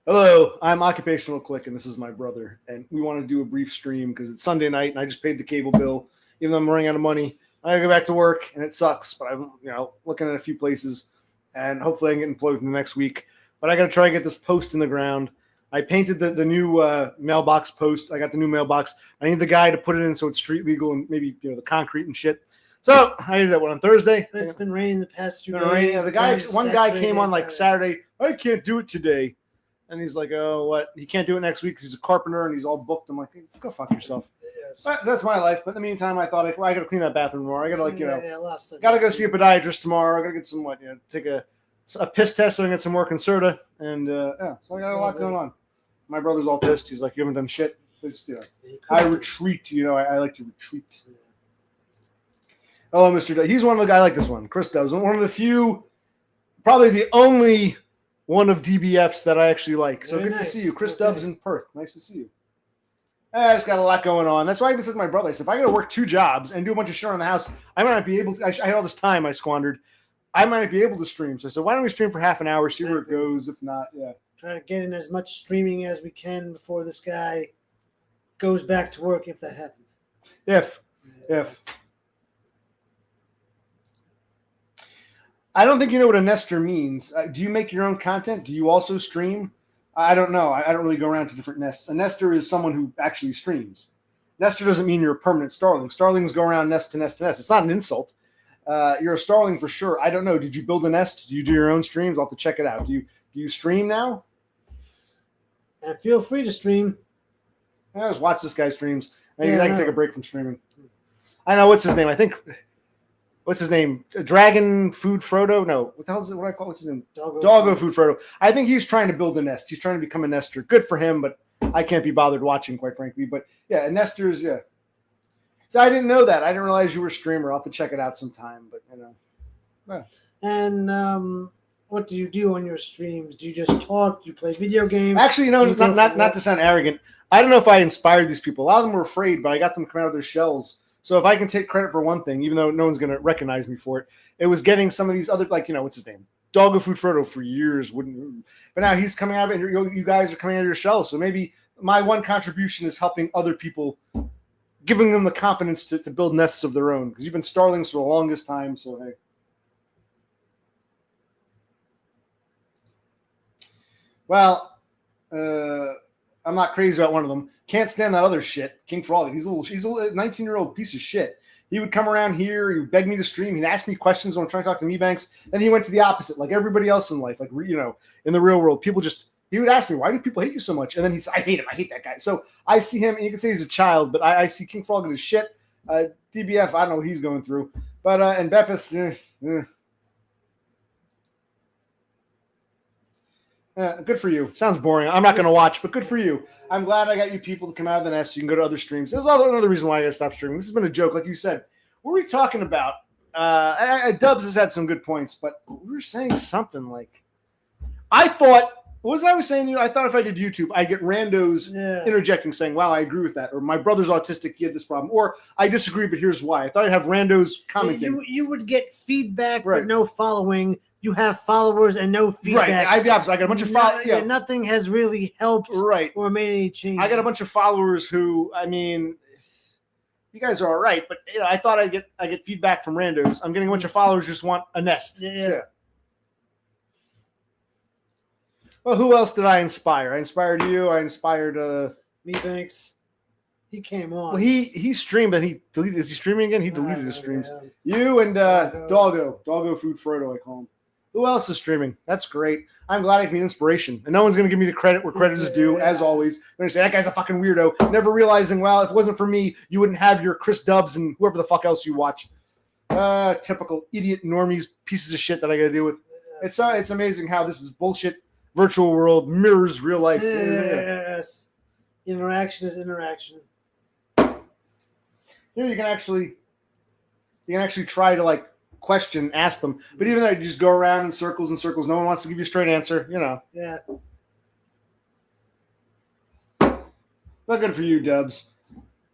Hello, I'm Occupational Click, and this is my brother. And we want to do a brief stream because it's Sunday night, and I just paid the cable bill. Even though I'm running out of money, I gotta go back to work, and it sucks. But I'm, looking at a few places, and hopefully I can get employed in the next week. But I gotta try and get this post in the ground. I painted the new mailbox post. I got the new mailbox. I need the guy to put it in so it's street legal and maybe the concrete and shit. So I did that one on Thursday. But it's been raining the past few days. Yeah, one guy came on like Saturday. I can't do it today. And he's like, oh, what? He can't do it next week because he's a carpenter and he's all booked. I'm like, hey, go fuck yourself. Yes. That's my life. But in the meantime, I thought, I got to clean that bathroom more. I got to, got to go see a podiatrist tomorrow. I got to get some, take a piss test so I can get some work in Serta. And, so I got a lot going on. My brother's all pissed. He's like, you haven't done shit. Just, I retreat. I like to retreat. Hello, Mr. He's one of the guys. I like this one. Chris Dobbs. One of the few, probably the only one of DBFs that I actually like. So good to see you. Chris Dobbs in Perth. Nice to see you. I just got a lot going on. That's why I even said to my brother, I said, if I got to work 2 jobs and do a bunch of shit around the house, I might not be able to. I had all this time I squandered. I might not be able to stream. So I said, why don't we stream for half an hour, see where it goes? If not, try to get in as much streaming as we can before this guy goes back to work, if that happens. If. I don't think you know what a nester means. Do you make your own content? Do you also stream? I don't know. I don't really go around to different nests. A nester is someone who actually streams. Nester doesn't mean you're a permanent starling. Starlings go around nest to nest to nest. It's not an insult. You're a starling for sure. I don't know. Did you build a nest? Do you do your own streams? I'll have to check it out. Do you stream now? And feel free to stream. I just watch this guy's streams. I can take a break from streaming. I know. What's his name? I think... What's his name? Dragon Food Frodo? No. What the hell is it? What I call what's his name? Doggo Food Frodo. I think he's trying to build a nest. He's trying to become a nester. Good for him, but I can't be bothered watching, quite frankly. But yeah, a nester is, So I didn't know that. I didn't realize you were a streamer. I'll have to check it out sometime. But Yeah. And what do you do on your streams? Do you just talk? Do you play video games? Actually, not to sound arrogant. I don't know if I inspired these people. A lot of them were afraid, but I got them to come out of their shells. So if I can take credit for one thing, even though no one's going to recognize me for it, it was getting some of these other, what's his name? Doggo Food Frodo for years wouldn't. But now he's coming out, and you guys are coming out of your shells. So maybe my one contribution is helping other people, giving them the confidence to build nests of their own. Because you've been starlings for the longest time. So, hey. Well, I'm not crazy about one of them. Can't stand that other shit. King Frog. He's a 19-year-old piece of shit. He would come around here. He would beg me to stream. He'd ask me questions when I'm trying to talk to me banks. Then he went to the opposite, like everybody else in life. Like, in the real world, people he would ask me, why do people hate you so much? And then I hate him. I hate that guy. So I see him, and you can say he's a child, but I see King Frog as shit. DBF, I don't know what he's going through. But, and Beppis, good for you. Sounds boring. I'm not going to watch, but good for you. I'm glad I got you people to come out of the nest so you can go to other streams. There's another reason why I got to stop streaming. This has been a joke, like you said. What were we talking about? Dubs has had some good points, but we were saying something like, I thought, what was I was saying to you? I thought if I did YouTube, I'd get randos interjecting saying, wow, I agree with that. Or my brother's autistic, he had this problem. Or I disagree, but here's why. I thought I'd have randos commenting. You would get feedback, but no following. You have followers and no feedback. Right. I have the opposite. I got a bunch of followers. Yeah. Nothing has really helped or made any change. I got a bunch of followers who, you guys are all right, but I thought I get feedback from randos. I'm getting a bunch of followers who just want a nest. Yeah. Well, who else did I inspire? I inspired you. I inspired me. Thanks. He came on. Well, he streamed, and he deleted. Is he streaming again? He deleted his streams. Yeah. You and Doggo Food Frodo, I call him. Who else is streaming? That's great. I'm glad I can be an inspiration. And no one's going to give me the credit where credit is due, as always. They're going to say, that guy's a fucking weirdo. Never realizing, well, if it wasn't for me, you wouldn't have your Chris Dobbs and whoever the fuck else you watch. Typical idiot normies, pieces of shit that I got to deal with. It's amazing how this is bullshit virtual world mirrors real life. Yes. Interaction is interaction. Here you can actually try to ask them, but even though you just go around in circles and circles, no one wants to give you a straight answer. Yeah. Not good for you, Dubs.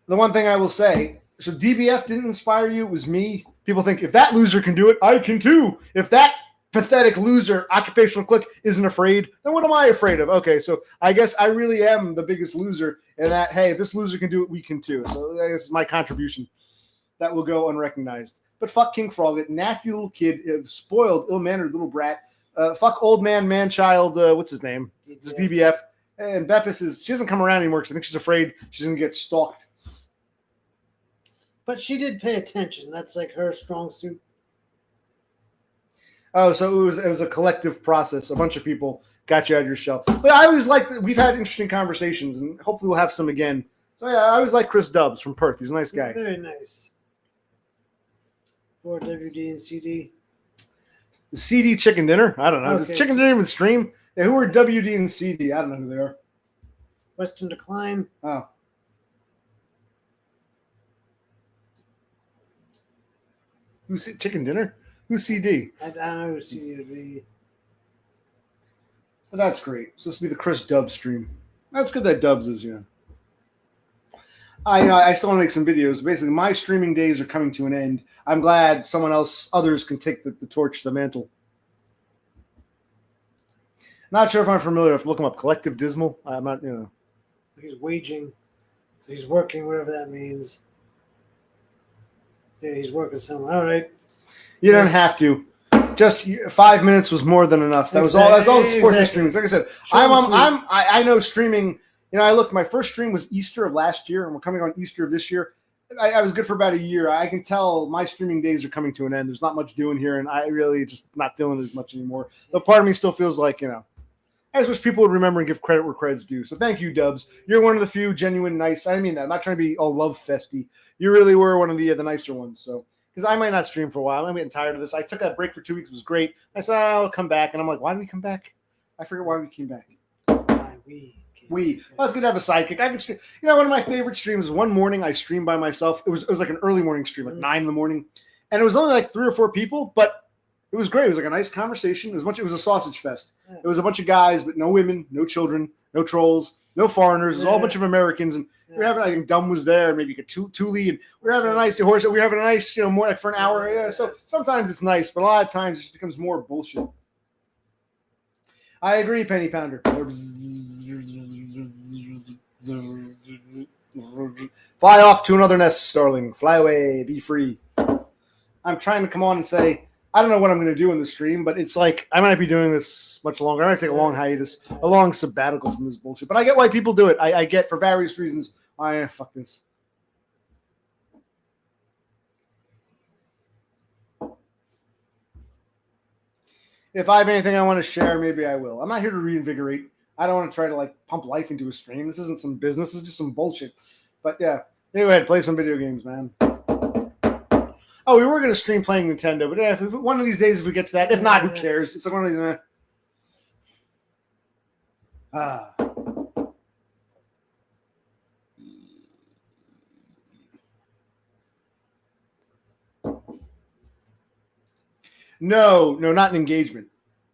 The one thing I will say, so DBF didn't inspire you. It was me. People think if that loser can do it, I can too. If that pathetic loser occupational clique isn't afraid, then what am I afraid of? Okay, so I guess I really am the biggest loser in that, hey, if this loser can do it, we can too. So I guess it's my contribution that will go unrecognized. But fuck King Frog, nasty little kid, spoiled, ill-mannered little brat. Fuck old man-child, what's his name? DBF. And Beppis she doesn't come around anymore because I think she's afraid she's going to get stalked. But she did pay attention. That's like her strong suit. Oh, so it was a collective process. A bunch of people got you out of your shell. But I always like that we've had interesting conversations, and hopefully we'll have some again. So yeah, I always like Chris Dubbs from Perth. He's a nice guy. Very nice. Or WD and CD. CD Chicken Dinner? I don't know. Okay. Does Chicken Dinner even stream? Yeah, who are WD and CD? I don't know who they are. Western Decline. Oh. Who's Chicken Dinner? Who's CD? I don't know who CD would be. But that's great. So this will be the Chris Dubbs stream. That's good that Dubbs is, I still want to make some videos. Basically, my streaming days are coming to an end. I'm glad others can take the torch, the mantle. Not sure if I'm familiar. If look him up, Collective Dismal. I'm not, He's waging, so he's working, whatever that means. Yeah, he's working somewhere. All right. You don't have to. Just 5 minutes was more than enough. That was all. That's all the support for streaming. Like I said, I know streaming. I looked. My first stream was Easter of last year, and we're coming on Easter of this year. I was good for about a year. I can tell my streaming days are coming to an end. There's not much doing here, and I really just not feeling as much anymore. But part of me still feels like I just wish people would remember and give credit where credit's due. So thank you, Dubs. You're one of the few genuine nice. I mean that. I'm not trying to be all love festy. You really were one of the nicer ones. So because I might not stream for a while. I'm getting tired of this. I took that break for 2 weeks. It was great. I said I'll come back, and I'm like, why did we come back? I forget why we came back. I was gonna have a sidekick. I could stream. One of my favorite streams is one morning I streamed by myself. It was like an early morning stream, like 9 a.m, and it was only like 3 or 4 people, but it was great. It was like a nice conversation. It was a sausage fest. It was a bunch of guys, but no women, no children, no trolls, no foreigners. It was all a bunch of Americans, and we were having. I think Dumb was there, maybe Thule, and we were having a nice horse. We were having a nice, more like for an hour. Yeah. So sometimes it's nice, but a lot of times it just becomes more bullshit. I agree, Penny Pounder. Fly off to another nest, Starling. Fly away. Be free. I'm trying to come on and say, I don't know what I'm going to do in the stream, but it's like I might be doing this much longer. I might take a long hiatus, a long sabbatical from this bullshit. But I get why people do it. I get for various reasons. Fuck this. If I have anything I want to share, maybe I will. I'm not here to reinvigorate. I don't want to try to pump life into a stream. This isn't some business. This is just some bullshit. But yeah, go ahead, play some video games, man. Oh, we were going to stream playing Nintendo, but if one of these days, if we get to that, if not, who cares? It's like one of these. No, not an engagement.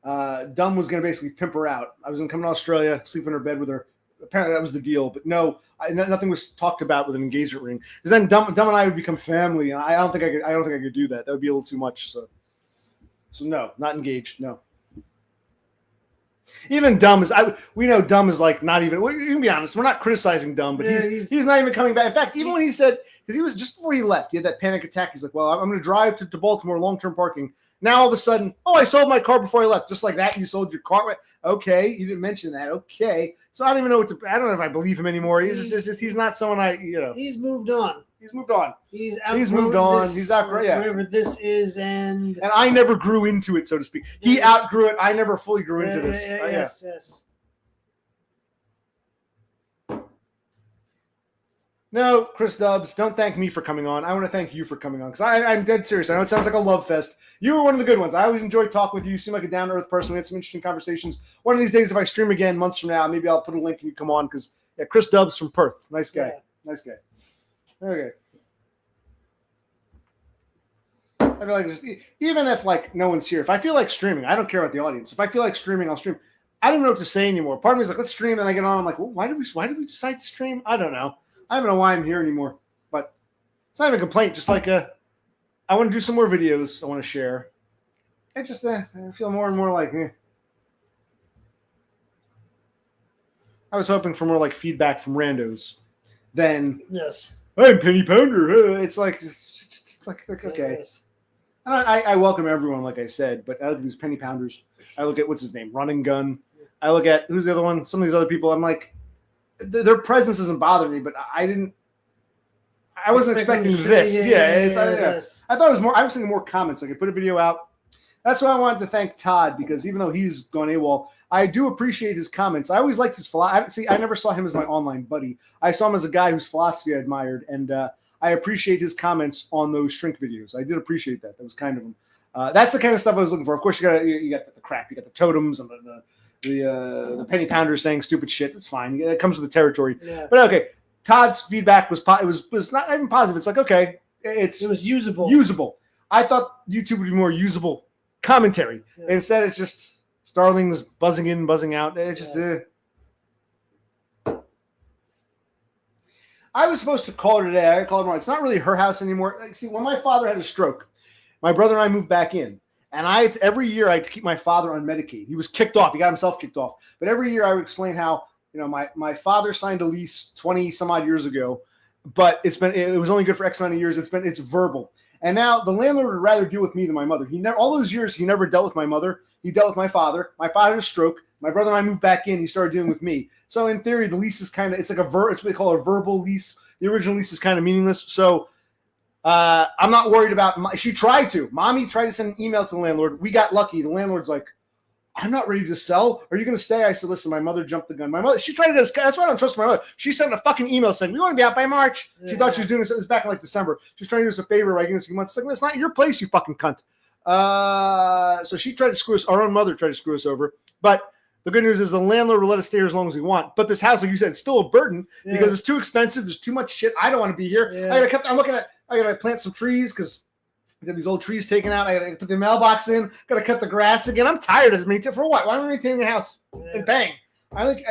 Dumb was going to basically pimp her out. I was going to come to Australia, sleep in her bed with her. Apparently that was the deal, but no, nothing was talked about with an engagement ring. Because then Dumb and I would become family, and I don't think I could do that. That would be a little too much. So no, not engaged. No. Even Dumb is. We know Dumb is like not even. We can be honest. We're not criticizing Dumb, but he's not even coming back. In fact, even when he said, because he was just before he left, he had that panic attack. He's like, "Well, I'm going to drive to Baltimore, long-term parking." Now all of a sudden, I sold my car before I left. Just like that, you sold your car. Okay, you didn't mention that. Okay, so I don't even know I don't know if I believe him anymore. He's not someone He's moved on. He's moved on. He's moved on. He's out. Yeah. Whatever this is, and I never grew into it, so to speak. He outgrew it. I never fully grew into this. Yes. No, Chris Dubbs, don't thank me for coming on. I want to thank you for coming on because I'm dead serious. I know it sounds like a love fest. You were one of the good ones. I always enjoyed talking with you. You seem like a down-to-earth person. We had some interesting conversations. One of these days, if I stream again months from now, maybe I'll put a link and you come on because Chris Dubbs from Perth. Nice guy. Yeah. Nice guy. Okay. I feel like even if no one's here, if I feel like streaming, I don't care about the audience. If I feel like streaming, I'll stream. I don't even know what to say anymore. Part of me is like, let's stream, and I get on. I'm like, well, why did we decide to stream? I don't know. I don't know why I'm here anymore, but it's not even a complaint. Just I want to do some more videos. I want to share. I just I feel more and more like I was hoping for more like feedback from randos than yes. I'm Penny Pounder. It's like okay. Yes. And I welcome everyone, like I said, but I look at these penny pounders. I look at what's his name, Running Gun. I look at who's the other one. Some of these other people. I'm like, their presence doesn't bother me, but I wasn't expecting this. I thought it was more. I was thinking more comments. I could put a video out. That's why I wanted to thank Todd, because even though he's gone AWOL, I do appreciate his comments. I always liked his philosophy. See, I never saw him as my online buddy. I saw him as a guy whose philosophy I admired, and I appreciate his comments on those shrink videos. I did appreciate that. That was kind of him. That's the kind of stuff I was looking for. Of course, you got the crap. You got the totems and the penny pounders saying stupid shit. It's fine. It comes with the territory. Yeah. But okay, Todd's feedback was not even positive. It's like, okay, it was usable. Usable. I thought YouTube would be more usable commentary. Yeah. Instead, it's just starlings buzzing in, buzzing out. It's just. I was supposed to call her today. I called her tomorrow. It's not really her house anymore. See, when my father had a stroke, my brother and I moved back in. And every year I had to keep my father on Medicaid. He was kicked off. He got himself kicked off. But every year I would explain how, my father signed a lease 20 some odd years ago, but it was only good for X amount of years. It's verbal. And now the landlord would rather deal with me than my mother. All those years he never dealt with my mother. He dealt with my father. My father had a stroke. My brother and I moved back in. He started dealing with me. So in theory, the lease is it's like it's what they call a verbal lease. The original lease is kind of meaningless. So I'm not worried about. She tried to. Mommy tried to send an email to the landlord. We got lucky. The landlord's like, I'm not ready to sell. Are you going to stay? I said, listen, my mother jumped the gun. My mother, she tried to get us. That's why I don't trust my mother. She sent a fucking email saying, we want to be out by March. Yeah. She thought she was doing this. It was back in like December. She was trying to do us a favor by giving us a few months. It's like, it's not your place, you fucking cunt. So she tried to screw us. Our own mother tried to screw us over. But the good news is the landlord will let us stay here as long as we want. But this house, like you said, it's still a burden because it's too expensive. There's too much shit. I don't want to be here. Yeah. I got to plant some trees because I got these old trees taken out. I got to put the mailbox in. Got to cut the grass again. I'm tired of it. For what? Why am I maintaining the house and paying? I think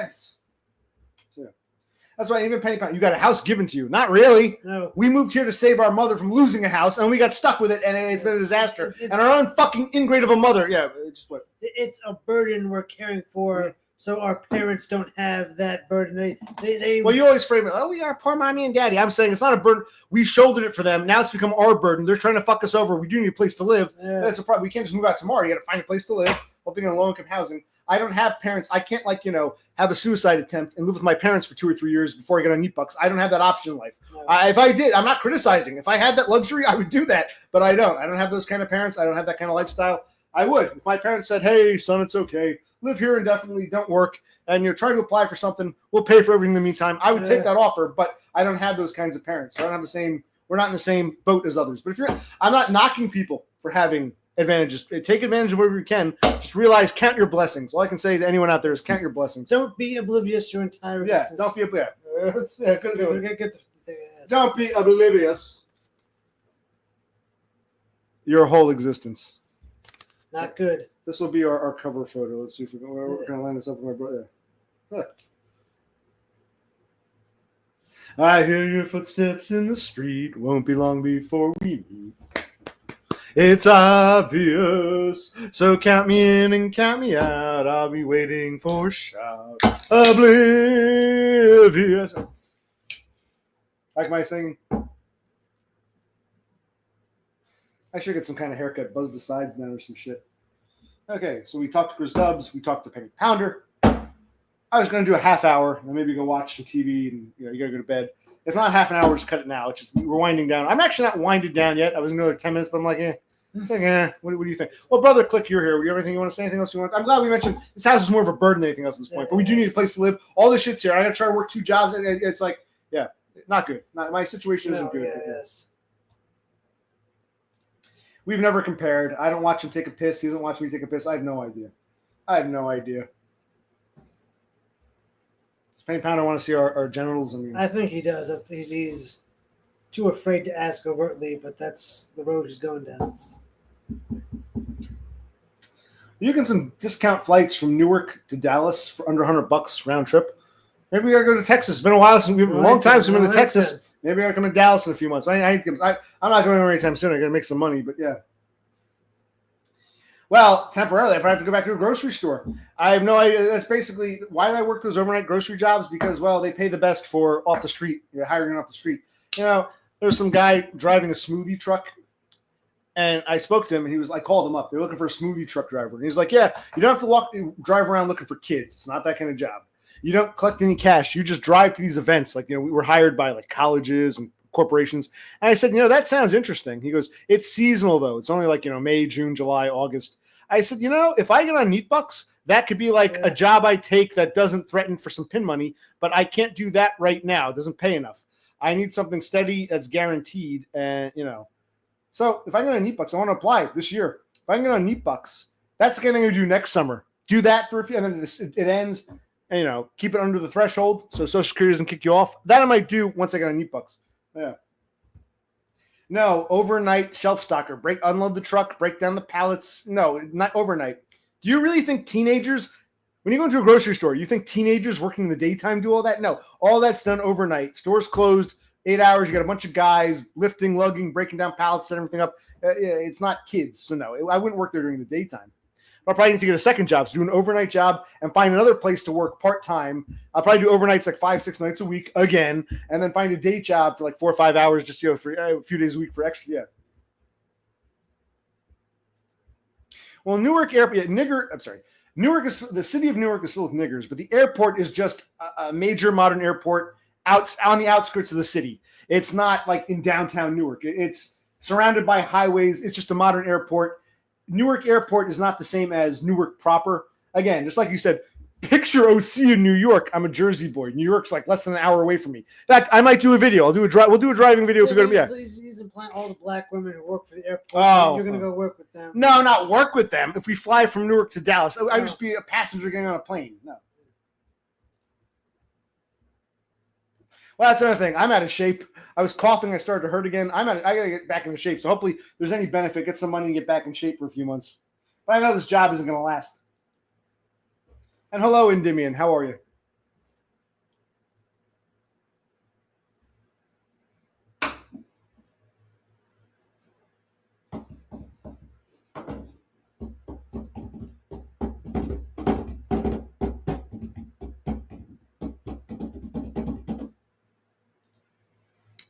that's why even penny pound. You got a house given to you. Not really. No. We moved here to save our mother from losing a house, and we got stuck with it, and it's been a disaster. And our own fucking ingrate of a mother. Yeah, it's what? It's a burden we're caring for. So our parents don't have that burden. They Well, you always frame it. Oh, we are poor mommy and daddy. I'm saying it's not a burden. We shouldered it for them. Now it's become our burden. They're trying to fuck us over. We do need a place to live. Yeah. That's a problem. We can't just move out tomorrow. You got to find a place to live. Hoping on low-income housing. I don't have parents. I can't have a suicide attempt and live with my parents for 2 or 3 years before I get on meat bucks. I don't have that option in life. No. If I did, I'm not criticizing. If I had that luxury, I would do that. But I don't. I don't have those kind of parents. I don't have that kind of lifestyle. I would. If my parents said, hey, son, it's okay. Live here indefinitely. Don't work. And try to apply for something. We'll pay for everything in the meantime. I would take that offer, but I don't have those kinds of parents. I don't have the same. We're not in the same boat as others. But I'm not knocking people for having advantages. Take advantage of whatever you can. Just realize, count your blessings. All I can say to anyone out there is count your blessings. Don't be oblivious to your entire existence. Don't be oblivious. Don't be oblivious. Your whole existence. Not good. This will be our cover photo. Let's see if we're going to line this up with my brother. Look. I hear your footsteps in the street. Won't be long before we meet. It's obvious. So count me in and count me out. I'll be waiting for a shout. Oblivious. Like my singing. I should get some kind of haircut. Buzz the sides down or some shit. Okay, so we talked to Chris Dubs. We talked to Penny Pounder. I was going to do a half hour and maybe go watch some TV and you got to go to bed. If not half an hour, just cut it now. It's just we're winding down. I'm actually not winded down yet. I was another 10 minutes, but I'm like, It's like, what do you think? Well, brother, Click, you're here. You have anything you want to say? Anything else you want? I'm glad we mentioned this house is more of a burden than anything else at this point. But we do need a place to live. All this shit's here. I got to try to work 2 jobs. And it's like, not good. My situation isn't good. Yes. We've never compared. I don't watch him take a piss. He doesn't watch me take a piss. I have no idea. Does Penny Pounder want to see our genitals? I think he does. He's too afraid to ask overtly, but that's the road he's going down. You get some discount flights from Newark to Dallas for under $100 round trip. Maybe we gotta go to Texas. It's been a while since a long time since we've been to Texas. Maybe I gotta come to Dallas in a few months. I'm not going anytime soon. I gotta make some money, but yeah. Well, temporarily, I probably have to go back to a grocery store. I have no idea. That's basically why did I work those overnight grocery jobs? Because, well, they pay the best for off the street, hiring off the street. There's some guy driving a smoothie truck, and I spoke to him, and I called him up. They're looking for a smoothie truck driver. And he's like, yeah, you don't have to drive around looking for kids. It's not that kind of job. You don't collect any cash. You just drive to these events. Like, we were hired by like colleges and corporations. And I said, that sounds interesting. He goes, it's seasonal though. It's only like, May, June, July, August. I said, if I get on Neat Bucks, that could be like a job I take that doesn't threaten for some pin money, but I can't do that right now. It doesn't pay enough. I need something steady that's guaranteed. And, so if I get on Neat Bucks, I want to apply this year. If I can get on Neat Bucks, that's the kind of thing I do next summer. Do that for a few, and then it ends, and, keep it under the threshold so Social Security doesn't kick you off. That I might do once I get on Neat Bucks. Yeah. No, overnight shelf stocker. Unload the truck, break down the pallets. No, not overnight. Do you really think teenagers, when you go into a grocery store, you think teenagers working in the daytime do all that? No, all that's done overnight. Stores closed, 8 hours. You got a bunch of guys lifting, lugging, breaking down pallets, setting everything up. It's not kids. So no, I wouldn't work there during the daytime. I'll probably need to get a second job, so do an overnight job and find another place to work part-time. I'll probably do overnights like 5-6 nights a week again, and then find a day job for like 4 or 5 hours, just for a few days a week for extra. Yeah. Well, Newark Airport, Newark is the city of Newark is filled with niggers, but the airport is just a major modern airport on the outskirts of the city. It's not like in downtown Newark. It's surrounded by highways. It's just a modern airport. Newark Airport is not the same as Newark proper. Again, just like you said, picture OC in New York. I'm a Jersey boy. New York's like less than an hour away from me. In fact, I might do a video. We'll do a driving video if we go to Please implant all the black women who work for the airport. You're going to go work with them. No, not work with them. If we fly from Newark to Dallas, I would just be a passenger getting on a plane. No. Well, that's another thing. I'm out of shape. I was coughing. I started to hurt again. I got to get back into shape. So hopefully there's any benefit. Get some money and get back in shape for a few months. But I know this job isn't going to last. And hello, Endymion. How are you?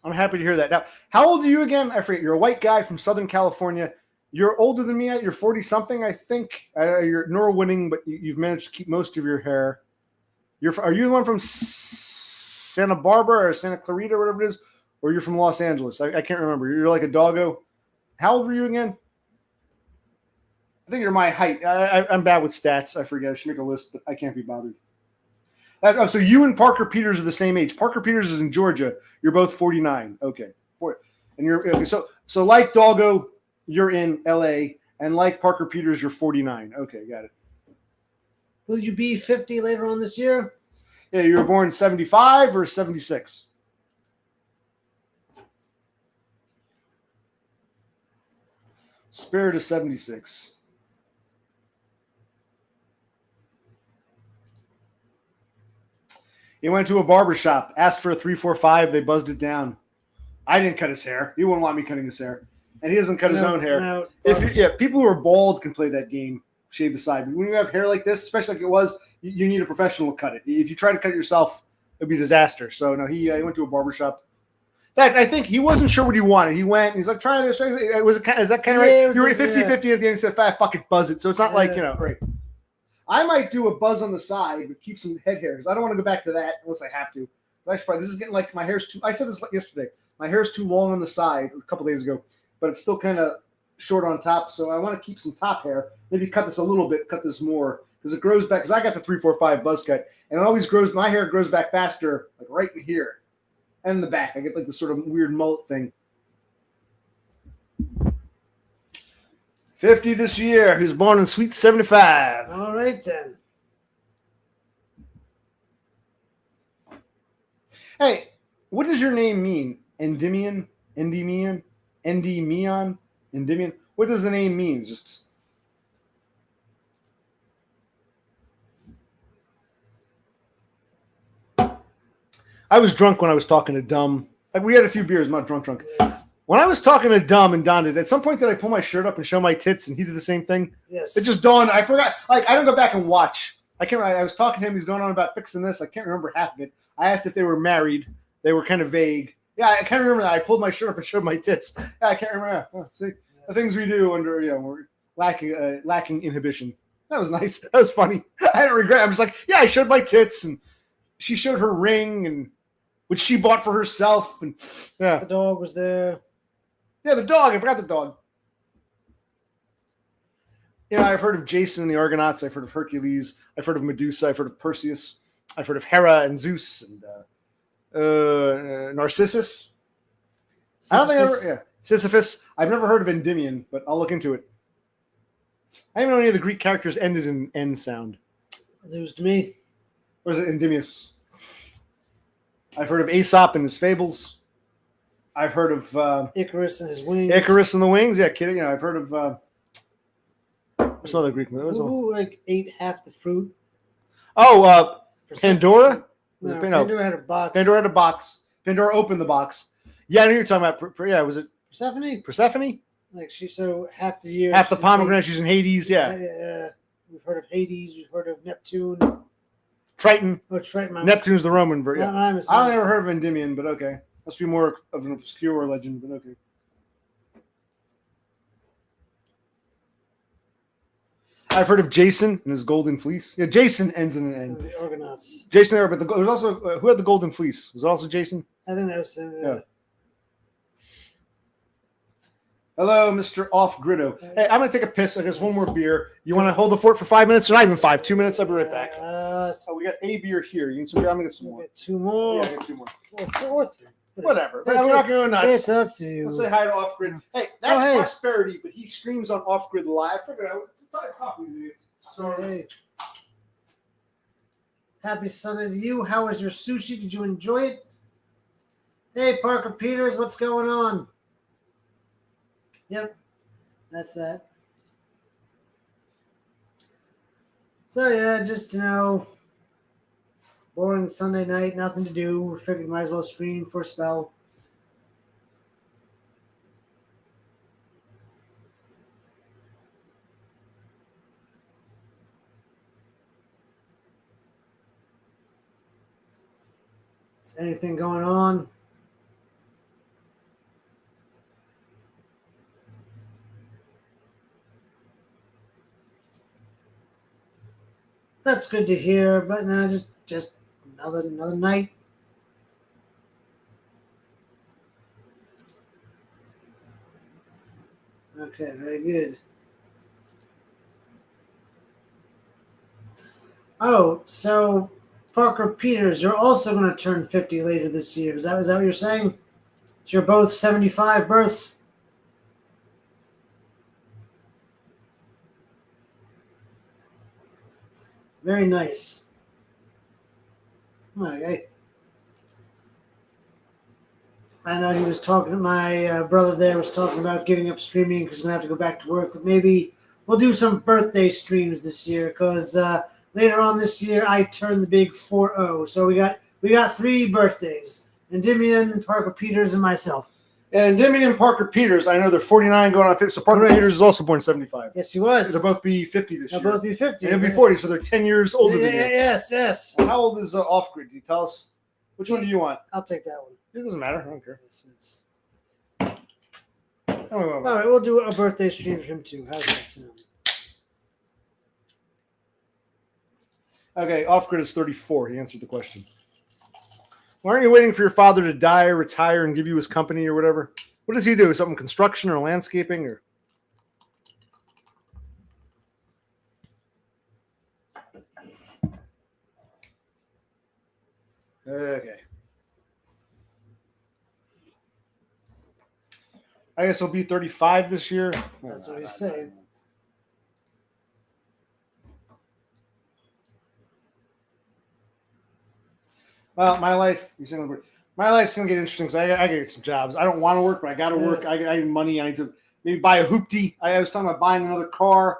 I'm happy to hear that. Now, how old are you again? I forget. You're a white guy from Southern California. You're older than me. You're 40-something, I think. You're Norwinning, but you've managed to keep most of your hair. Are you the one from Santa Barbara or Santa Clarita or whatever it is? Or you're from Los Angeles? I can't remember. You're like a doggo. How old were you again? I think you're my height. I'm bad with stats. I forget. I should make a list, but I can't be bothered. So you and Parker Peters are the same age. Parker Peters is in Georgia. You're both 49. Okay. And you're okay, so like Doggo, you're in LA, and like Parker Peters, you're 49. Okay, got it. Will you be 50 later on this year? Yeah, you were born 75 or 76? Spirit of 76. He went to a barber shop, asked for a 345. They buzzed it down. I didn't cut his hair. He wouldn't want me cutting his hair, and he doesn't cut his own hair. People who are bald can play that game, shave the side. But when you have hair like this, especially like it was, you need a professional to cut it. If you try to cut it yourself, it'd be a disaster. So no, he went to a barber shop. In fact, I think he wasn't sure what he wanted. He went, and he's like, try this. Is that kind of right? You were 50-50 at the end. He said, fuck it, buzz it. So it's not like, right. I might do a buzz on the side, but keep some head hair because I don't want to go back to that unless I have to. This is getting like my hair's too. I said this yesterday. My hair's too long on the side a couple days ago, but it's still kind of short on top. So I want to keep some top hair. Maybe cut this a little bit, cut this more because it grows back. Because I got the 3-4-5 buzz cut, and it always grows. My hair grows back faster, like right in here, and in the back. I get like this sort of weird mullet thing. 50 this year. He was born in Sweet 75. All right, then. Hey, what does your name mean? Endymion? Endymion? Endymion? Endymion? What does the name mean? Just... I was drunk when I was talking to Dumb. Like, we had a few beers. I'm not drunk. Yes. When I was talking to Dom and Don, at some point did I pull my shirt up and show my tits, and he did the same thing? Yes. It just dawned. I forgot. Like I don't go back and watch. I was talking to him. He's going on about fixing this. I can't remember half of it. I asked if they were married. They were kind of vague. Yeah, I can't remember that. I pulled my shirt up and showed my tits. Yeah, I can't remember. Oh, see, the things we do under we're lacking inhibition. That was nice. That was funny. I don't regret. I'm just like, yeah, I showed my tits, and she showed her ring, and which she bought for herself, and yeah, the dog was there. Yeah, the dog. I forgot the dog. Yeah, I've heard of Jason and the Argonauts. I've heard of Hercules. I've heard of Medusa. I've heard of Perseus. I've heard of Hera and Zeus and Narcissus. Sisyphus. I don't think I ever. Yeah, Sisyphus. I've never heard of Endymion, but I'll look into it. I didn't know any of the Greek characters ended in N sound. News to me. Or is it Endymius? I've heard of Aesop and his fables. I've heard of Icarus and his wings. Icarus and the wings. Yeah, kidding. I've heard of what's another Greek movie? Who like ate half the fruit? Oh, Pandora. No, Pandora had a box. Pandora had a box. Pandora opened the box. Yeah, I know you're talking about. Yeah, was it Persephone? Persephone? Like so half the year. Half the pomegranate. She's in Hades. Yeah. We've heard of Hades. We've heard of Neptune. Triton. Oh, Triton. Neptune's the Roman version. Yeah. I don't ever heard of Endymion, but okay. Must be more of an obscure legend, but okay. I've heard of Jason and his golden fleece. Yeah, Jason ends in an N. The Argonauts. Jason there, but there was also who had the golden fleece? Was it also Jason? I think that was him. Yeah. Hello, Mr. Off Griddo. Hey, I'm gonna take a piss. I guess one more beer. You want to hold the fort for 5 minutes, or not even 5? 2 minutes. I'll be right back. So we got a beer here. You can some beer. I'm gonna get some more. Get 2 more. Yeah, I get 2 more. Or 3. Whatever. We're not going nuts. It's up to you. Let's say hi to Off Grid. Hey, that's Prosperity, but he streams on Off Grid Live. Figure it out. Talk to these idiots. Hey. Happy Sunday to you. How was your sushi? Did you enjoy it? Hey, Parker Peters, what's going on? Yep, that's that. So yeah, just boring Sunday night, nothing to do. We figured might as well stream for a spell. Is anything going on? That's good to hear, but no, just another night. Okay, very good. Oh, so Parker Peters, you're also going to turn 50 later this year. Is that what you're saying? So you're both 75 births? Very nice. Okay. I know he was talking, my brother there was talking about giving up streaming because he's going to have to go back to work, but maybe we'll do some birthday streams this year because later on this year I turned the big 40. So we got 3 birthdays. Endymion, Parker Peters, and myself. And Endymion and Parker Peters, I know they're 49 going on 50. So Parker Peters is also born 75. Yes, he was. They'll both be 50 this year. They'll both be 50. And he'll be 40, so they're 10 years older than you. Yes. Well, how old is Off Grid? Can you tell us? Which one do you want? I'll take that one. It doesn't matter. I don't care. All right, we'll do a birthday stream for him too. How's that sound? Okay, Off Grid is 34. He answered the question. Why aren't you waiting for your father to die or retire and give you his company or whatever? What does he do? Something construction or landscaping or? Okay. I guess he'll be 35 this year. That's what he's saying. Well, my life's going to get interesting because I got to get some jobs. I don't want to work, but I got to work. I need money. I need to maybe buy a hoopty. I was talking about buying another car.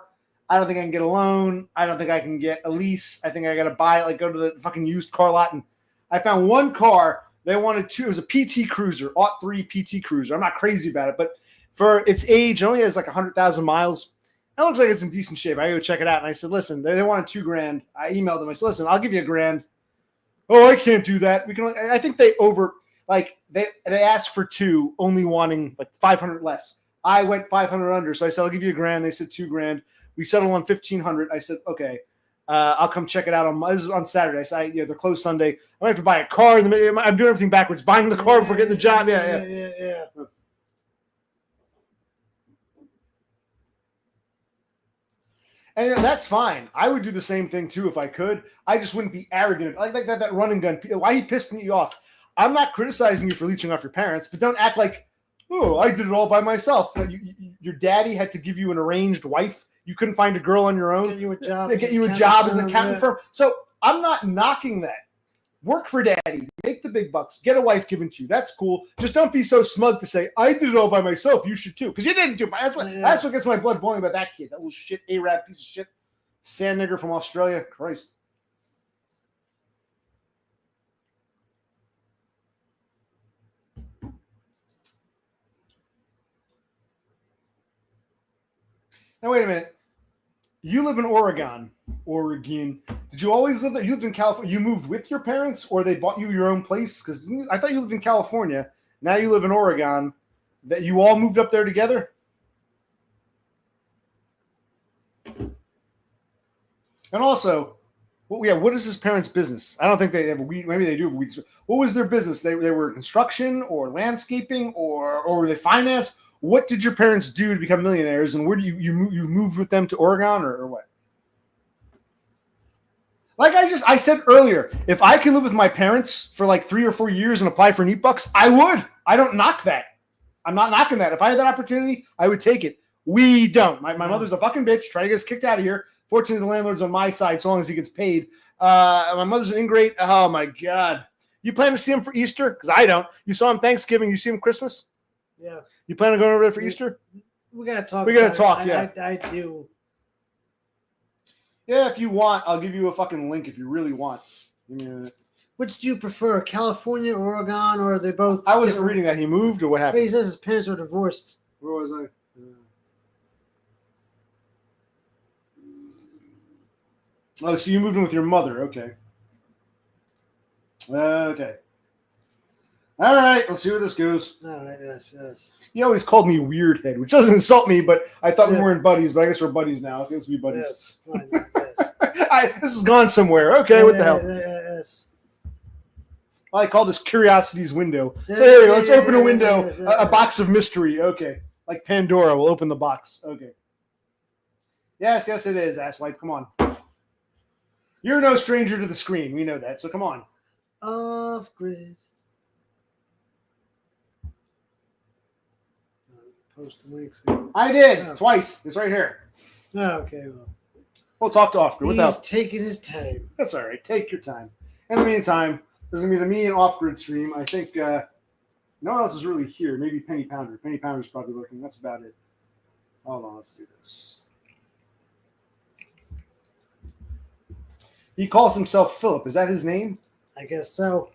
I don't think I can get a loan. I don't think I can get a lease. I think I got to buy it, like go to the fucking used car lot. And I found one car They wanted two. It was a PT Cruiser, Aught 3 PT Cruiser. I'm not crazy about it, but for its age, it only has like 100,000 miles. It looks like it's in decent shape. I go check it out. And I said, listen, they wanted $2,000. I emailed them. I said, listen, I'll give you $1,000. Oh, I can't do that. We can. I think they asked for two, only wanting like 500 less. I went 500 under. So I said, I'll give you $1,000. They said $2,000. We settled on 1,500. I said, okay. I'll come check it out on Saturday. I said, they're closed Sunday. I have to buy a car. I'm doing everything backwards. Buying the car before getting the job. Yeah. And that's fine. I would do the same thing too if I could. I just wouldn't be arrogant. Like that run and gun. Why he pissed me off? I'm not criticizing you for leeching off your parents, but don't act like, oh, I did it all by myself. Your daddy had to give you an arranged wife. You couldn't find a girl on your own. Get you a job as an accountant firm. So I'm not knocking that. Work for daddy. Make the big bucks. Get a wife given to you. That's cool. Just don't be so smug to say, I did it all by myself. You should too. Because you didn't do it. That's what gets my blood boiling about that kid. That little shit, Arab piece of shit. Sand nigger from Australia. Christ. Now, wait a minute. You live in Oregon. Did you always live there? You lived in California. You moved with your parents, or they bought you your own place? Because I thought you lived in California. Now you live in Oregon. That you all moved up there together? And also, what is his parents' business? I don't think they have a weed. Maybe they do have a weed. What was their business? They were construction or landscaping or were they finance? What did your parents do to become millionaires? And where do you moved with them to Oregon or what? Like I said earlier, if I can live with my parents for like 3 or 4 years and apply for neat bucks, I would. I don't knock that. I'm not knocking that. If I had that opportunity, I would take it. We don't. My mother's a fucking bitch. Try to get us kicked out of here. Fortunately, the landlord's on my side so long as he gets paid. My mother's an ingrate. Oh, my God. You plan to see him for Easter? Because I don't. You saw him Thanksgiving. You see him Christmas? Yeah. You plan on going over there for Easter? We got to talk. We got to talk, yeah. I do. Yeah, if you want, I'll give you a fucking link if you really want. Which do you prefer, California, Oregon, or are they both? I wasn't reading that. He moved, or what happened? He says his parents are divorced. Where was I? Oh, so you moved in with your mother. Okay. Okay. All right, let's see where this goes. All right, yes. He always called me weird head, which doesn't insult me, but I thought we weren't buddies, but I guess we're buddies now. Let's be buddies. Yes. This has gone somewhere. Okay, what the hell? Yes. I call this Curiosity's window. So here we go. Let's open a window, a box of mystery. Okay. Like Pandora, we'll open the box. Okay. Yes, it is, asswipe. Come on. You're no stranger to the screen. We know that, so come on. Off grid. Post the links here. I did twice. It's right here. Oh, okay. Well, we'll talk to off grid. He's taking his time. That's all right. Take your time. In the meantime, this is gonna be the me and off grid stream. I think no one else is really here. Maybe Penny Pounder. Penny Pounder's probably looking. That's about it. Hold on. Let's do this. He calls himself Philip. Is that his name? I guess so.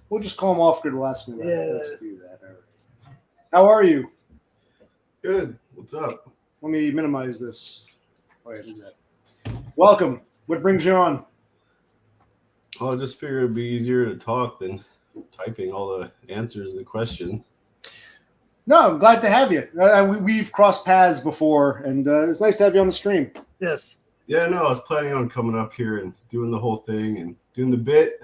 We'll just call him off grid. We'll ask him about it. Yeah. Let's do that. All right. How are you? Good. What's up? Let me minimize this. Oh, yeah, do that. Welcome. What brings you on? Oh, I just figured it'd be easier to talk than typing all the answers to the questions. No, I'm glad to have you. We've crossed paths before, and it's nice to have you on the stream. Yes. Yeah, no, I was planning on coming up here and doing the whole thing and doing the bit.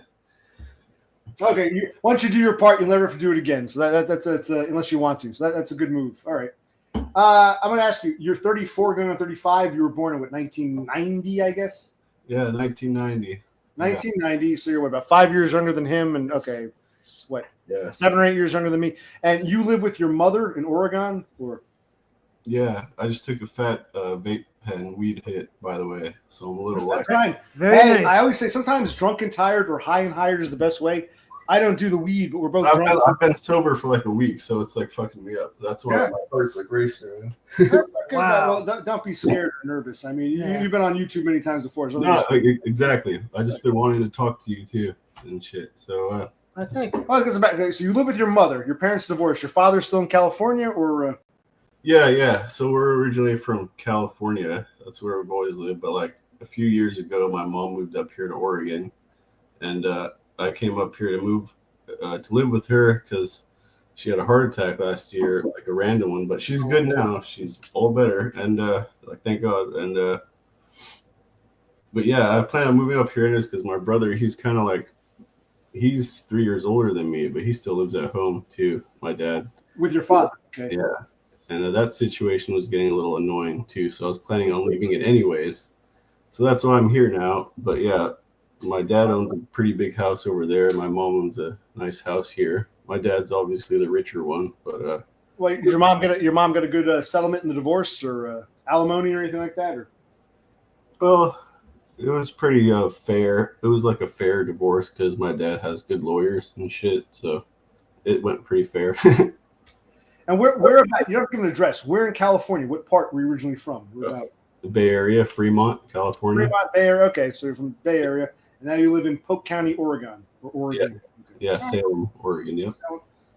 Okay, once you do your part, you'll never have to do it again. So that's unless you want to. So that's a good move. All right. I'm going to ask you. You're 34, going on 35. You were born in what, 1990, I guess. Yeah, 1990. 1990. Yeah. So you're what, about 5 years younger than him, and okay, what? Yeah. 7 or 8 years younger than me. And you live with your mother in Oregon, or? Yeah, I just took a fat vape pen weed hit, by the way, so I'm a little. That's fine. Very nice. I always say sometimes drunk and tired or high and hired is the best way. I don't do the weed, but we're both drunk. I've been sober for like a week, so it's like fucking me up. That's why my heart's like racing. Wow. Well, don't be scared or nervous. I mean, you've been on YouTube many times before. So no, exactly. I just been wanting to talk to you too. and shit. So I think. Oh, I was back. So you live with your mother. Your parents divorced. Your father's still in California, or? yeah. So we're originally from California. That's where we've always lived. But like a few years ago, my mom moved up here to Oregon, and I came up here to live with her because she had a heart attack last year, like a random one. But she's good now. She's all better, and like thank God. And but yeah, I plan on moving up here just because my brother, he's kind of like he's 3 years older than me, but he still lives at home too. My dad. With your father. Okay. Yeah. And that situation was getting a little annoying too. So I was planning on leaving it anyways. So that's why I'm here now. But yeah, my dad owns a pretty big house over there. My mom owns a nice house here. My dad's obviously the richer one, but well, did your mom get a good settlement in the divorce or alimony or anything like that? Or well, it was pretty fair. It was like a fair divorce because my dad has good lawyers and shit. So it went pretty fair. And where about? You don't give an address. Where in California? What part were you originally from? The Bay Area, Fremont, California. Fremont, Bay Area. Okay, so you're from the Bay Area, and now you live in Polk County, Oregon. Or Oregon. Yeah, Salem, Oregon. Yeah.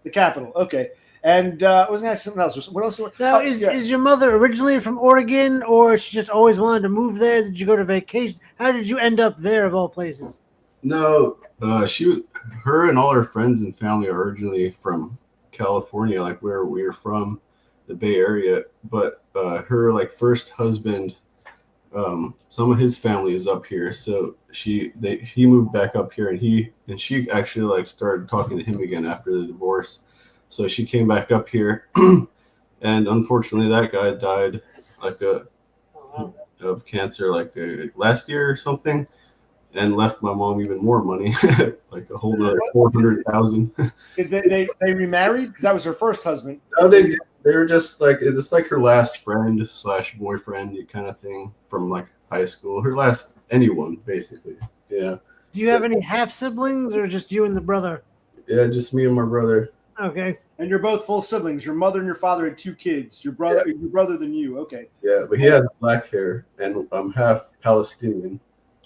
The capital. Okay. And I was going to ask something else. What else? Now, is your mother originally from Oregon, or she just always wanted to move there? Did you go to vacation? How did you end up there, of all places? No, her and all her friends and family are originally from California, like where we're from, the Bay Area. But her like first husband, some of his family is up here, so he moved back up here, and she actually like started talking to him again after the divorce. So she came back up here, and unfortunately, that guy died like of cancer last year or something, and left my mom even more money, like a whole nother $400,000. Did they remarried? Because that was her first husband. No, they were just like it's like her last friend / boyfriend kind of thing from like high school. Her last anyone basically. Yeah. Do you have any half siblings, or just you and the brother? Yeah, just me and my brother. Okay. And you're both full siblings. Your mother and your father had 2 kids. Your brother than you. Okay. Yeah, but he has black hair, and I'm half Palestinian,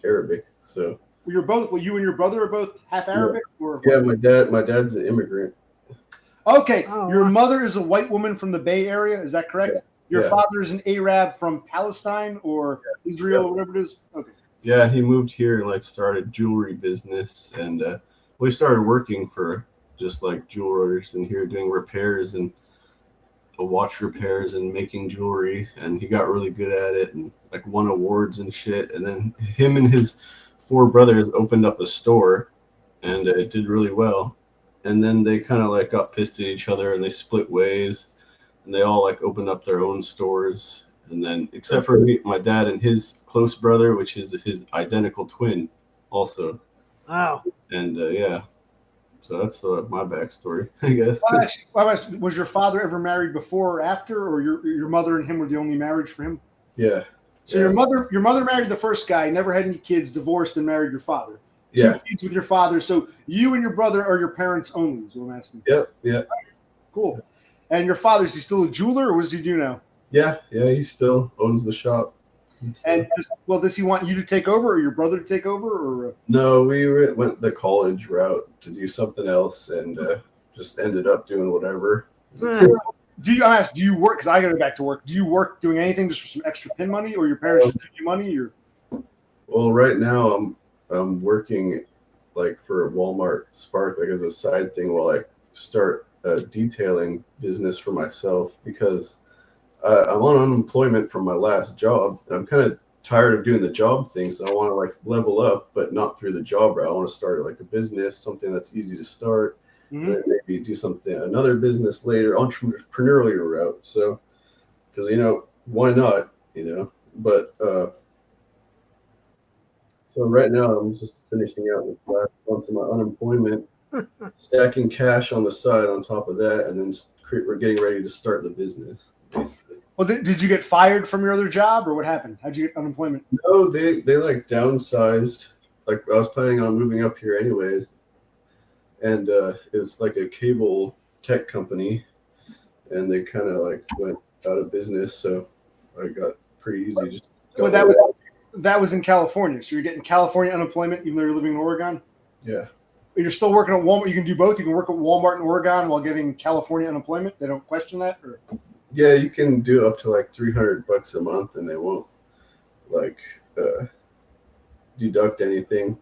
Arabic. So you and your brother are both half Arabic? Or yeah, my dad's an immigrant. Okay. Oh, Your mother is a white woman from the Bay Area. Is that correct? Yeah. Your father is an Arab from Palestine or Israel or whatever it is? Okay. Yeah, he moved here and like started jewelry business, and we started working for just like jewelers and here doing repairs and watch repairs and making jewelry, and he got really good at it and like won awards and shit. And then him and his 4 brothers opened up a store, and it did really well. And then they kind of like got pissed at each other and they split ways, and they all like opened up their own stores. And then except for me, my dad and his close brother, which is his identical twin also. Wow. And yeah, so that's my backstory, I guess. Was your father ever married before or after, or your mother and him were the only marriage for him? Yeah. So your mother married the first guy, never had any kids, divorced, and married your father. 2 kids with your father. So you and your brother are your parents only, is what I'm asking. Yep. Yeah. Cool. And your father, is he still a jeweler, or what does he do now? Yeah. He still owns the shop. And does he want you to take over, or your brother to take over, or? No, we went the college route to do something else, and just ended up doing whatever. Do you work? Because I got to go back to work. Do you work doing anything just for some extra pin money, or your parents just give you money, or? Well, right now I'm working like for Walmart Spark, like as a side thing while I start a detailing business for myself, because I'm on unemployment from my last job, and I'm kind of tired of doing the job thing. So I want to like level up, but not through the job route. I want to start like a business, something that's easy to start, and then maybe do another business later, entrepreneurial route. So, because why not? But so right now I'm just finishing out the last months of my unemployment, stacking cash on the side on top of that, and then we're getting ready to start the business. Basically. Well, did you get fired from your other job, or what happened? How'd you get unemployment? No, they like downsized. Like I was planning on moving up here anyways, and it's like a cable tech company, and they kind of like went out of business. So I got pretty easy. That was in California. So you're getting California unemployment even though you're living in Oregon? Yeah. you're still working at Walmart. You can do both. You can work at Walmart in Oregon while getting California unemployment. They don't question that. Or? Yeah, you can do up to like $300 a month, and they won't like deduct anything.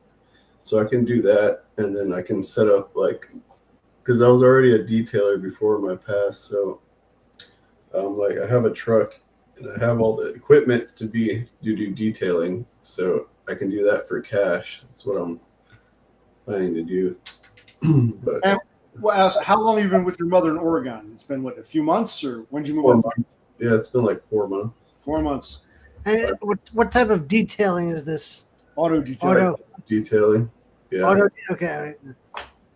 So I can do that, and then I can set up like, because I was already a detailer before my past, so like I have a truck and I have all the equipment to do detailing, so I can do that for cash. That's what I'm planning to do. But And, well, so how long have you been with your mother in Oregon? It's been what, a few months, or when did you move 4 on? months. Yeah, it's been like 4 months. 4 months. And what type of detailing is this? Auto detailing. Detailing. Yeah. Auto. Okay. All right.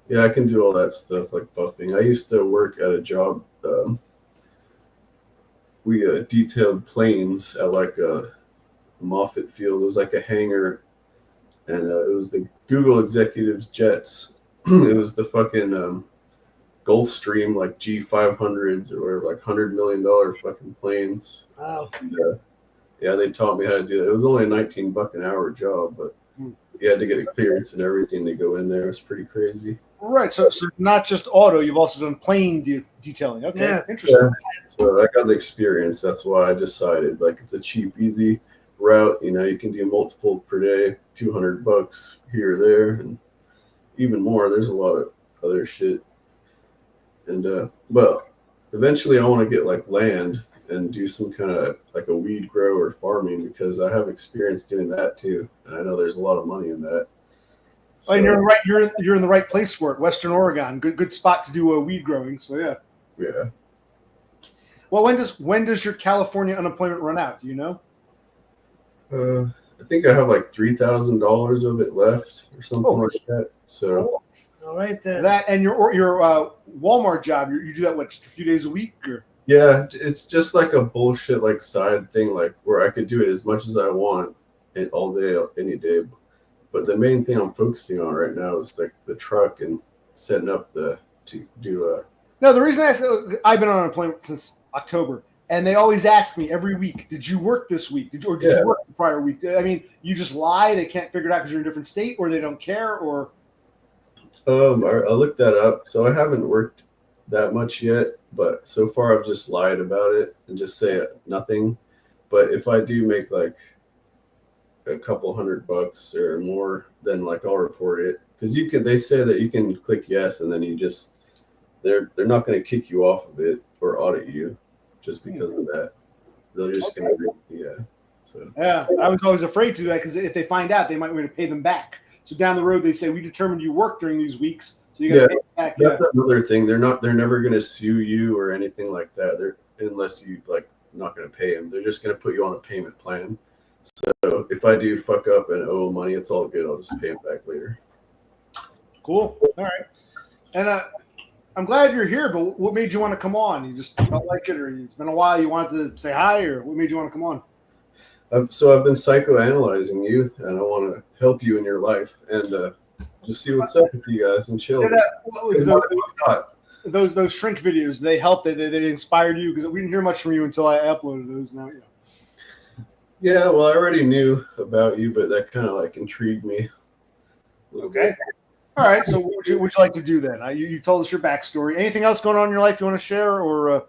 Yeah, I can do all that stuff like buffing. I used to work at a job. We detailed planes at like a Moffett Field. It was like a hangar, and it was the Google executives' jets. It was the fucking Gulfstream, like G500s or like $100 million fucking planes. Wow. And, yeah, they taught me how to do that. It was only a $19 an hour job, but you had to get a clearance and everything to go in there. It was pretty crazy. Right. So not just auto, you've also done plane detailing. Okay. Yeah. Interesting. Yeah. So I got the experience. That's why I decided like it's a cheap, easy route. You know, you can do multiple per day, $200 here or there, and even more. There's a lot of other shit. And but eventually I want to get like land and do some kind of like a weed grow or farming, because I have experience doing that too, and I know there's a lot of money in that. So, and you're in the right place for it. Western Oregon, good spot to do weed growing. So yeah. Yeah. Well, when does your California unemployment run out? Do you know? I think I have like $3,000 of it left or something like that. So All right then. that and your Walmart job, you do that what, just a few days a week or? yeah, it's just like a bullshit like side thing, like where I could do it as much as I want and all day, any day. But the main thing I'm focusing on right now is like the truck and setting up to do. No, the reason I've been on unemployment since October, and they always ask me every week, "Did you work this week? Did you work the prior week?" I mean, you just lie. They can't figure it out because you're in a different state, or they don't care, or. I looked that up. So I haven't worked that much yet, but so far I've just lied about it and just say nothing. But if I do make like a couple $100 or more, then like I'll report it, because they say that you can click yes, and then you just they're not going to kick you off of it or audit you just because of that. They're just going to so Yeah, I was always afraid to do that, because if they find out, they might want to pay them back. So down the road they say, we determined you worked during these weeks, so you got to pay them back. That's another thing. They're never going to sue you or anything like that. Unless you like not going to pay them. They're just going to put you on a payment plan. So if I do fuck up and owe money, it's all good. I'll just pay them back later. Cool. All right. And I'm glad you're here, but what made you want to come on? You just felt like it, or it's been a while, you wanted to say hi, or what made you want to come on? So I've been psychoanalyzing you, and I want to help you in your life and just see what's up with you guys and chill. Those shrink videos, they helped. They inspired you, because we didn't hear much from you until I uploaded those. Now, Yeah, well, I already knew about you, but that kind of like intrigued me. Okay. All right. So what would you like to do then? You told us your backstory. Anything else going on in your life you want to share, or?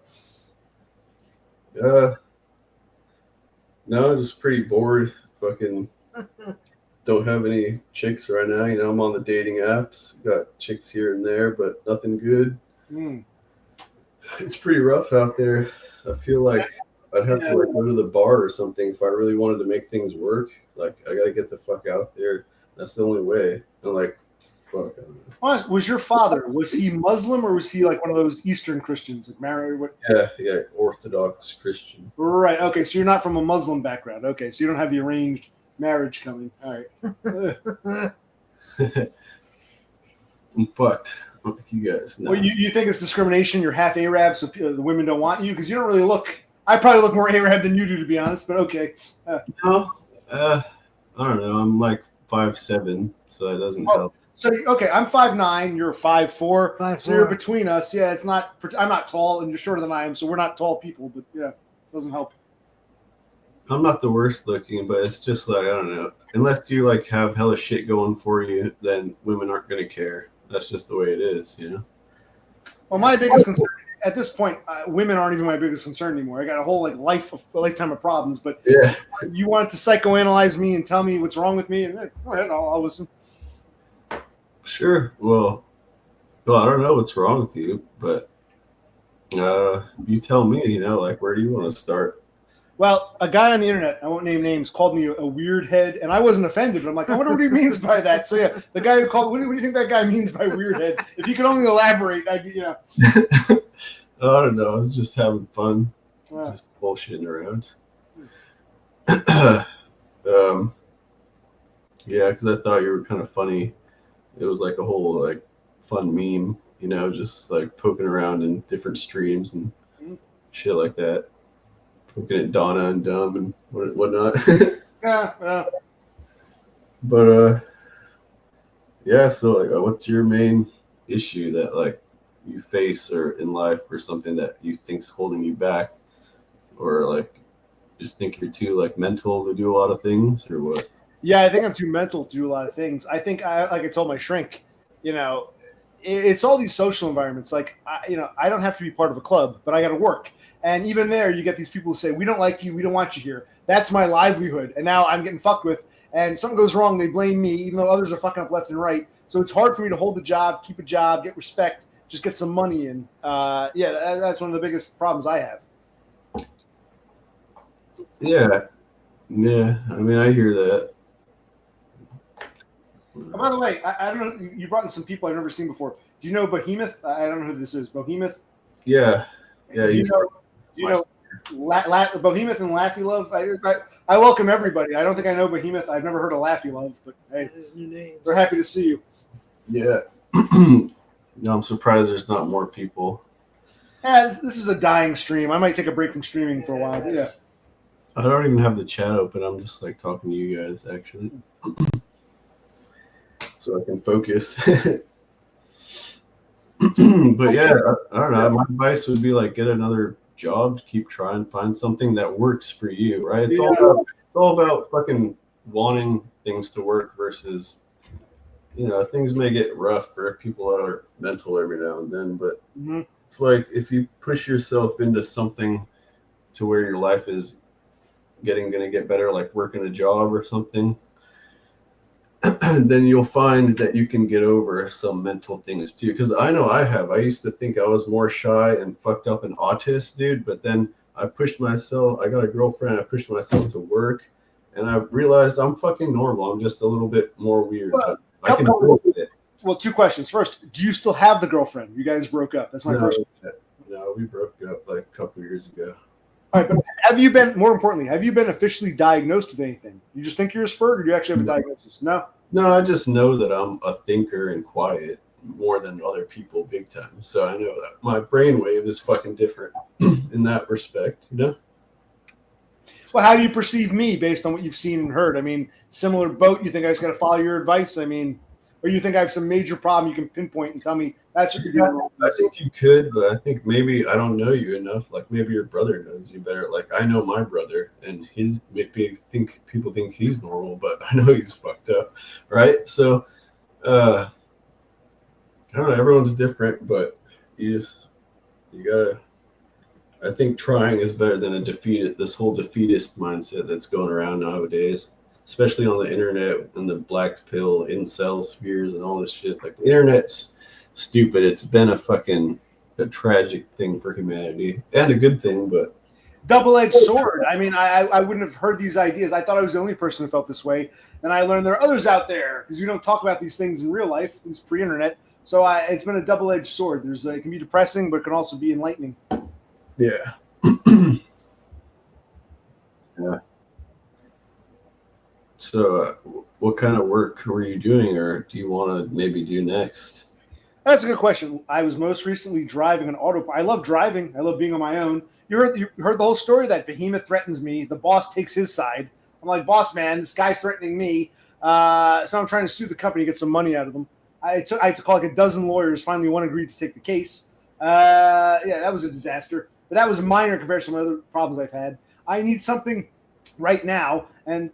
No, just pretty bored. Fucking don't have any chicks right now. You know, I'm on the dating apps. Got chicks here and there, but nothing good. It's pretty rough out there. I feel like I'd have to like go to the bar or something if I really wanted to make things work. Like, I got to get the fuck out there. That's the only way. And like, fuck. Honest, was your father, was he Muslim, or was he like one of those Eastern Christians, like married? What? Yeah, Orthodox Christian. Right. Okay. So you're not from a Muslim background. Okay. So you don't have the arranged marriage coming. All right. I'm fucked. Like you guys know. Well, you think it's discrimination? You're half Arab, so the women don't want you, because you don't really look. I probably look more Arab than you do, to be honest. But okay. No, I don't know. I'm like 5'7", so that doesn't help. So okay, I'm 5'9", you're 5'4", 5'4". so you're between us. Yeah, it's not. I'm not tall, and you're shorter than I am, so we're not tall people. But yeah, it doesn't help. I'm not the worst looking, but it's just like, I don't know. Unless you like have hella shit going for you, then women aren't gonna care. that's just the way it is, you know. Well, my biggest concern at this point, women aren't even my biggest concern anymore. I got a whole lifetime of problems, but Yeah. you wanted to psychoanalyze me and tell me what's wrong with me, and go ahead, I'll listen. Sure. Well, I don't know what's wrong with you, but you tell me, you know, like, where do you want to start? Well, a guy on the internet, I won't name names, called me a weird head, and I wasn't offended. But I'm like, I wonder what he means by that. So yeah, the guy who called, what do you think that guy means by weird head? If you could only elaborate, I'd be, I don't know. I was just having fun, just bullshitting around. Yeah, because I thought you were kind of funny. It was like a whole like fun meme, you know, just like poking around in different streams and shit like that. Poking at Donna and Dumb and whatnot. yeah. But yeah. So like, what's your main issue that like you face or in life, or something that you think's holding you back, or like just think you're too like mental to do a lot of things, or what? Yeah, I think I'm too mental to do a lot of things. I think like I told my shrink, you know, it's all these social environments. Like, I don't have to be part of a club, but I got to work. And even there, you get these people who say, we don't like you. We don't want you here. That's my livelihood. And now I'm getting fucked with. And something goes wrong, they blame me, even though others are fucking up left and right. So it's hard for me to hold a job, keep a job, get respect, just get some money in. Yeah, that's one of the biggest problems I have. Yeah. I mean, I hear that. Oh, by the way, I don't know. You brought in some people I've never seen before. Do you know Behemoth? I don't know who this is. Behemoth? Yeah. Do you know Behemoth and Laffy Love? I welcome everybody. I don't think I know Behemoth. I've never heard of Laffy Love, but hey, new names. We're happy to see you. Yeah. No, I'm surprised there's not more people. Yeah, this is a dying stream. I might take a break from streaming for a while. But yeah. I don't even have the chat open. I'm just like talking to you guys actually. So I can focus. But yeah, I don't know. My advice would be like, get another job, keep trying, find something that works for you, right? It's all about fucking wanting things to work versus, you know, things may get rough for people that are mental every now and then, but it's like if you push yourself into something to where your life is gonna get better, like working a job or something, then you'll find that you can get over some mental things too. Because I know I used to think I was more shy and fucked up and autist, dude. But then I pushed myself. I got a girlfriend. I pushed myself to work, and I realized I'm fucking normal. I'm just a little bit more weird. But I can deal with it. Well, two questions. First, do you still have the girlfriend? You guys broke up. That's my first question. No, we broke up like a couple years ago. All right, but more importantly, have you been officially diagnosed with anything? You just think you're a Asperger, or do you actually have a diagnosis? No, I just know that I'm a thinker and quiet more than other people big time. So I know that my brainwave is fucking different in that respect, you know? Well, how do you perceive me based on what you've seen and heard? I mean, similar boat, you think I just got to follow your advice? I mean, or you think I have some major problem you can pinpoint and tell me that's what you're doing wrong? I think you could, but I think maybe I don't know you enough. Like maybe your brother knows you better. Like I know my brother, and people think he's normal, but I know he's fucked up, right? So I don't know. Everyone's different, but you gotta. I think trying is better than this whole defeatist mindset that's going around nowadays, especially on the internet and the black pill incel spheres and all this shit. Like the internet's stupid. It's been a tragic thing for humanity and a good thing, but double-edged sword. I mean, I wouldn't have heard these ideas. I thought I was the only person who felt this way, and I learned there are others out there because you don't talk about these things in real life, at least pre-internet. So it's been a double-edged sword. It can be depressing, but it can also be enlightening. Yeah. Yeah. So what kind of work were you doing, or do you want to maybe do next? That's a good question. I was most recently driving an auto. I love driving. I love being on my own. You heard the whole story that Behemoth threatens me. The boss takes his side. I'm like, boss man, this guy's threatening me. So I'm trying to sue the company, get some money out of them. I had to call like a dozen lawyers. Finally, one agreed to take the case. Yeah, that was a disaster. But that was minor compared to some other problems I've had. I need something right now, and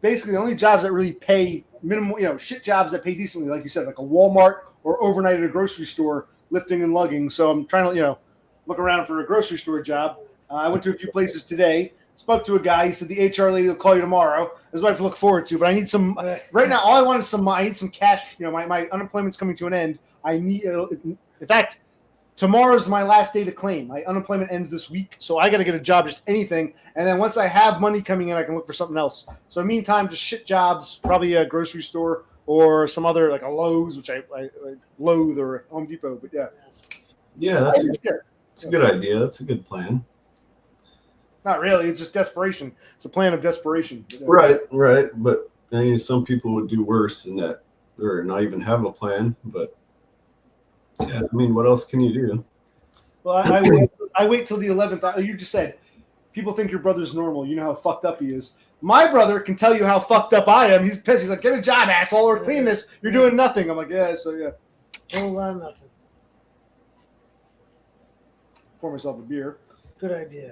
basically the only jobs that really pay minimal, shit jobs that pay decently, like you said, like a Walmart or overnight at a grocery store, lifting and lugging. So I'm trying to, look around for a grocery store job. I went to a few places today. Spoke to a guy. He said the HR lady will call you tomorrow. That's what I have to look forward to. But I need some right now. All I want is I need some cash. My unemployment's coming to an end. I need. In fact, tomorrow's my last day to claim. My unemployment ends this week, so I got to get a job, just anything. And then once I have money coming in, I can look for something else. So meantime, just shit jobs, probably a grocery store or some other like a Lowe's, which I loathe, or a Home Depot. But yeah, that's a good idea. That's a good plan. Not really. It's just desperation. It's a plan of desperation. Right. But I mean, some people would do worse than that, or not even have a plan. But yeah, I mean, what else can you do? Well, I wait till the 11th. You just said people think your brother's normal. You know how fucked up he is. My brother can tell you how fucked up I am. He's pissed. He's like, get a job, asshole, or clean this. You're doing nothing. I'm like, yeah, so yeah. Whole lot of nothing. Pour myself a beer. Good idea.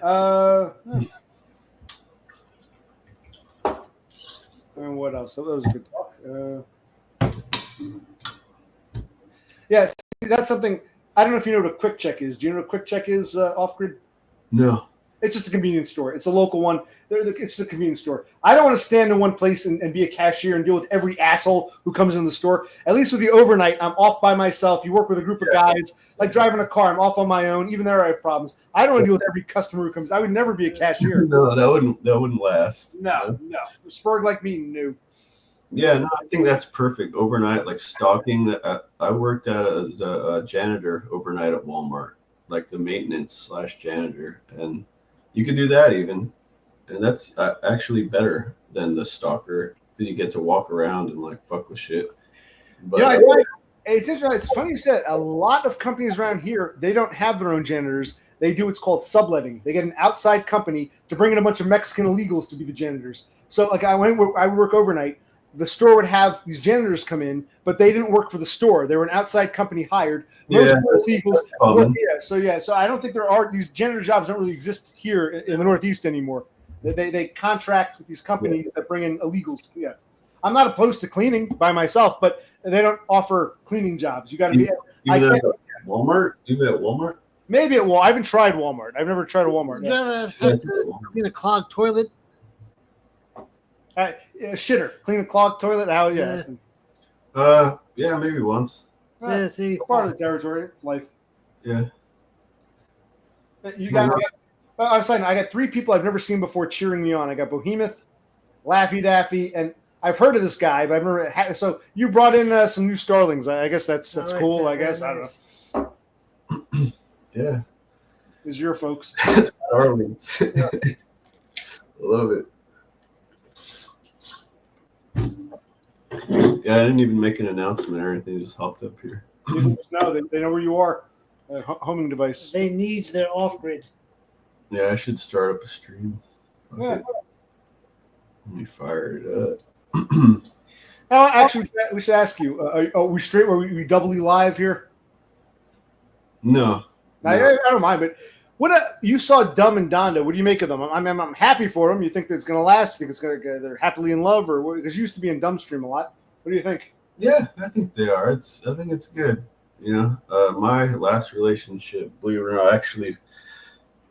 And what else? That was a good talk. Yeah, that's something. I don't know if you know what a Quick Check is. Do you know what a Quick Check is, off grid? No. It's just a convenience store. It's a local one. It's just a convenience store. I don't want to stand in one place and be a cashier and deal with every asshole who comes in the store. At least with the overnight, I'm off by myself. You work with a group of guys. Like driving a car, I'm off on my own. Even there I have problems. I don't want to deal with every customer who comes. I would never be a cashier. No, that wouldn't last. No. Spurg like me, no. Yeah, no, I think that's perfect. Overnight, like stocking. I worked as a janitor overnight at Walmart, like the maintenance / janitor, and you could do that even, and that's actually better than the stalker because you get to walk around and like fuck with shit. But I find it's interesting. It's funny you said. A lot of companies around here, they don't have their own janitors. They do what's called subletting. They get an outside company to bring in a bunch of Mexican illegals to be the janitors. So like I work overnight. The store would have these janitors come in, but they didn't work for the store. They were an outside company hired. Most illegals. So I don't think there are these janitor jobs don't really exist here in the Northeast anymore. They contract with these companies that bring in illegals. Yeah, I'm not opposed to cleaning by myself, but they don't offer cleaning jobs. You got to be. Even at Walmart. Even at Walmart. Maybe at Walmart. I haven't tried Walmart. I've never tried a Walmart. You ever have to clean a clogged toilet? Shitter, clean a clogged toilet. How? Yeah. Yeah, maybe once. See, Part of the territory, life. Yeah. You got. I got 3 people I've never seen before cheering me on. I got Behemoth, Laffy Daffy, and I've heard of this guy, but I've never had. So you brought in some new starlings. I guess that's cool. There, I guess nice. I don't know. Yeah. Is your folks starlings? Yeah. Love it. Yeah, I didn't even make an announcement or anything. Just hopped up here. No, they know where you are. Homing device. They need their off-grid. Yeah, I should start up a stream. Okay. Let me fire it up. Actually, we should ask you. Are we straight? Are we doubly live here? No. I don't mind, but you saw Dumb and Donda. What do you make of them? I'm happy for them. You think that it's going to last? You think it's going to they're happily in love, or because you used to be in Dumb Stream a lot. What do you think? Yeah, I think they are. I think it's good. My last relationship, believe it or not, I actually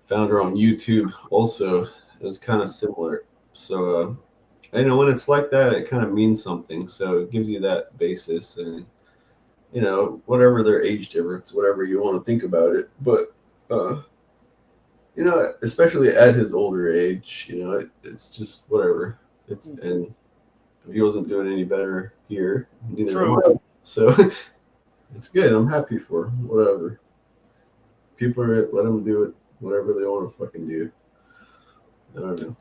found her on YouTube. Also, it was kind of similar. So, when it's like that, it kind of means something. So it gives you that basis, and whatever their age difference, whatever you want to think about it, but. Especially at his older age, it's just whatever. And if he wasn't doing any better here, neither am I. So it's good. I'm happy for him. Whatever. People let them do it, whatever they want to fucking do. I don't know.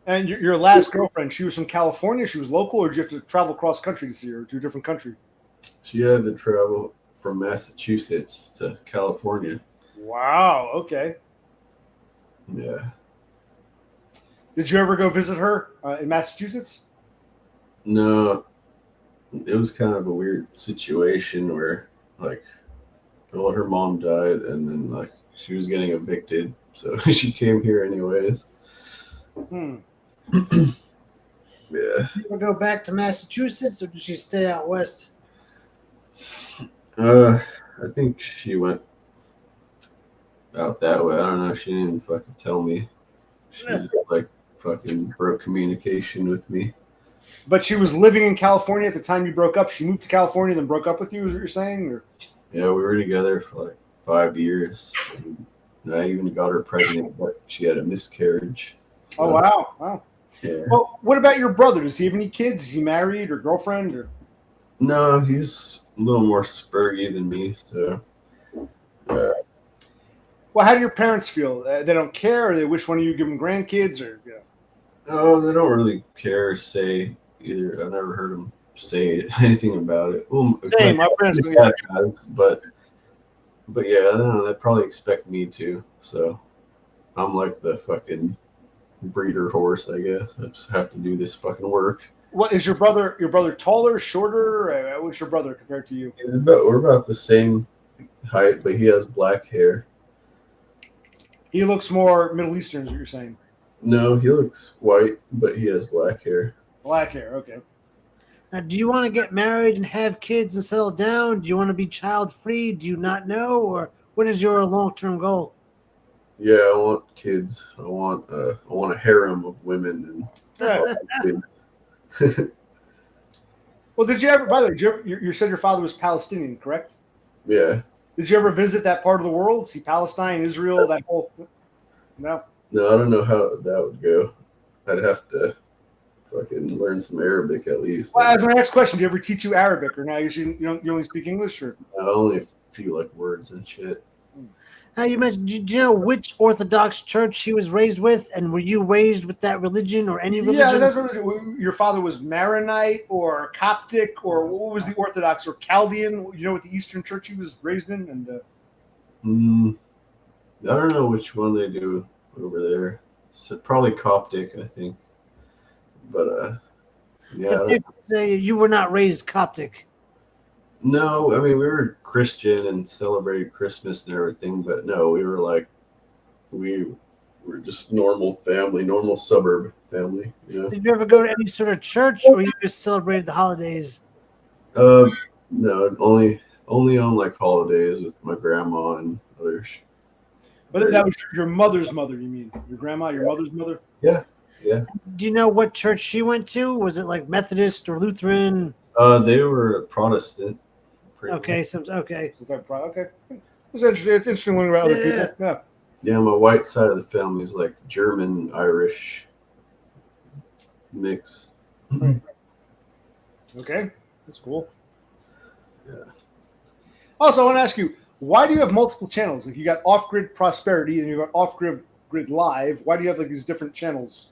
And your last girlfriend, she was from California. She was local, or did you have to travel cross country to see her to a different country? She had to travel from Massachusetts to California. Wow. Okay. Yeah. Did you ever go visit her in Massachusetts? No. It was kind of a weird situation where, her mom died, and then, she was getting evicted, so she came here anyways. Yeah. Did she ever go back to Massachusetts, or did she stay out west? I think she went out that way. I don't know. She didn't fucking tell me. She just like fucking broke communication with me. But she was living in California at the time you broke up. She moved to California, then broke up with you. Is what you're saying? Or? Yeah, we were together for like 5 years. And I even got her pregnant, but she had a miscarriage. So, Oh wow, wow. Yeah. Well, what about your brother? Does he have any kids? Is he married or girlfriend? Or No, he's a little more spurgy than me. So. well, how do your parents feel? They don't care, or they wish one of you give them grandkids, or you know? Oh, they don't really care or say either. I've never heard them say anything about it. Well, Same. My parents. dad has, but yeah, I don't know, they probably expect me to. So I'm like the fucking breeder horse, I guess. I just have to do this fucking work. What is your brother? Your brother taller, shorter? What's your brother compared to you? We're about the same height, but he has black hair. He looks more Middle Eastern, is what you're saying. No, he looks white, but he has black hair. Black hair. Okay. Now, do you want to get married and have kids and settle down? Do you want to be child free? Do you not know, or what is your long term goal? Yeah, I want kids. I want a harem of women and kids. Well, did you ever? By the way, you said your father was Palestinian, correct? Yeah. Did you ever visit that part of the world? See Palestine, Israel, that whole? No. No, I don't know how that would go. I'd have to fucking learn some Arabic at least. Well, as my next question, do you ever teach you Arabic, or now you only speak English, or? Only a few like words and shit. Now, you mentioned, do you know which Orthodox church he was raised with, and were you raised with that religion or any religion? Yeah, that's what your father was Maronite or Coptic, or what was the Orthodox or Chaldean? You know what the Eastern Church he was raised in, and I don't know which one they do over there. So probably Coptic, I think. But yeah. It's safe to say you were not raised Coptic. No, I mean we were Christian and celebrated Christmas and everything, but no, we were just normal family, normal suburb family. You know? Did you ever go to any sort of church, or you just celebrated the holidays? No, only on like holidays with my grandma and others. but that was your mother's mother. You mean your grandma, your mother's mother? Yeah. Do you know what church she went to? Was it like Methodist or Lutheran? They were Protestant. Okay, okay. Okay. It's interesting. It's interesting learning about other people. Yeah. Yeah, my white side of the family is like German, Irish mix. Okay, that's cool. Yeah. Also, I want to ask you, why do you have multiple channels? Like you got Off-Grid Prosperity and you got Off-Grid Live. Why do you have like these different channels?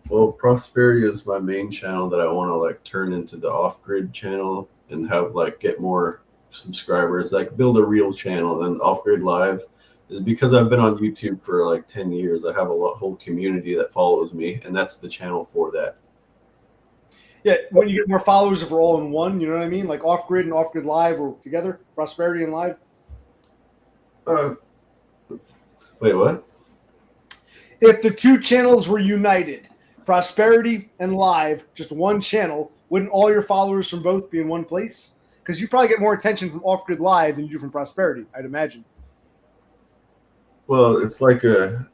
Well, Prosperity is my main channel that I want to like turn into the Off-Grid channel and have like get more subscribers, like build a real channel. And Off-Grid Live is because I've been on YouTube for like 10 years. I have a whole community that follows me, and that's the channel for that. Yeah, when you get more followers, if we're all in one, you know what I mean? Like Off-Grid and Off-Grid Live or together, Prosperity and Live. Wait, what? If the two channels were united, Prosperity and Live, just one channel, wouldn't all your followers from both be in one place? Because you probably get more attention from Off-Grid Live than you do from Prosperity, I'd imagine. Well, it's like a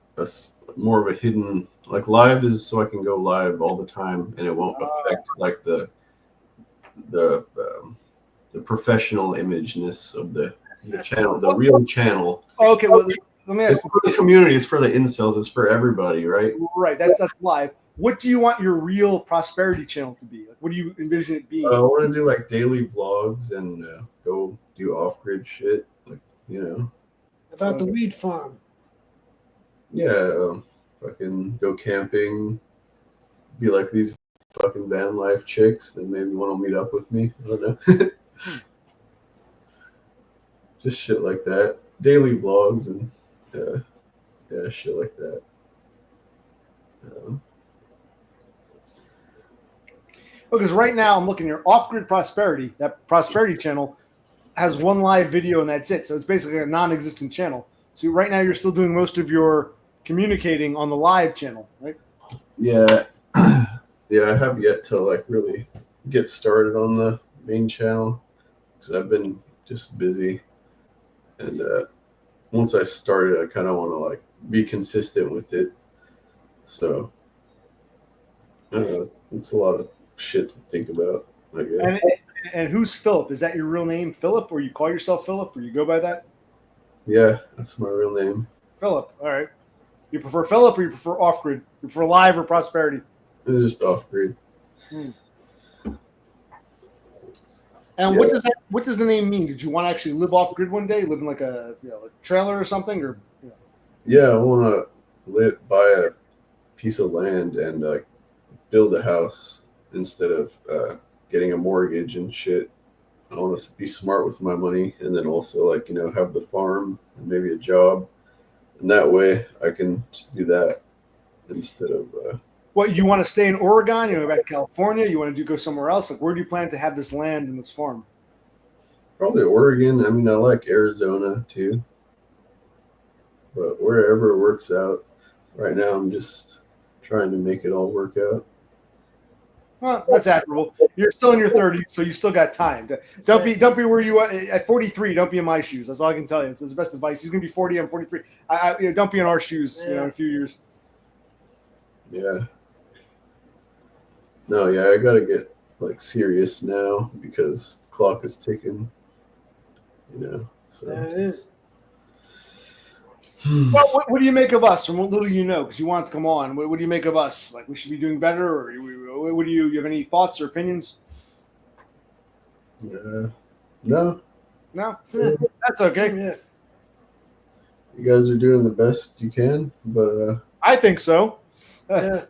more of a hidden, like Live is so I can go live all the time and it won't affect like the professional imageness of the channel, the real channel. Okay, well, let me ask It's for the community, it's for the incels, it's for everybody, right? Right, that's Live. What do you want your real Prosperity channel to be? Like, what do you envision it being? I want to do like daily vlogs and go do off-grid shit, like, you know. About the weed farm. Yeah, fucking go camping, be like these fucking van life chicks, and maybe want to meet up with me. I don't know. Just shit like that. Daily vlogs and yeah, shit like that. Because right now I'm looking at your Off-Grid Prosperity. That Prosperity channel has one live video and that's it. So it's basically a non-existent channel. So right now you're still doing most of your communicating on the live channel, right? Yeah. Yeah, I have yet to like really get started on the main channel because I've been just busy. And once I started, I kind of want to like be consistent with it. So it's a lot of shit to think about, I guess. And who's Philip? Is that your real name, Philip, or you call yourself Philip, or you go by that? Yeah, that's my real name. Philip. All right. You prefer Philip or you prefer off grid? You prefer live or prosperity? It's just off grid. And Yeah. what does the name mean? Did you want to actually live off grid one day, live in like a a trailer or something, or Yeah, I want to buy a piece of land and like build a house instead of getting a mortgage and shit. I want to be smart with my money, and then also like have the farm and maybe a job, and that way I can just do that instead of. what you want to stay in Oregon? You want to go back to California? You want to go somewhere else? Like, where do you plan to have this land and this farm? Probably Oregon. I mean, I like Arizona too, but wherever works out. Right now, I'm just trying to make it all work out. Well, that's admirable. You're still in your 30s, so you still got time. Don't be where you are at 43. Don't be in my shoes. That's all I can tell you. It's the best advice. He's gonna be 40. I'm 43. Don't be in our shoes. In a few years. Yeah. No, yeah, I gotta get like serious now because the clock is ticking. So. There it is. Well, what do you make of us from what little you know? Because you want to come on. What do you make of us? Like, we should be doing better, or what do you have any thoughts or opinions? No. That's okay. Yeah. You guys are doing the best you can, but I think so. Yeah.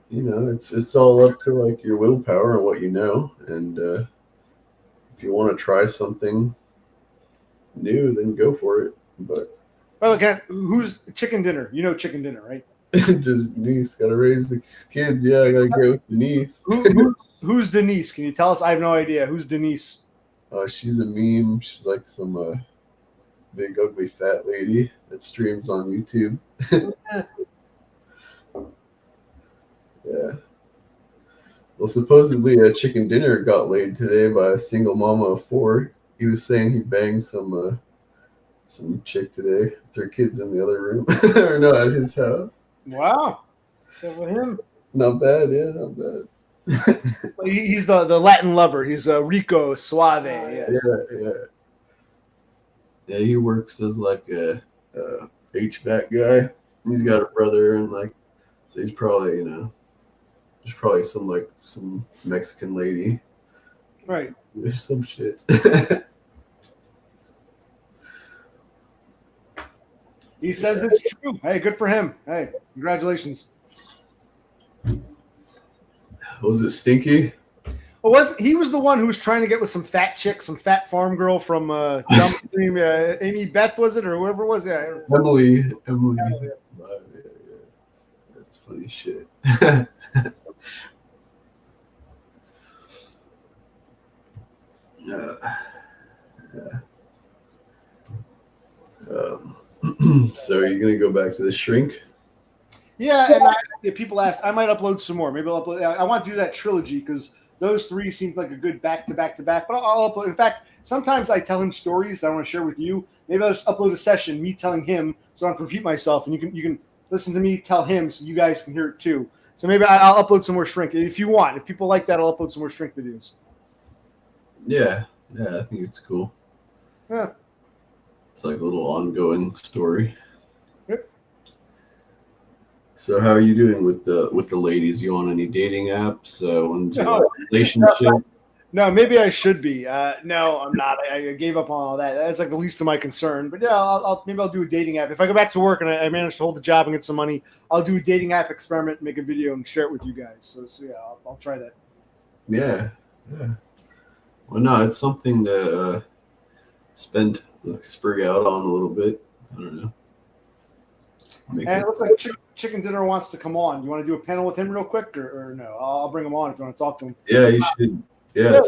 it's all up to like your willpower and what you know, and if you want to try something new, then go for it. But who's chicken dinner? You know chicken dinner, right? Denise gotta raise the kids. Yeah, I gotta go with Denise. Who's Denise? Can you tell us? I have no idea. Who's Denise? She's a meme. She's like some big ugly fat lady that streams on YouTube. Yeah. Well, supposedly a chicken dinner got laid today by a single mama of 4. He was saying he banged some chick today with her kids in the other room, or no, at his house. Wow, good for him. Not bad, yeah, not bad. He's the Latin lover. He's Rico Suave. Yes. Yeah. He works as like a HVAC guy. He's got a brother, and like, so he's probably there's probably some Mexican lady, right? There's some shit. He says it's true. Hey, good for him. Hey, congratulations. Was it Stinky? Well, he was the one who was trying to get with some fat chick, some fat farm girl from Dumpstream, Amy Beth, was it, or whoever it was? Yeah. Emily. Yeah. That's funny shit. So are you gonna go back to the shrink? Yeah, and if people asked, I might upload some more. Maybe I'll upload. I want to do that trilogy because those 3 seem like a good back to back. But I'll upload. In fact, sometimes I tell him stories that I want to share with you. Maybe I'll just upload a session, me telling him, so I don't have to repeat myself, and you can listen to me tell him, so you guys can hear it too. So maybe I'll upload some more shrink if you want. If people like that, I'll upload some more shrink videos. Yeah, I think it's cool. Yeah, it's like a little ongoing story. Yep. So how are you doing with the ladies? You on any dating apps? Relationship? No, maybe I should be. No, I'm not. I gave up on all that. That's like the least of my concern. But yeah, maybe I'll do a dating app. If I go back to work and I manage to hold the job and get some money, I'll do a dating app experiment, make a video, and share it with you guys. So yeah, I'll try that. Yeah. Well, no, it's something to sprig out on a little bit. I don't know. And it looks like Chicken Dinner wants to come on. You want to do a panel with him real quick, or no? I'll bring him on if you want to talk to him. Yeah, you should. Yeah,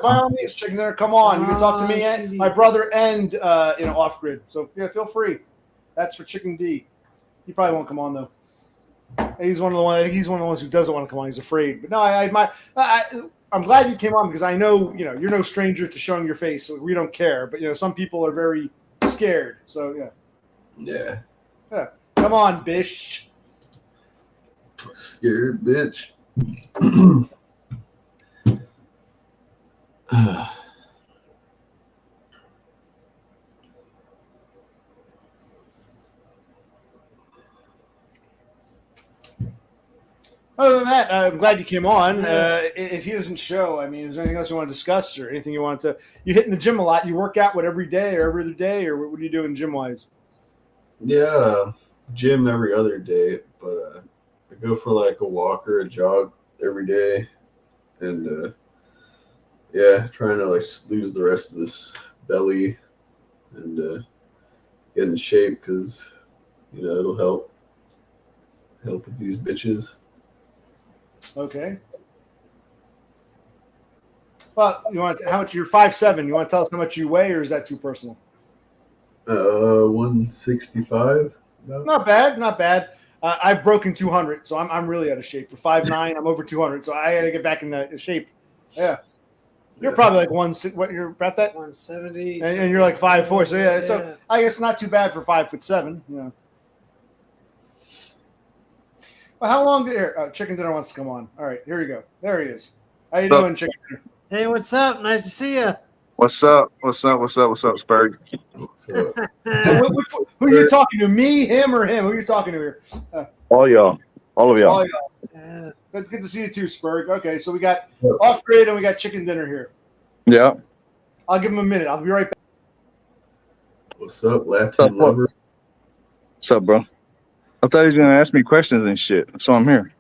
by all means, Chicken Dinner, come on. You can talk to me and my brother and off grid. So yeah, feel free. That's for Chicken D. He probably won't come on though. He's one of the ones who doesn't want to come on. He's afraid. But no, I'm glad you came on because I know you're no stranger to showing your face, so we don't care. But some people are very scared. So Yeah. Come on, bish. Scared bitch. Other than that, I'm glad you came on. If he doesn't show, I mean, is there anything else you want to discuss or anything you want to? You hit in the gym a lot. You work out every day or every other day, or what are you doing gym wise? Yeah, gym every other day, but I go for like a walk or a jog every day, and trying to like lose the rest of this belly and get in shape because it'll help with these bitches. Okay. Well, how much? You're 5'7". You want to tell us how much you weigh, or is that too personal? 165. Not bad. I've broken 200, so I'm really out of shape. For 5'9", I'm over 200, so I got to get back in the shape. Yeah. You're probably like what? You're about that 170, and you're like 5'4". So yeah, so I guess not too bad for 5'7". Yeah. Well, how long did Chicken Dinner wants to come on? All right, here we go. There he is. How you doing, Chicken Dinner? Hey, what's up? Nice to see you. What's up, Spurg? So, Who are you talking to? Me, him, or him? Who are you talking to here? All y'all. All of y'all. Yeah. Good to see you too, Spurg. Okay, so we got Off Grid and we got Chicken Dinner here. Yeah. I'll give him a minute. I'll be right back. what's up, Latin lover? What's up, bro? I thought he was gonna ask me questions and shit, so I'm here.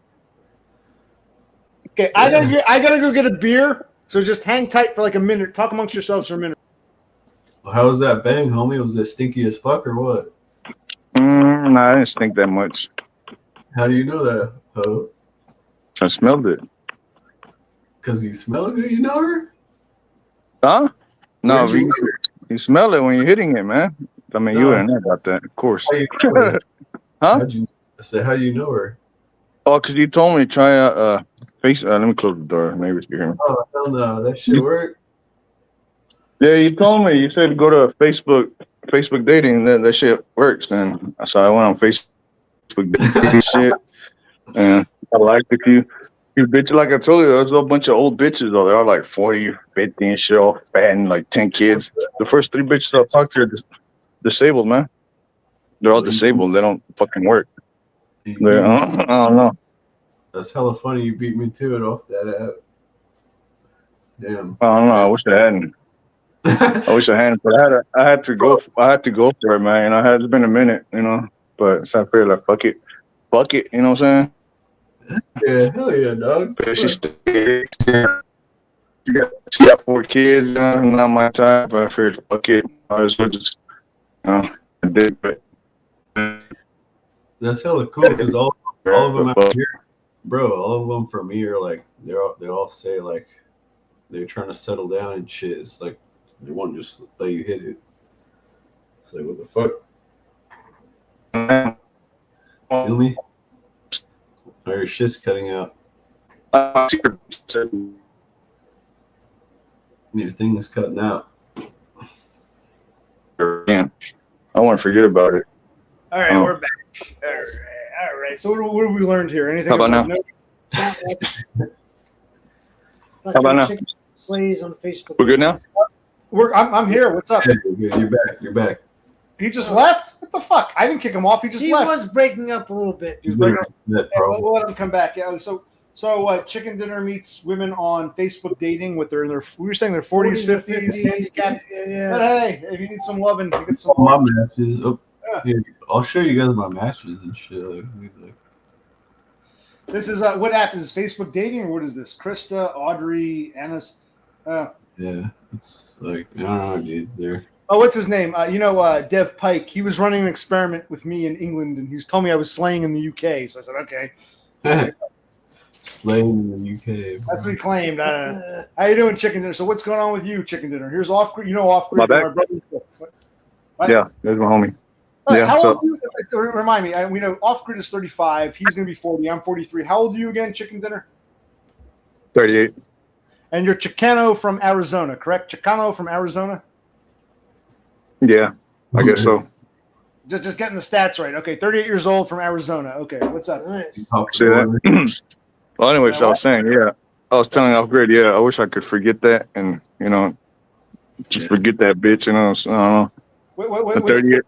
Okay, I gotta go get a beer. So just hang tight for like a minute. Talk amongst yourselves for a minute. Well, how was that bang, homie? Was it stinky as fuck or what? Nah, I didn't stink that much. How do you know that, ho? I smelled it. Because you smell good, you know her? Huh? No, Where'd you you smell it when you're hitting it, man. I mean, you wouldn't know about that, of course. How you know her? Huh? I said, how do you know her? Oh, because you told me to try out face. Let me close the door. Maybe you hear me. Oh, hell no. That shit worked? Yeah, you told me. You said to go to Facebook dating. That shit works. And so I went on Facebook dating shit. And I liked a few bitches. Like I told you, there's a bunch of old bitches though. They're all like 40, 50 and shit, all fat and like 10 kids. The first 3 bitches I talked to are disabled, man. They're all disabled. They don't fucking work. I don't know. That's hella funny. You beat me to it off that app. Damn. I don't know. I wish I hadn't. But I had to go for it, man. It's been a minute, But so I figured like fuck it, you know what I'm saying? Yeah, hell yeah, dog. But she got 4 kids, not my type. But I figured fuck it. I was just, I did, but that's hella cool because all of them out here, bro. All of them from here, like they all say like they're trying to settle down and shit. It's like they won't just let you hit it. It's like what the fuck? Feel me? Oh, your shit's cutting out. Your thing is cutting out. Yeah, I want to forget about it. All right, we're back. All right. So what have we learned here? Anything? How about now? How about now? Slays on Facebook. We're good now? I'm here. What's up? Hey, you're back. You're back. He just left? What the fuck? I didn't kick him off. He just left. He was breaking up a little bit. He's breaking up. We'll let him come back. Yeah. So Chicken Dinner meets women on Facebook dating with we were saying their 40s, 50s, handicapped. Yeah. But hey, if you need some loving, you get some my matches. Oh, yeah, I'll show you guys my matches and shit. Like. This is what app is Facebook dating or what is this? Krista, Audrey, Annis. Yeah, it's like I don't know, dude. They're what's his name? Dev Pike. He was running an experiment with me in England, and he was telling me I was slaying in the UK. So I said, okay. Slaying in the UK. That's what he claimed. How you doing, Chicken Dinner? So what's going on with you, Chicken Dinner? Here's Off Grid. Off Grid. My back. What? Yeah, there's my homie. Right, Yeah, how so- old are you? Remind me. We know Off Grid is 35. He's going to be 40. I'm 43. How old are you again, Chicken Dinner? 38. And you're Chicano from Arizona, correct? Chicano from Arizona? Yeah, I guess so. Just getting the stats right. Okay, 38 years old from Arizona. Okay, what's up? Nice. See that? Well, anyway, so I was saying, yeah, I was telling Off Grid, yeah, I wish I could forget that and, just forget that bitch, So, I don't know. Wait, The 38.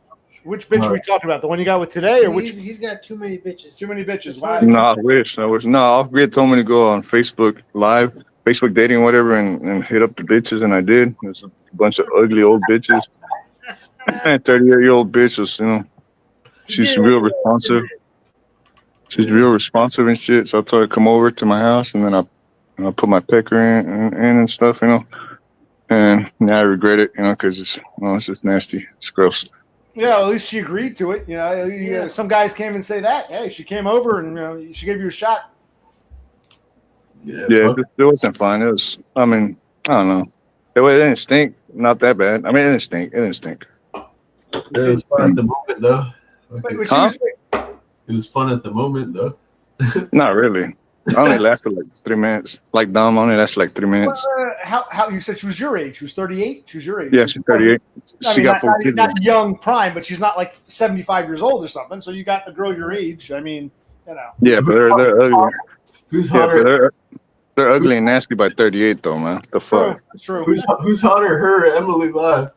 which bitch are we talking about? The one you got with today, or which? He's got too many bitches. Too many bitches. That's Wow. why- No, I wish. No, Off Grid told me to go on Facebook Live, Facebook dating, whatever, and hit up the bitches, and I did. There's a bunch of ugly old bitches. And 38-year-old bitch was, she's real responsive. She's real responsive and shit. So I told her to come over to my house, and then I put my pecker in and stuff, And now I regret it, because it's just nasty. It's gross. Yeah, at least she agreed to it. Some guys came and say that. Hey, she came over and she gave you a shot. Yeah, It wasn't fun. It was, I don't know. It didn't stink. Not that bad. I mean, it didn't stink. it was fun at the moment, though. Wait, Huh? It was fun at the moment, though. Not really. It only lasted like 3 minutes. Like Dom only lasted like 3 minutes. How you said she was your age? She was 38. She was your age. Yeah, she's 38. She got full teeth. not young prime, but she's not like 75 years old or something. So you got a girl your age. I mean, Yeah, but they're ugly. Who's Yeah, hotter? but they're ugly and nasty by 38 though, man. The fuck. It's true. Who's hotter, her or Emily Live?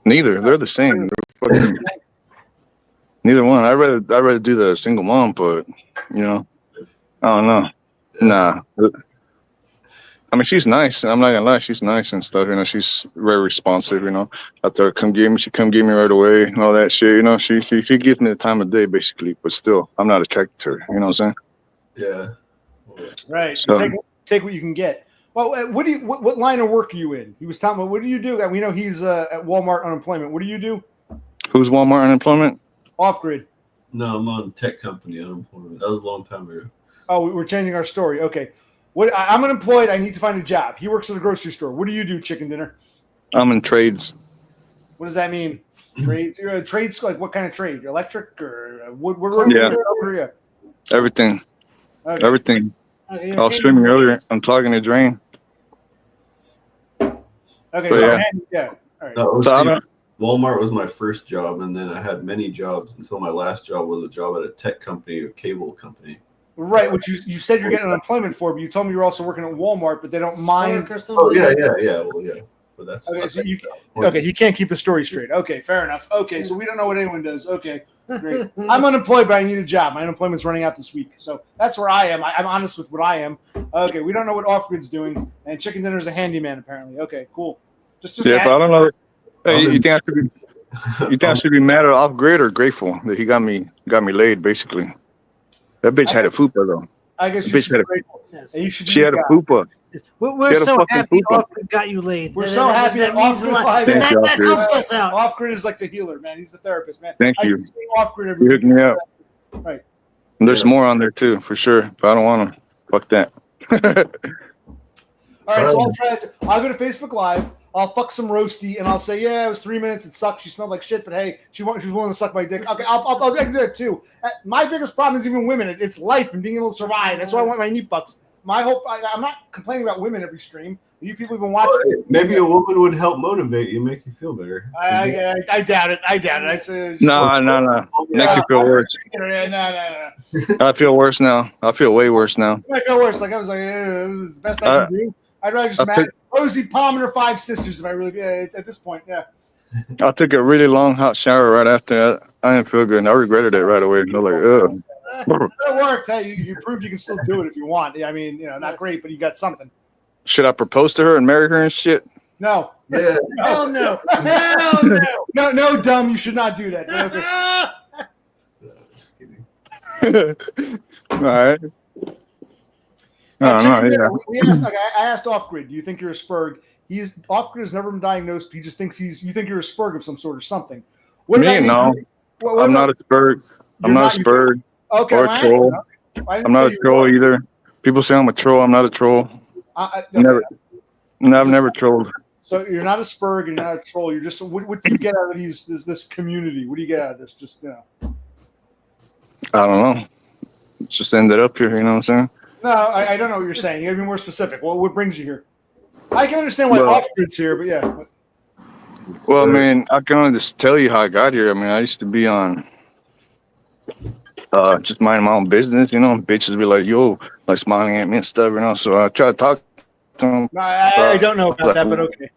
Neither. They're the same. They're fucking, neither one. I'd rather do the single mom, but I don't know. Nah. I mean, she's nice. I'm not gonna lie, she's nice and stuff. She's very responsive. I told her come get me. She come get me right away and all that shit. She gives me the time of day basically. But still, I'm not attracted to her. You know what I'm saying? Yeah. Right. So- Take what you can get. Well, what line of work are you in? He was telling me, what do you do? We know he's at Walmart unemployment. What do you do? Who's Walmart unemployment? Off Grid. No, I'm on tech company unemployment. That was a long time ago. Oh, we're changing our story. Okay. I'm unemployed. I need to find a job. He works at a grocery store. What do you do, Chicken Dinner? I'm in trades. What does that mean? Trades? You're a trades, like what kind of trade? Electric or wood? Yeah. Everything. Okay. Everything. Okay, I was streaming earlier. I'm talking to Drain. Okay. But So, yeah. All right. No, So I see, don't- Walmart was my first job, and then I had many jobs until my last job was a job at a tech company, a cable company. Right. Which you said you're getting unemployment for, but you told me you're also working at Walmart, but they don't mind. Spark or something. Oh yeah. Well, yeah. But that's Okay, that's so you can't keep the story straight. Okay, fair enough. Okay, so we don't know what anyone does. Okay, great. I'm unemployed, but I need a job. My unemployment's running out this week, so that's where I am. I'm honest with what I am. Okay, we don't know what Off Grid's doing, and Chicken Dinner's a handyman apparently. Okay, cool. Just Yeah, but I don't know. Hey, you think I should be? You think I should be mad at Off Grid or grateful that he got me laid? Basically, that bitch had a fupa though. I guess The you bitch should had be a- grateful. Yes. And you should be She had a God. fupa. We're Get a so fucking happy pooper. Off Grid got you laid. We're so happy that means Off a lot. Grid- Thank you, That Off Grid. helps us out. Off Grid is like the healer, man. He's the therapist, man. Thank I you. can stay Off Grid every You hooked week. me up. Right. And there's more on there too, for sure. But I don't want to. Fuck that. All right, so I'll go to Facebook Live. I'll fuck some roasty, and I'll say, yeah, it was 3 minutes. It sucked. She smelled like shit, but hey, she was willing to suck my dick. Okay, I'll do that too. My biggest problem is even women. It's life and being able to survive. That's why I want my knee bucks. I'm not complaining about women every stream. You people even watch. Maybe a woman would help motivate you, make you feel better. I doubt it. I'd say No. Makes you feel worse. No. I feel worse now. I feel way worse now. I feel worse. Like I was like, it was the best I can do. I'd rather just mad Rosie Palm and her 5 sisters if I really. It's at this point, yeah. I took a really long hot shower right after. I didn't feel good, and I regretted it right away. I was like, ugh. It worked. Hey, you proved you can still do it if you want. I mean, not great, but you got something. Should I propose to her and marry her and shit? No. Yeah. Hell no. Hell no. No, dumb. You should not do that. Okay. Just kidding. All right. I don't know. Yeah. I asked Off Grid, do you think you're a Spurg? Off Grid has never been diagnosed. He just thinks you think you're a Spurg of some sort or something. Me, no. I'm not a Spurg. I'm not a Spurg or a troll. I'm not a troll either. People say I'm a troll. I'm not a troll. I've I've never trolled. So you're not a spurg, you're not a troll. You're just what do you get out of this community? What do you get out of this? Just I don't know. Just ended up here. You know what I'm saying? No, I don't know what you're saying. You gotta be more specific. What brings you here? I can understand why Well- off-grid's here, but yeah. Well, I mean, I can only just tell you how I got here. I mean, I used to be on just minding my own business, you know. Bitches be like, yo, like smiling at me and stuff, you know. So I try to talk to them. No, I don't know about that, but okay.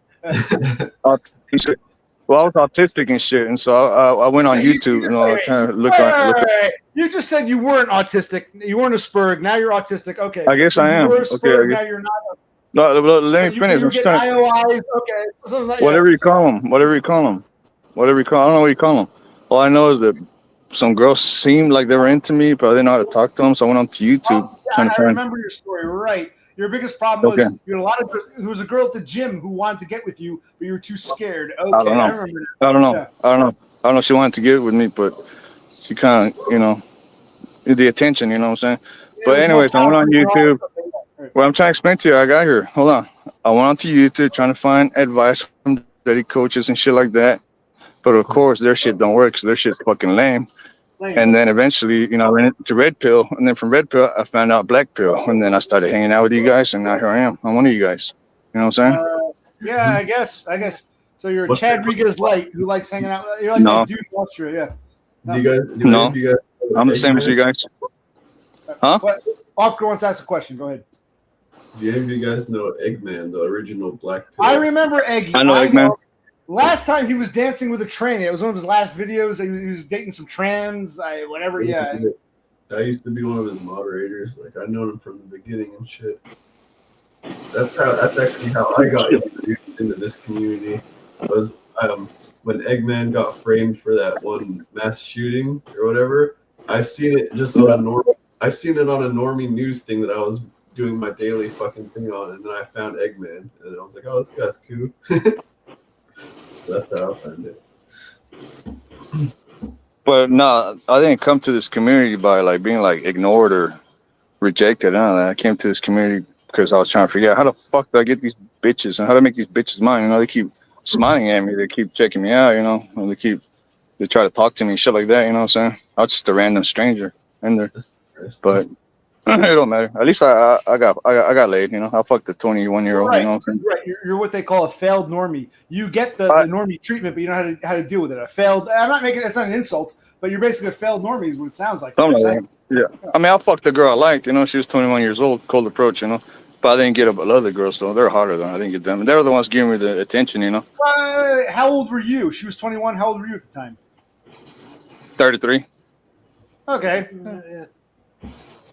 Well, I was autistic and shit, and so I went on YouTube, you know, trying to look on. Wait. You just said you weren't autistic. You weren't a spurg. Now you're autistic. Okay. I guess I am. You were a Okay, spurg, now you're not. No, let me finish. You I'm get trying- IOIs. Okay. So it's not- Whatever you call them. I don't know what you call them. All I know is that some girls seemed like they were into me, but I didn't know how to talk to them, so I went on to YouTube. I remember your story. Right. Your biggest problem was Okay. you had a lot of. There was a girl at the gym who wanted to get with you, but you were too scared. Okay, I don't know. I remember that. I don't know. Yeah. I don't know. She wanted to get with me, but she kind of, you know, the attention. You know what I'm saying? But anyways, I went on YouTube. Well, I'm trying to explain to you. I got here. Hold on. I went on to YouTube trying to find advice from daddy coaches and shit like that. But of course, their shit don't work because their shit's fucking lame. And then eventually, you know, I went into Red Pill. And then from Red Pill, I found out Black Pill. And then I started hanging out with you guys. And now here I am. I'm one of you guys. You know what I'm saying? Yeah, I guess. So you're a What's Chad that? Rigas light who likes hanging out. You're like No. that dude in Austria, yeah. Do you guys? No. Do you guys I'm the same as you guys. Huh? But Oscar wants to ask a question. Go ahead. Do any of you guys know Eggman, the original Black Pill? I remember Eggy. I know Eggman. Last time he was dancing with a tranny. It was one of his last videos. He was dating some trans. Whatever. Yeah. I used to be one of his moderators. Like I known him from the beginning and shit. That's actually how I got introduced into this community. Was when Eggman got framed for that one mass shooting or whatever. I seen it just on a normie news thing that I was doing my daily fucking thing on, and then I found Eggman, and I was like, oh, this guy's cool. So that's how I found it. But no, I didn't come to this community by like being like ignored or rejected. I came to this community because I was trying to figure out how the fuck do I get these bitches and how to make these bitches mine. You know, they keep smiling at me, they keep checking me out. You know, and they try to talk to me, shit like that. You know what I'm saying? I was just a random stranger in there, but it don't matter. At least I got laid. You know, I fucked a 21-year-old. Right. You know what I'm saying? Right. You're what they call a failed normie. You get the normie treatment, but you know how to deal with it. A failed. I'm not making that's not an insult, but you're basically a failed normie is what it sounds like. Yeah. I mean, I fucked the girl I liked. You know, she was 21 years old. Cold approach. You know, but I didn't get up with other girls though. They're harder though. I didn't get them. They were the ones giving me the attention. You know. How old were you? She was 21. How old were you at the time? 33. Okay.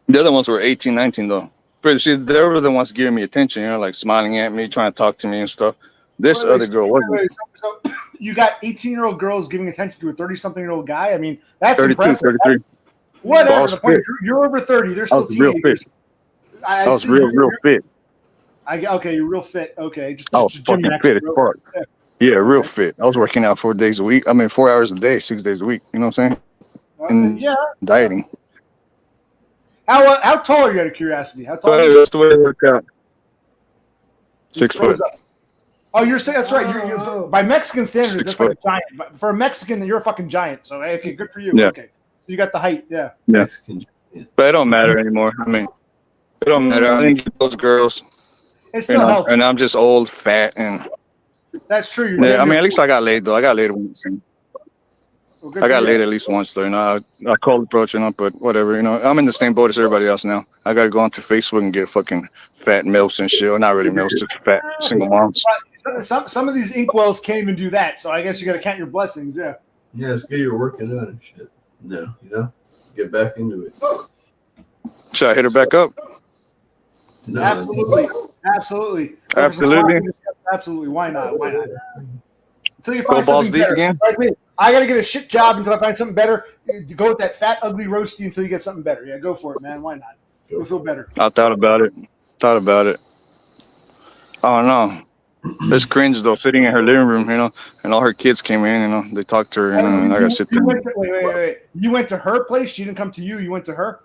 The other ones were 18, 19 though. But see, they were the ones giving me attention, you know, like smiling at me, trying to talk to me and stuff. This other girl wasn't. So you got 18-year-old girls giving attention to a 30-something-year-old guy? I mean, that's 32, impressive. 33. Whatever. The point, you're over 30. They're still real teenagers. fit. I was real fit. Okay, you're real fit. Okay. I was fucking fit as fuck. Yeah, real fit. I was working out 4 days a week. I mean, 4 hours a day, 6 days a week. You know what I'm saying? And yeah. Dieting. How tall are you, out of curiosity? How tall are you? That's the way it worked out. 6 foot. Oh, you're saying that's right. You're by Mexican standards, 6 that's like foot. a giant. But for a Mexican, you're a fucking giant. So okay, good for you. Yeah. Okay, so you got the height. Yeah. Yeah. But it don't matter anymore. I mean, it don't matter. I didn't get those girls. It still helps. And I'm just old, fat, and That's true. yeah. I mean, at least I got laid though. I got laid once. Well, I got laid at least once though. You know, I called approach, you know, but whatever. You know, I'm in the same boat as everybody else now. I got to go onto Facebook and get fucking fat milfs and shit. Well, not really milfs, just fat single moms. Some of these inkwells can't even do that. So I guess you got to count your blessings. Yeah. Yeah, it's good you're working out and shit. No, you know, get back into it. Should I hit her back up? No, Absolutely. Why not? Until you find Go balls something deep better. again? Like me, I got to get a shit job until I find something better. Go with that fat, ugly roasty until you get something better. Yeah, go for it, man. Why not? You'll feel better. I thought about it. Oh no. It's cringe though, sitting in her living room, you know, and all her kids came in, you know, they talked to her, you know, and I got to sit there. Wait. You went to her place? She didn't come to you? You went to her?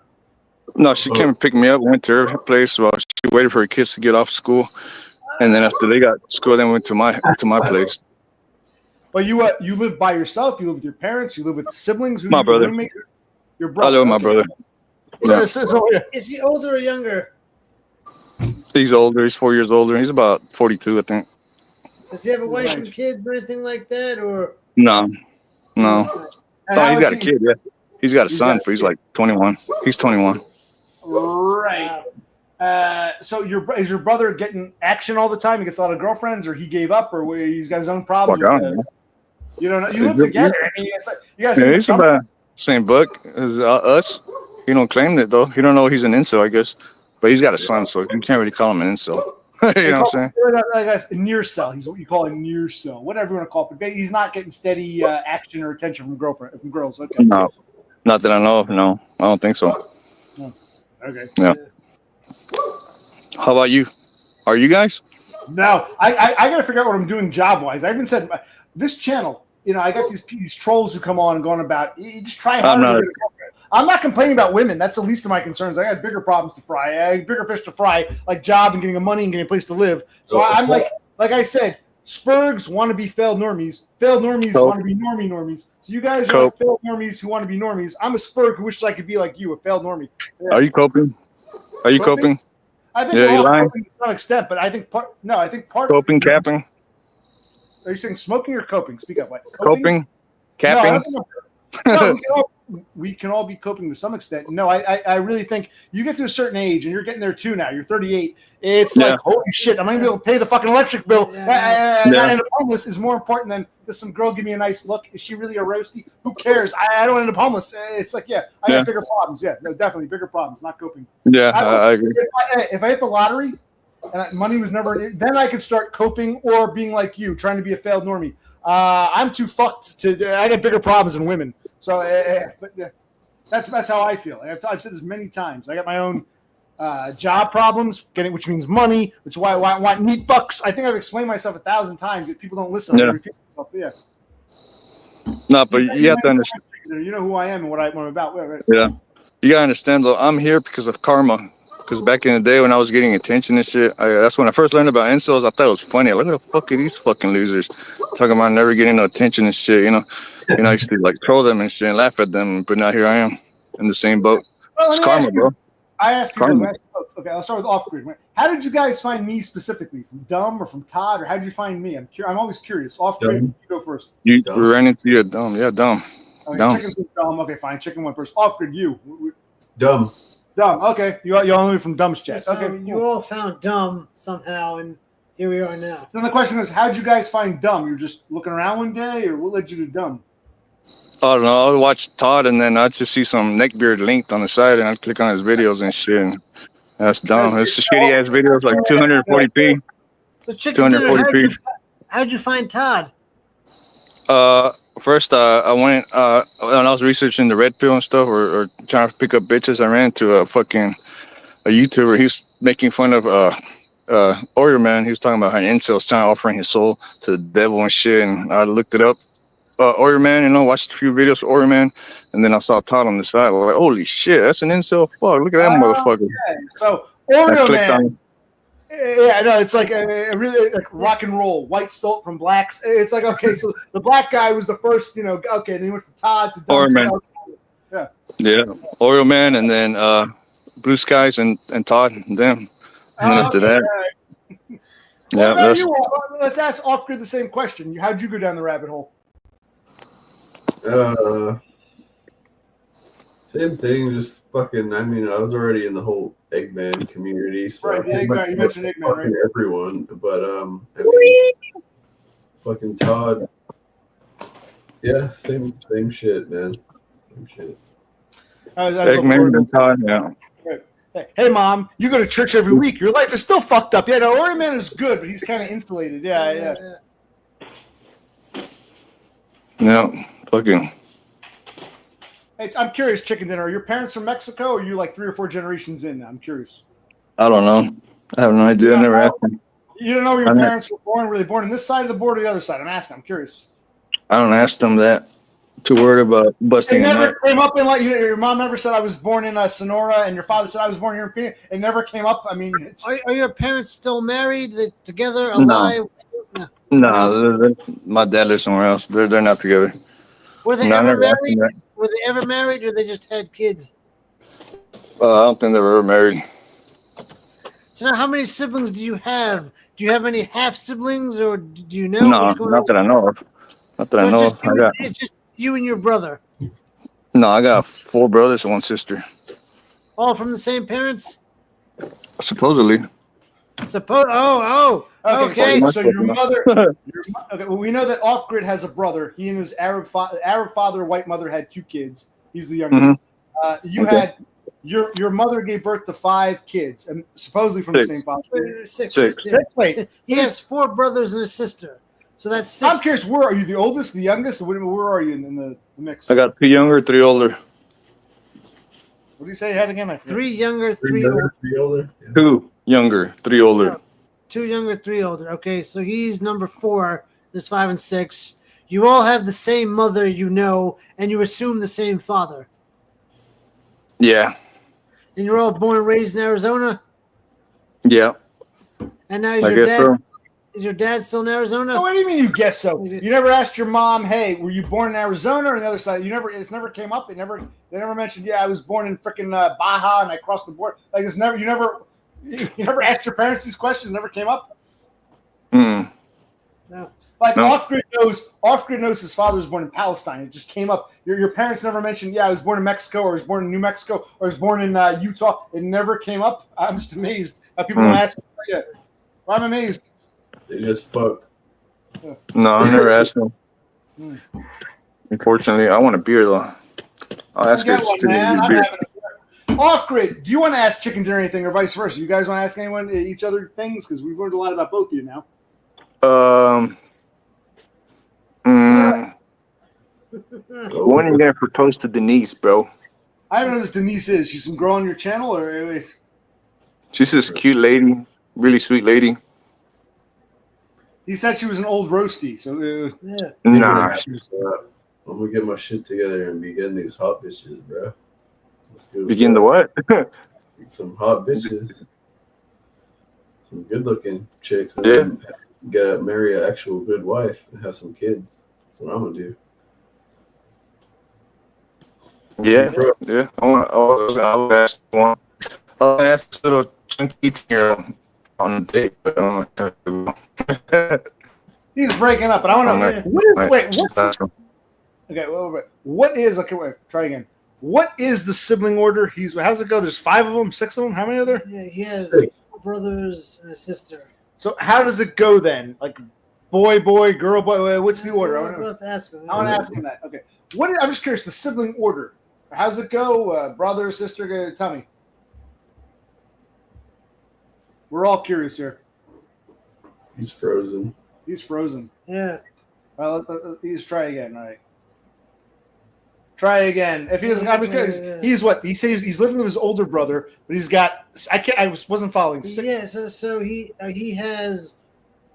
No, she came and picked me up, went to her place while she waited for her kids to get off school. And then after they got school, then went to my place. But you live by yourself? You live with your parents? You live with siblings? My brother. Roommate? Your brother. I live with my brother. Yeah. Is he older or younger? He's older. He's 4 years older. He's about 42, I think. Does he have a wife and kids or anything like that? Or No. Oh, he's got a he? kid. Yeah, he's got a son, but he's like 21. He's 21. Right. So is your brother getting action all the time? He gets a lot of girlfriends, or he gave up, or he's got his own problems? Fuck, I don't know. You don't know. You live together. I mean, it's like you guys. Yeah, he's about same book as us. He don't claim it though. He don't know he's an incel, I guess. But he's got a son, so you can't really call him an incel. You know what I'm saying? I guess near cell. He's what you call a near cell, whatever you want to call it. But he's not getting steady action or attention from girls. Okay. No, not that I know of. No, I don't think so. Oh, okay. Yeah. How about you? Are you guys? No, I got to figure out what I'm doing job wise. I even said this channel. You know, I got these trolls who come on and going about. You just try harder. I'm not complaining about women. That's the least of my concerns. I got bigger problems to fry. I had bigger fish to fry, like job and getting a money and getting a place to live. So I'm like I said, Spurgs want to be failed normies. Failed normies want to be normie normies. So you guys are like failed normies who want to be normies. I'm a Spurg who wishes I could be like you, a failed normie. Yeah. Are you coping? Are you coping? I think we're all coping to some extent, but I think part. Coping, capping. Are you saying smoking or coping? Speak up. What? Coping, capping. No, we can all be coping to some extent. No, I really think you get to a certain age, and you're getting there too now. You're 38. It's like, holy shit, I'm not going to be able to pay the fucking electric bill. And end up homeless is more important than does some girl give me a nice look? Is she really a roasty? Who cares? I don't end up homeless. It's like, I got bigger problems. Yeah, no, definitely bigger problems, not coping. Yeah, I agree. If I hit the lottery and money was never, then I could start coping or being like you, trying to be a failed normie. I'm too fucked to. I got bigger problems than women. So, that's how I feel. I've said this many times. I got my own job problems, which means money, which is why I want meat bucks. I think I've explained myself 1,000 times. If people don't listen, I repeat myself. Yeah. No, but you have to understand. You know who I am and what I'm about. Right? Yeah, you gotta understand though. I'm here because of karma. Because back in the day when I was getting attention and shit, that's when I first learned about incels. I thought it was funny. Look at the fuck are these fucking losers talking about never getting no attention and shit. I used to like troll them and shit and laugh at them. But now here I am in the same boat. Well, it's karma, bro. I asked people. Okay, I'll start with off grid. How did you guys find me specifically? From Dumb or from Todd, or how did you find me? I'm always curious. Off grid, you go first. You ran into your Dumb, Dumb. Okay, Dumb. Chicken's Dumb. Okay, fine. Chicken went first. Off grid, you. Dumb. Dumb. Okay, you only from Dumb's chat. So okay, you all found Dumb somehow, and here we are now. So the question is, how did you guys find Dumb? You were just looking around one day, or what led you to Dumb? I don't know. I would watch Todd, and then I'd just see some neckbeard linked on the side, and I'd click on his videos and shit. And that's dumb. It's shitty ass videos, like 240p. So, Chicken Dinner, how'd you find Todd? First, I went when I was researching the red pill and stuff, or trying to pick up bitches. I ran into a YouTuber. He was making fun of Oreo Man. He was talking about how incels trying to offering his soul to the devil and shit. And I looked it up. Oreo Man, watched a few videos of Oreo Man, and then I saw Todd on the side. I was like, holy shit, that's an incel. Fuck, look at that motherfucker. Okay. So Oreo Man. Yeah, no, it's like a really like rock and roll, white stolt from blacks. It's like, okay, so the black guy was the first, okay, and then he went from Todd to Oreo Man. Yeah, Oreo Man, and then Blue Skies and Todd and them. And then after that. Yeah, let's ask off grid the same question. How'd you go down the rabbit hole? Same thing, just fucking. I mean, I was already in the whole Eggman community, so right. Eggman, you mentioned Eggman, right? Everyone, but fucking Todd. Yeah, same shit, man. Same shit. Eggman and Todd, yeah. Hey, Mom, you go to church every week. Your life is still fucked up. Yeah, no, Oreo Man is good, but he's kind of insulated. Yeah. Yeah, fucking. Hey, I'm curious, Chicken Dinner. Are your parents from Mexico, or are you like 3 or 4 generations in? I'm curious. I don't know. I have no idea. I never asked them. You don't know where your parents were born? Were they born on this side of the border or the other side? I'm asking. I'm curious. I don't ask them that. Too worried about It busting a never nut. came up in like your mom never said I was born in Sonora, and your father said I was born here in Phoenix. It never came up. I mean, Are your parents still married? They together? No. Alive? No. No, my dad lives somewhere else. They're not together. Were they No, I ever never asked them married? that. Were they ever married, or they just had kids? I don't think they were ever married. So now, how many siblings do you have? Do you have any half siblings, or do you know No, what's going not on? that I know of. Not that So I know of. it's just you and your brother, I got 4 brothers and 1 sister. all from the same parents. Supposedly. Okay. So your mother. Okay, well, we know that Off Grid has a brother. He and his Arab father, white mother had 2 kids. He's the youngest. You had your mother gave birth to 5 kids, and supposedly from the same father. 6. 6. Yeah. Wait, He has 4 brothers and a sister, so that's 6. I'm curious. Where are you? The oldest, the youngest? Where are you in the mix? I got 2 younger, 3 older. What did you say you had again? 3 younger, 3 older. 3 older. Yeah. 2 younger, 3 older. 2 younger, 3 older. Okay, so he's number 4. There's 5 and 6. You all have the same mother, and you assume the same father. Yeah. And you're all born and raised in Arizona. Yeah. And now I guess so. is your dad still in Arizona? Oh, what do you mean you guess so? You never asked your mom, hey, were you born in Arizona or on the other side? It's never came up. They never mentioned, yeah, I was born in freaking Baja and I crossed the border. Like you never asked your parents these questions, never came up. No. Like No. Off Grid knows his father was born in Palestine. It just came up. Your parents never mentioned, yeah, I was born in Mexico, or I was born in New Mexico, or I was born in Utah. It never came up. I'm just amazed. People don't ask. Yeah. Well, I'm amazed. They just fucked. No, I never asked them. Unfortunately, I want a beer though. I'll ask her Get if one, she needs man. a I'm beer. having a beer. Off Grid, do you want to ask Chicken Dinner anything or vice versa? You guys want to ask anyone each other things? Because we've learned a lot about both of you now. When are you gonna propose to Denise, bro? I don't know who this Denise is. She's some girl on your channel, or She's this cute lady, really sweet lady. he said she was an old roasty. So Yeah. Nah, I'm gonna get my shit together and be getting these hot bitches, bro. Let's go, begin the bro. what? Some hot bitches, some good-looking chicks, and Yeah. then marry an actual good wife and have some kids. That's what I'm gonna do. Yeah. I would ask one. I'll ask this little chunky girl on a date, but I'm not he's breaking up. But I want to know what is try again. What is the sibling order? How's it go? There's 5 of them, 6 of them. How many are there? Yeah, he has 6. 4 brothers and a sister. So how does it go then? Like boy, girl, boy. What's the order? I'll have to ask him. I want to ask him that. Okay. I'm just curious. The sibling order. How's it go? Brother, sister? Tell me. We're all curious here. He's frozen. He's frozen. Yeah. Well, let's try again. All right. Try again. If he doesn't, he's what? He says he's living with his older brother, but he's got. I wasn't following. Yeah. So he has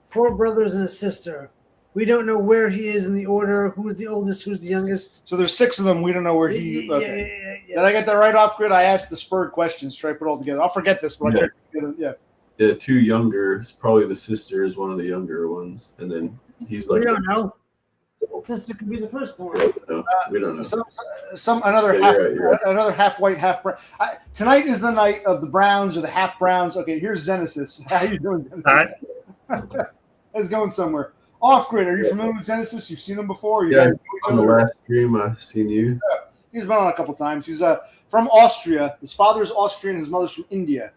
4 brothers and a sister. We don't know where he is in the order. Who's the oldest? Who's the youngest? So there's 6 of them. We don't know where he. Okay. Did I get that right off grid? I asked the spurred questions. Try to put it all together. I'll forget this, but I tried to put it together. Yeah. Yeah, 2 younger. Probably the sister is one of the younger ones, and then he's like. We don't know. Sister could be the firstborn. We don't know. Another half white, half brown. Tonight is the night of the Browns or the half Browns. Okay, here's Zenesis. How you doing, Zenesis? It's going somewhere. Off grid. Are you familiar with Zenesis? You've seen him before. Yeah, on the last stream I've seen you. He's been on a couple times. He's from Austria. His father's Austrian. His mother's from India.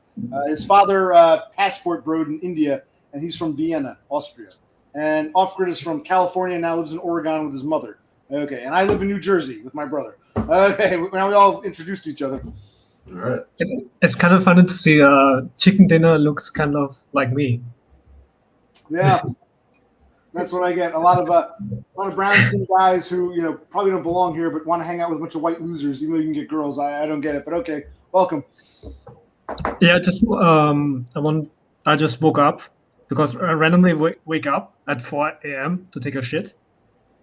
His father passport broed in India, and he's from Vienna, Austria. And Off Grid is from California, now lives in Oregon with his mother. Okay, and I live in New Jersey with my brother. Okay, now we all introduced each other. All right. It's kind of funny to see Chicken Dinner looks kind of like me. Yeah, that's what I get. A lot of brown skin guys who probably don't belong here, but want to hang out with a bunch of white losers. Even though you can get girls, I don't get it. But okay, welcome. Yeah, just I just woke up because I randomly wake up at 4 a.m. to take a shit,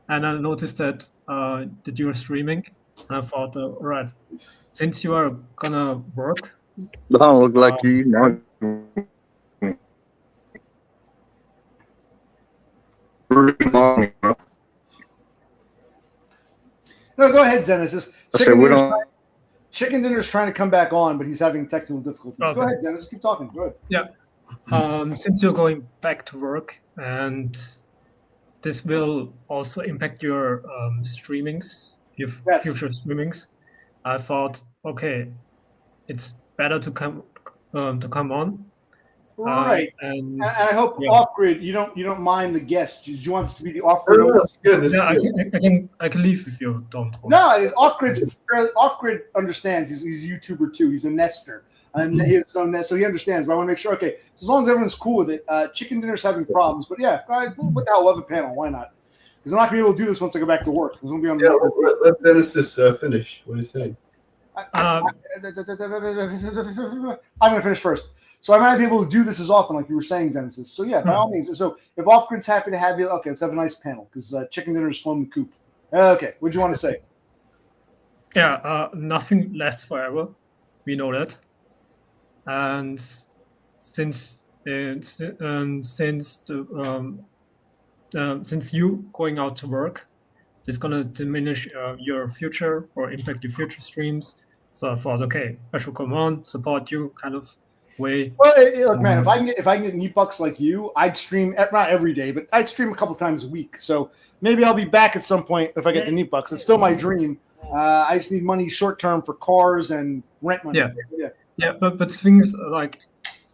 and I noticed that that you were streaming, and I thought, all right, since you are gonna work, But I don't look like you. No. No, go ahead, Zenesis. I said we don't. Chicken Dinner's trying to come back on, but he's having technical difficulties. Okay. Go ahead, Zenesis. Keep talking. Go ahead. Since you're going back to work, and this will also impact your streamings, your future streamings, I thought, okay, it's better to come on. Right, and I hope off grid. You don't mind the guests. Did you want this to be the off grid? I can leave if you don't. No, off grid's fairly. Off grid understands. He's a YouTuber too. He's a nester, and he has his own nest, so he understands. But I want to make sure. Okay, so as long as everyone's cool with it. Chicken Dinner's having problems, but yeah, what the hell? We'll have a panel. Why not? Because I'm not gonna be able to do this once I go back to work. It's gonna be on. Let Zenesis finish. What do you say? I'm gonna finish first. So I might be able to do this as often, like you were saying, Zenesis. So yeah, by all means. So if off grid's happy to have you, okay, let's have a nice panel because Chicken Dinner's flown the coop. Okay, what do you want to say? Yeah, nothing lasts forever. We know that, and since you going out to work, it's gonna diminish your future or impact your future streams. So I thought, okay, I should come on, support you, kind of way. Well, look, man, if I can get neat bucks like you, I'd stream not every day, but I'd stream a couple times a week. So maybe I'll be back at some point if I get the neat bucks. It's still my dream. I just need money short term for cars and rent money. Yeah, but things like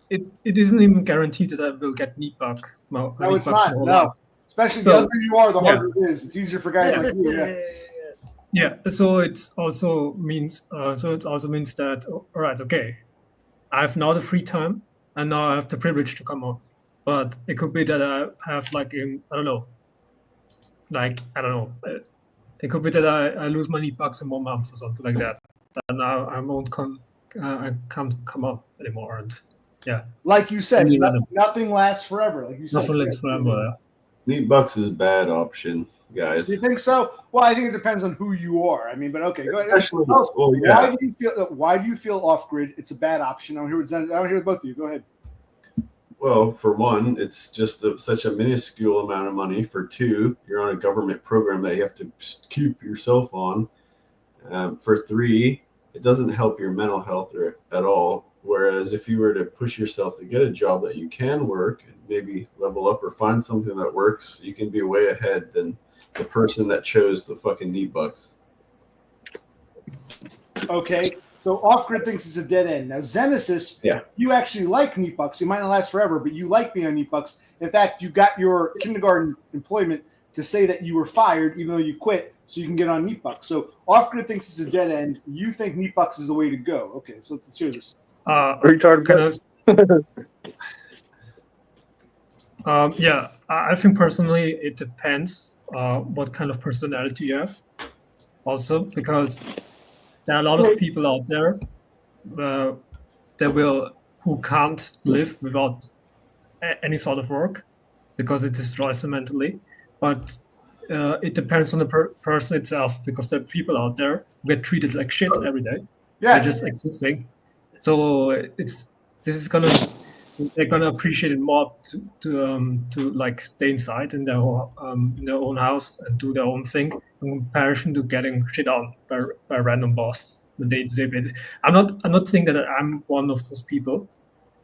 it isn't even guaranteed that I will get neat buck. No, it's not. No, especially the older you are, the harder it is. It's easier for guys like you. Yeah. So it also means that all right, okay, I have now the free time and now I have the privilege to come on. But it could be that I have I don't know. It could be that I lose my neat bucks in 1 month or something like that. And now I can't come on anymore. And yeah, like you said, nothing lasts forever. Like you said, nothing lasts forever. Neat bucks is a bad option, guys. Do you think so? Well, I think it depends on who you are. I mean, but okay, go ahead. Why do you feel off grid? It's a bad option. I want to hear both of you. Go ahead. Well, for one, it's just such a minuscule amount of money. For two, you're on a government program that you have to keep yourself on. For three, it doesn't help your mental health at all. Whereas if you were to push yourself to get a job that you can work and maybe level up or find something that works, you can be way ahead than the person that chose the fucking neat bucks. Okay. So off-grid thinks it's a dead end. Now, Zenesis, you actually like neat bucks. It might not last forever, but you like being on neat bucks. In fact, you got your kindergarten employment to say that you were fired even though you quit so you can get on neat bucks. So off-grid thinks it's a dead end. You think neat bucks is the way to go. Okay, so let's hear this. Retard pets. I think personally it depends what kind of personality you have. Also, because there are a lot of people out there who can't live without any sort of work because it destroys them mentally. But it depends on the person itself, because there are people out there who get treated like shit every day. They're just existing. So they're gonna appreciate it more to like stay inside in their own house and do their own thing in comparison to getting shit on by a random boss on a day-to-day basis. I'm not saying that I'm one of those people.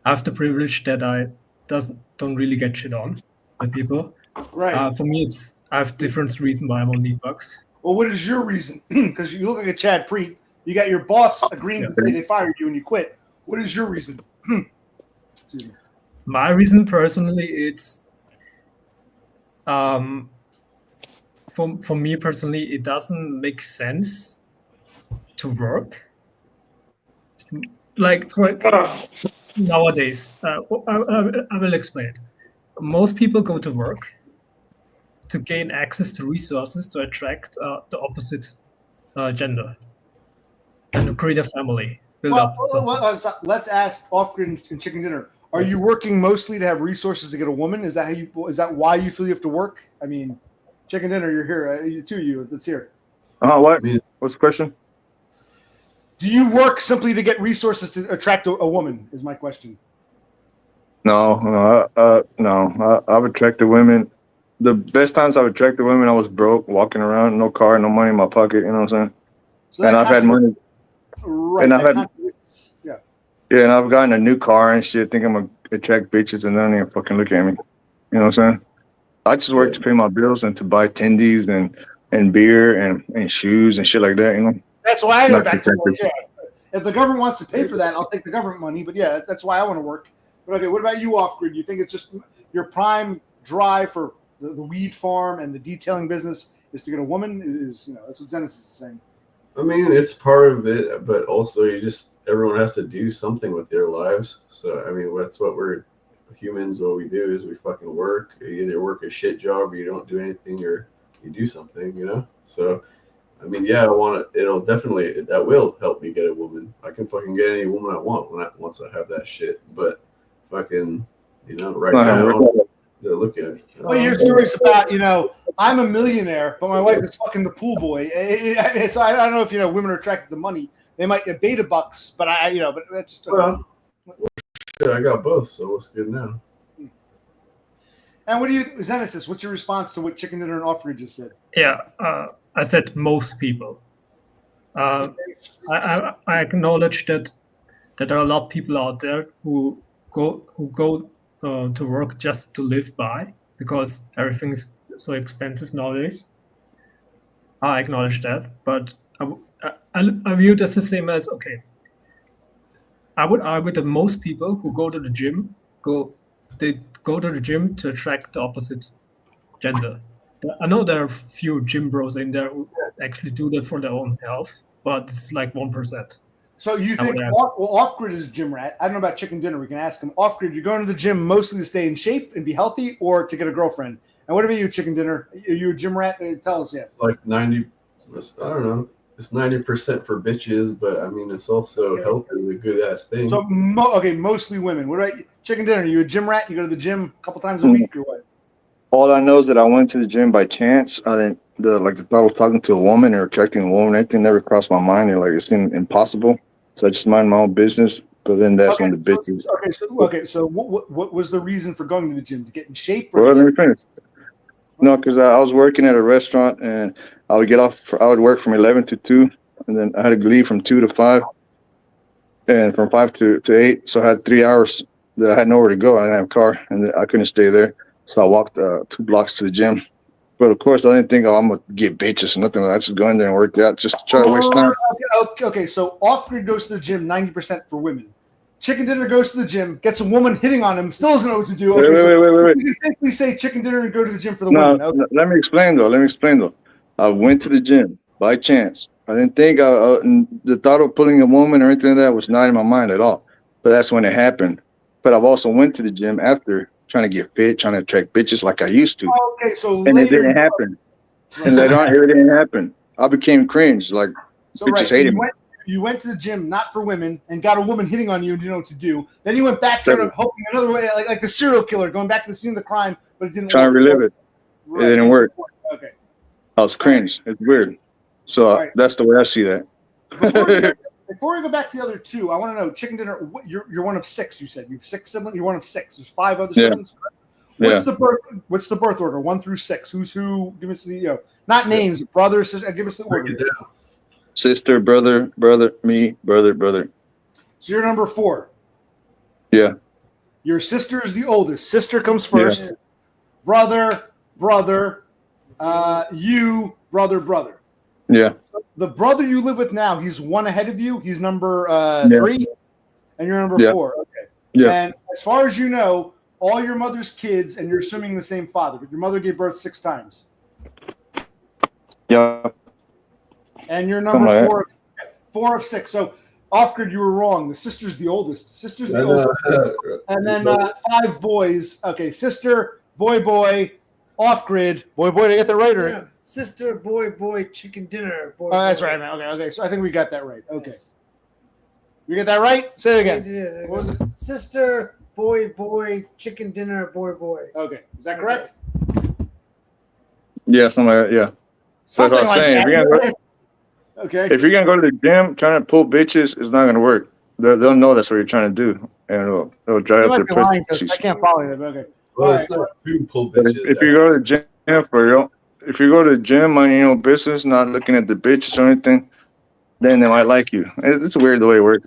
I have the privilege that I don't really get shit on by people. Right. For me, I have different reasons why I'm on neat bucks. Well, what is your reason? Because you look like a Chad Preet. You got your boss agreeing to say they fired you and you quit. What is your reason? My reason personally, it's for me personally, it doesn't make sense to work. Like for nowadays, I will explain it. Most people go to work to gain access to resources to attract the opposite gender and to create a family. Let's ask off-grid and Chicken Dinner. Are you working mostly to have resources to get a woman? Is that why you feel you have to work? I mean, Chicken dinner, you're here. Two of you, it's here. What? I mean, What's the question? Do you work simply to get resources to attract a woman? Is my question. No. I've attracted women. The best times I've attracted women, I was broke, walking around, no car, no money in my pocket. You know what I'm saying? So And I've had money. Right. And I've had, yeah. yeah, and I've gotten a new car and shit. Think I'm gonna attract bitches, and they don't even fucking look at me. You know what I'm saying? I just work to pay my bills and to buy tendies and beer and shoes and shit like that. You know. That's why I go Not back to work. attracted. Yeah. If the government wants to pay for that, I'll take the government money. But yeah, that's why I want to work. But okay, what about you, off grid? You think it's just your prime drive for the weed farm and the detailing business is to get a woman? Is that's what Zenesis is saying. I mean, it's part of it, but also everyone has to do something with their lives. So I mean, that's what we're humans. What we do is we fucking work. You either work a shit job, or you don't do anything, or you do something. So. I mean, yeah, I want it. That will help me get a woman. I can fucking get any woman I want once I have that shit. But fucking, right now, look at it. Well, you hear stories about, I'm a millionaire, but my wife is fucking the pool boy. So I don't know if, women are attracted to money. They might get beta bucks, but but that's just. Well, shit, I got both, so what's good now? And what do you, Zenesis, what's your response to what Chicken Dinner and Off-Grid just said? Yeah, I said most people. I acknowledge that there are a lot of people out there who go to work just to live by because everything is so expensive nowadays. I acknowledge that, but I view it as the same as okay. I would argue that most people who go to the gym go to the gym to attract the opposite gender. I know there are a few gym bros in there who actually do that for their own health, but it's like 1%. So you think Off-Grid is a gym rat? I don't know about Chicken Dinner. We can ask him. Off-Grid, you're going to the gym mostly to stay in shape and be healthy, or to get a girlfriend? And what about you, Chicken Dinner? Are you a gym rat? Tell us, yes. Like 90. I don't know. It's 90% for bitches, but I mean, it's also healthy, a good ass thing. So mostly women. What about you? Chicken Dinner? Are you a gym rat? You go to the gym a couple times a week, or what? All I know is that I went to the gym by chance. I didn't the thought of talking to a woman or attracting a woman. Anything never crossed my mind. It seemed impossible. So I just mind my own business. But then that's when the bitches. So what was the reason for going to the gym? To get in shape? Well, let me finish. No, because I was working at a restaurant and I would get off. I would work from 11 to 2, and then I had to leave from 2 to 5, and from 5 to 8. So I had 3 hours that I had nowhere to go. I didn't have a car, and I couldn't stay there. So I walked 2 blocks to the gym. But of course, I didn't think, I'm going to get bitches or nothing. I just go in there and work out just to try to waste time. Okay. So Off-Grid goes to the gym 90% for women. Chicken Dinner goes to the gym, gets a woman hitting on him, still doesn't know what to do. Okay, wait. You can safely say Chicken Dinner and go to the gym for the women. Okay. No, let me explain though. I went to the gym by chance. I didn't think the thought of pulling a woman or anything like that was not in my mind at all. But that's when it happened. But I've also went to the gym after, trying to get fit, trying to attract bitches like I used to. Okay, so and it didn't happen. And later on, it didn't happen. I became cringe. Like, bitches hated me. You went to the gym not for women and got a woman hitting on you and didn't know what to do. Then you went back to hoping another way, like the serial killer, going back to the scene of the crime, but it didn't work. Trying to relive it. Right. It didn't work. Okay. I was cringe. It's weird. So that's the way I see that. Before we go back to the other two, I want to know, Chicken Dinner, you're one of 6, you said. You have 6 siblings. You're one of 6. There's 5 other siblings. What's the birth order? 1 through 6. Who's who? Give us the not names, brothers. Give us the order. Sister, brother, me, brother. So you're number 4. Yeah. Your sister is the oldest. Sister comes first. Yeah. Brother, you, brother. Yeah. So the brother you live with now, he's 1 ahead of you. He's number 3, and you're number 4. Okay. Yeah. And as far as you know, all your mother's kids, and you're assuming the same father, but your mother gave birth 6 times. Yeah. And you're number 4 of 6. So Off-Grid, you were wrong. The sister's the oldest. And then 5 boys. Okay, sister, boy, Off-Grid. Boy, did I get that right? Or? Yeah. Sister, boy, Chicken Dinner. Boy, that's right, man. Okay. So I think we got that right. Okay. Yes. You get that right? Say it again. Yeah, what was it? Sister, boy, Chicken Dinner, boy. Okay. Is that correct? Yeah, something like that. Yeah. So that's what I'm saying. Okay. If you're gonna go to the gym trying to pull bitches, it's not gonna work. They'll know that's what you're trying to do, and it'll dry You up might their be lying to us. pussy. I can't follow you, but okay. Well, All it's right. not two pull But bitches. if you go to the gym for your, if you go to the gym minding your own business, not looking at the bitches or anything, then they might like you. It's weird the way it works.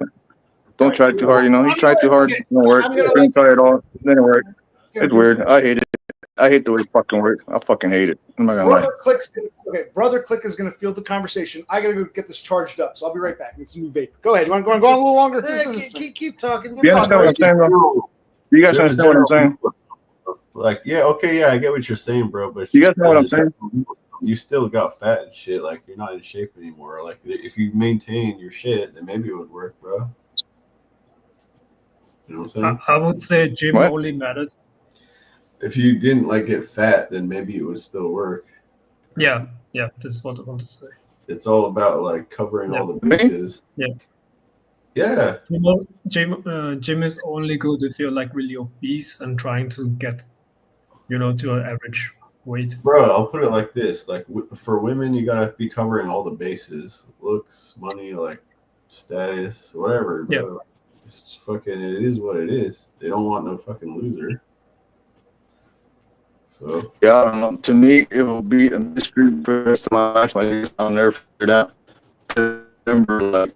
Don't try too hard, You try too hard, it don't work. If you don't try at all, then it works. It's weird. I hate it. I hate the way it fucking works. I fucking hate it. I'm not gonna lie. Brother Click is gonna field the conversation. I gotta go get this charged up, so I'll be right back. It's a new vape. Go ahead. You want to go on a little longer? Keep talking. You understand what I'm saying, bro? You guys understand what I'm saying? Like, yeah, okay, yeah, I get what you're saying, bro. But You guys know what I'm saying? You still got fat and shit. Like, you're not in shape anymore. Like, if you maintain your shit, then maybe it would work, bro. You know what I'm saying? I would say gym only matters. If you didn't like get fat, then maybe it would still work. Yeah, this is what I want to say. It's all about like covering all the bases. Yeah. You know, gym is only good if you're like really obese and trying to get, to an average weight. Bro, I'll put it like this: like for women, you gotta be covering all the bases, looks, money, like status, whatever. Bro. Yeah. It's fucking. It is what it is. They don't want no fucking loser. So yeah, I don't know. To me, it will be a mystery for the rest of my life. Like, I'll never figure it out. Remember, like,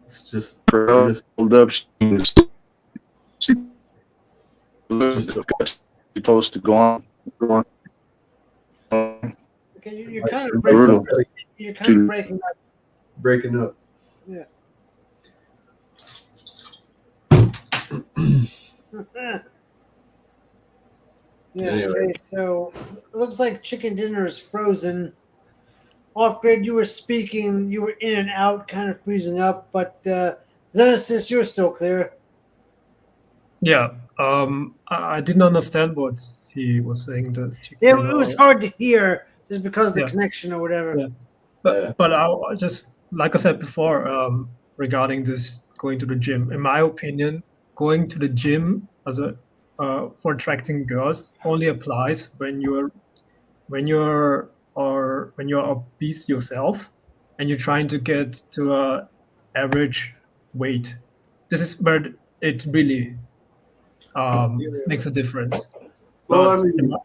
it's just hold up. She's supposed to go on. Okay, you're kind of breaking up. You're kind of breaking up. Breaking up. Yeah. Yeah. Okay. So it looks like chicken dinner is frozen. Off grid, you were speaking. You were in and out, kind of freezing up. But Zenesis, you're still clear. Yeah. I didn't understand what he was saying. It was hard to hear just because of the connection or whatever. Yeah. But I just, like I said before, regarding this going to the gym. In my opinion, going to the gym as for attracting girls only applies when you're obese yourself and you're trying to get to a average weight. This is where it really makes a difference. Well, I mean,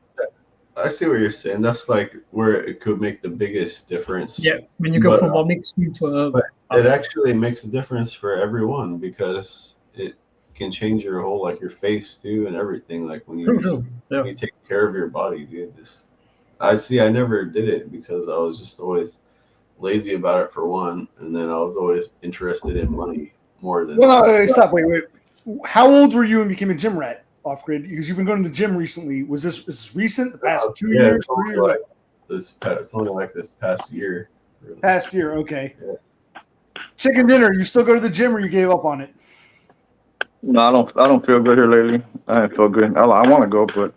I see what you're saying. That's like where it could make the biggest difference. Yeah, when you go from one extreme to a... But it actually makes a difference for everyone because it can change your whole, like, your face, too, and everything. Like, when you, when you take care of your body, dude. I never did it because I was just always lazy about it, for one, and then I was always interested in money more than... Well, stop. Wait. How old were you when you became a gym rat? Off grid, because you've been going to the gym recently. Was this recent? The past 2 years? 3 years? Like it's only like this past year. Really. Past year, okay. Yeah. Chicken dinner. You still go to the gym, or you gave up on it? No, I don't feel good here lately. I didn't feel good. I want to go, but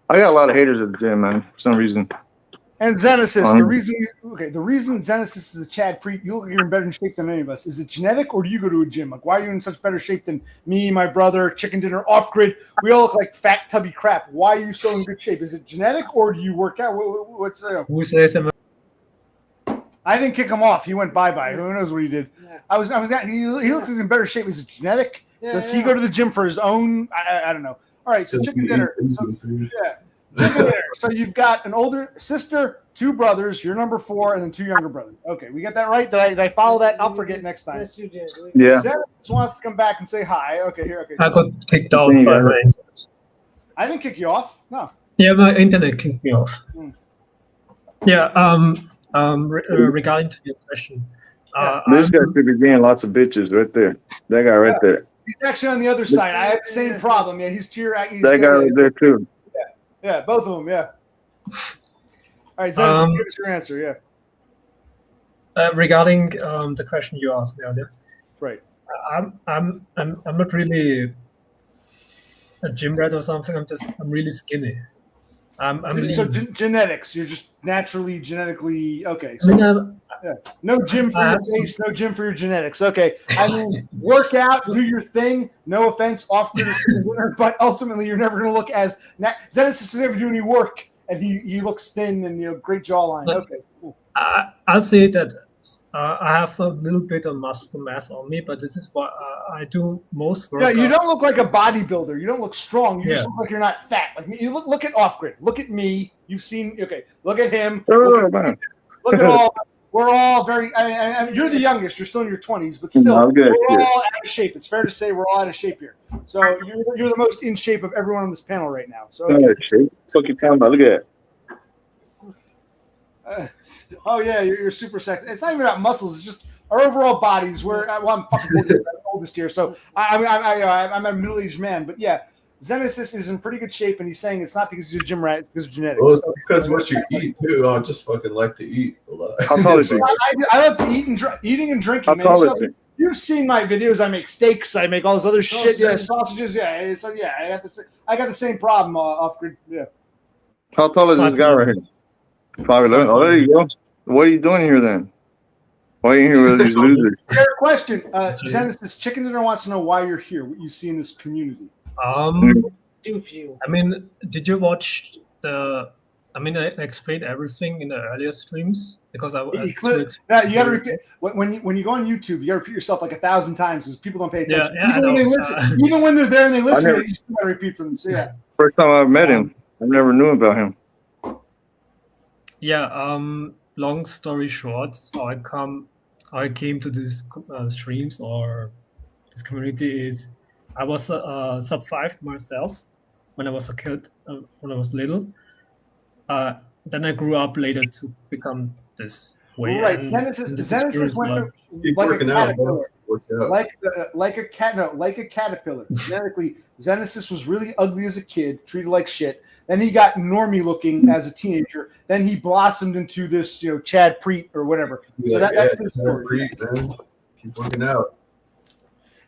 I got a lot of haters at the gym, man. For some reason. And Zenesis, the reason Zenesis is the Chad Preet, you look like you're in better shape than any of us. Is it genetic, or do you go to a gym? Like, why are you in such better shape than me, my brother, chicken dinner, off grid? We all look like fat, tubby crap. Why are you so in good shape? Is it genetic, or do you work out? What's Who says I didn't kick him off. He went bye-bye. Who knows what he did? Yeah. He looks in better shape. Is it genetic? Does he go to the gym for his own? I don't know. All right, so chicken dinner. Chicken dinner. So you've got an older sister, 2 brothers, you're number 4, and then 2 younger brothers. Okay, we get that right? Did I follow that? I'll forget next time. Yes, you did. Yeah. Zenesis wants to come back and say hi. Okay, here. Okay. I got kicked out by my internet. I didn't kick you off. No. Yeah, my internet kicked me off. Yeah. Regarding to your question, this guy could be getting lots of bitches right there. That guy right there. He's actually on the other side. I have the same problem. Yeah, he's that guy right there too. Yeah, both of them. Yeah. All right, Zenesis, give us your answer. Yeah. Regarding the question you asked me earlier, right? I'm not really a gym rat or something. I'm really skinny. I'm so genetics. You're just naturally genetically okay. So. I mean, No gym for your face, no gym for your genetics. Okay, I mean, work out, do your thing. No offense, off-grid, but ultimately, you're never going to look as Zenesis doesn't ever do any work, and he looks thin and great jawline. Okay, cool. I'll say that I have a little bit of muscle mass on me, but this is what I do most workouts. Yeah, you don't look like a bodybuilder. You don't look strong. You just look like you're not fat. Like me. You look at off-grid. Look at me. You've seen. Okay, look at him. Look at all. We're all very. I mean, you're the youngest. You're still in your 20s, but still, we're all out of shape. It's fair to say we're all out of shape here. So you're the most in shape of everyone on this panel right now. So. Shape. Fuck you talking about? Look at that. Oh yeah, you're super sexy. It's not even about muscles. It's just our overall bodies. I'm fucking oldest here, so I'm a middle-aged man. But yeah, Zenesis is in pretty good shape, and he's saying it's not because he's a gym rat, it's because of genetics. Well, it's because of what you eat too. I just fucking like to eat a lot. How tall is he? I love to eating and drinking. How tall is he? You've seen my videos. I make steaks. I make all this other shit. Yeah, sausages. Yeah, so yeah, I got the same problem off-grid. Yeah. How tall is this guy right here? 5'11". Oh, there you go. What are you doing here then? Why are you here with these losers? Fair question. Zenesis Chicken Dinner wants to know why you're here. What you see in this community. Too few. I mean, did you watch the? I mean, I explained everything in the earlier streams because you got to repeat when you go on YouTube. You got to repeat yourself like 1,000 times because people don't pay attention. Yeah, even when they listen, even when they're there and they listen, you still got to repeat for them. So yeah. First time I met him, I never knew about him. Yeah. Long story short, I came to these streams or this community is I was sub 5 myself when I was a kid, when I was little. Then I grew up later to become this way. Right, Zenesis went like a caterpillar. Like a caterpillar. Genetically, Zenesis was really ugly as a kid, treated like shit. Then he got normie looking as a teenager. Then he blossomed into this, Chad Preet or whatever. Yeah, so that's his story. Man. Keep working out.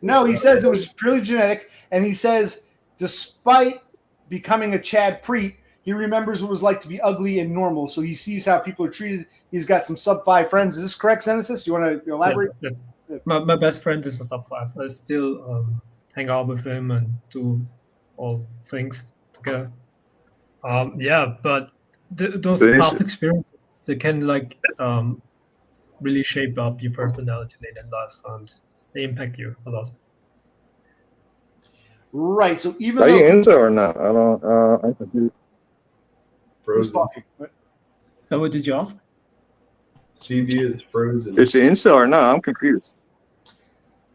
No, he says it was just purely genetic, and he says despite becoming a Chad Preet, he remembers what it was like to be ugly and normal. So he sees how people are treated. He's got some sub 5 friends. Is this correct, Zenesis? You want to elaborate? Yes. My best friend is a sub 5. I still hang out with him and do all things together. But those past experiences, they can really shape up your personality later in life, and they impact you a lot. Right. So even are you into or not? I don't. I'm confused. Frozen. So what did you ask? CV is frozen. Is it incel or not? I'm confused.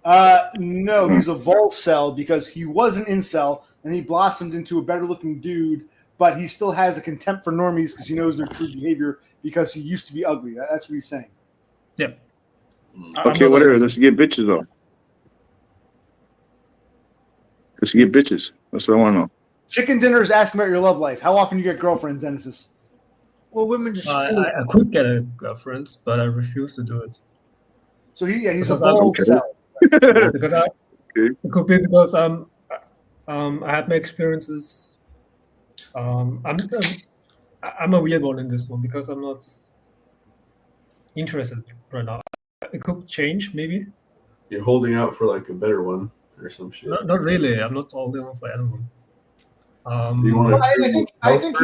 No, he's a vol cell because he was an incel and he blossomed into a better looking dude, but he still has a contempt for normies because he knows their true behavior because he used to be ugly. That's what he's saying. Yeah. Okay, whatever. Let's get bitches though. Let's get bitches. That's what I want to know. Chicken Dinner is asking about your love life. How often do you get girlfriends, Zenesis? Well, women just. I could get a girlfriend, but I refuse to do it. So he's a bold cell. Because it could be because I had my experiences. I'm a weird one in this one because I'm not interested right now. It could change maybe. You're holding out for like a better one or some shit. Not really. I'm not holding out for anyone. I think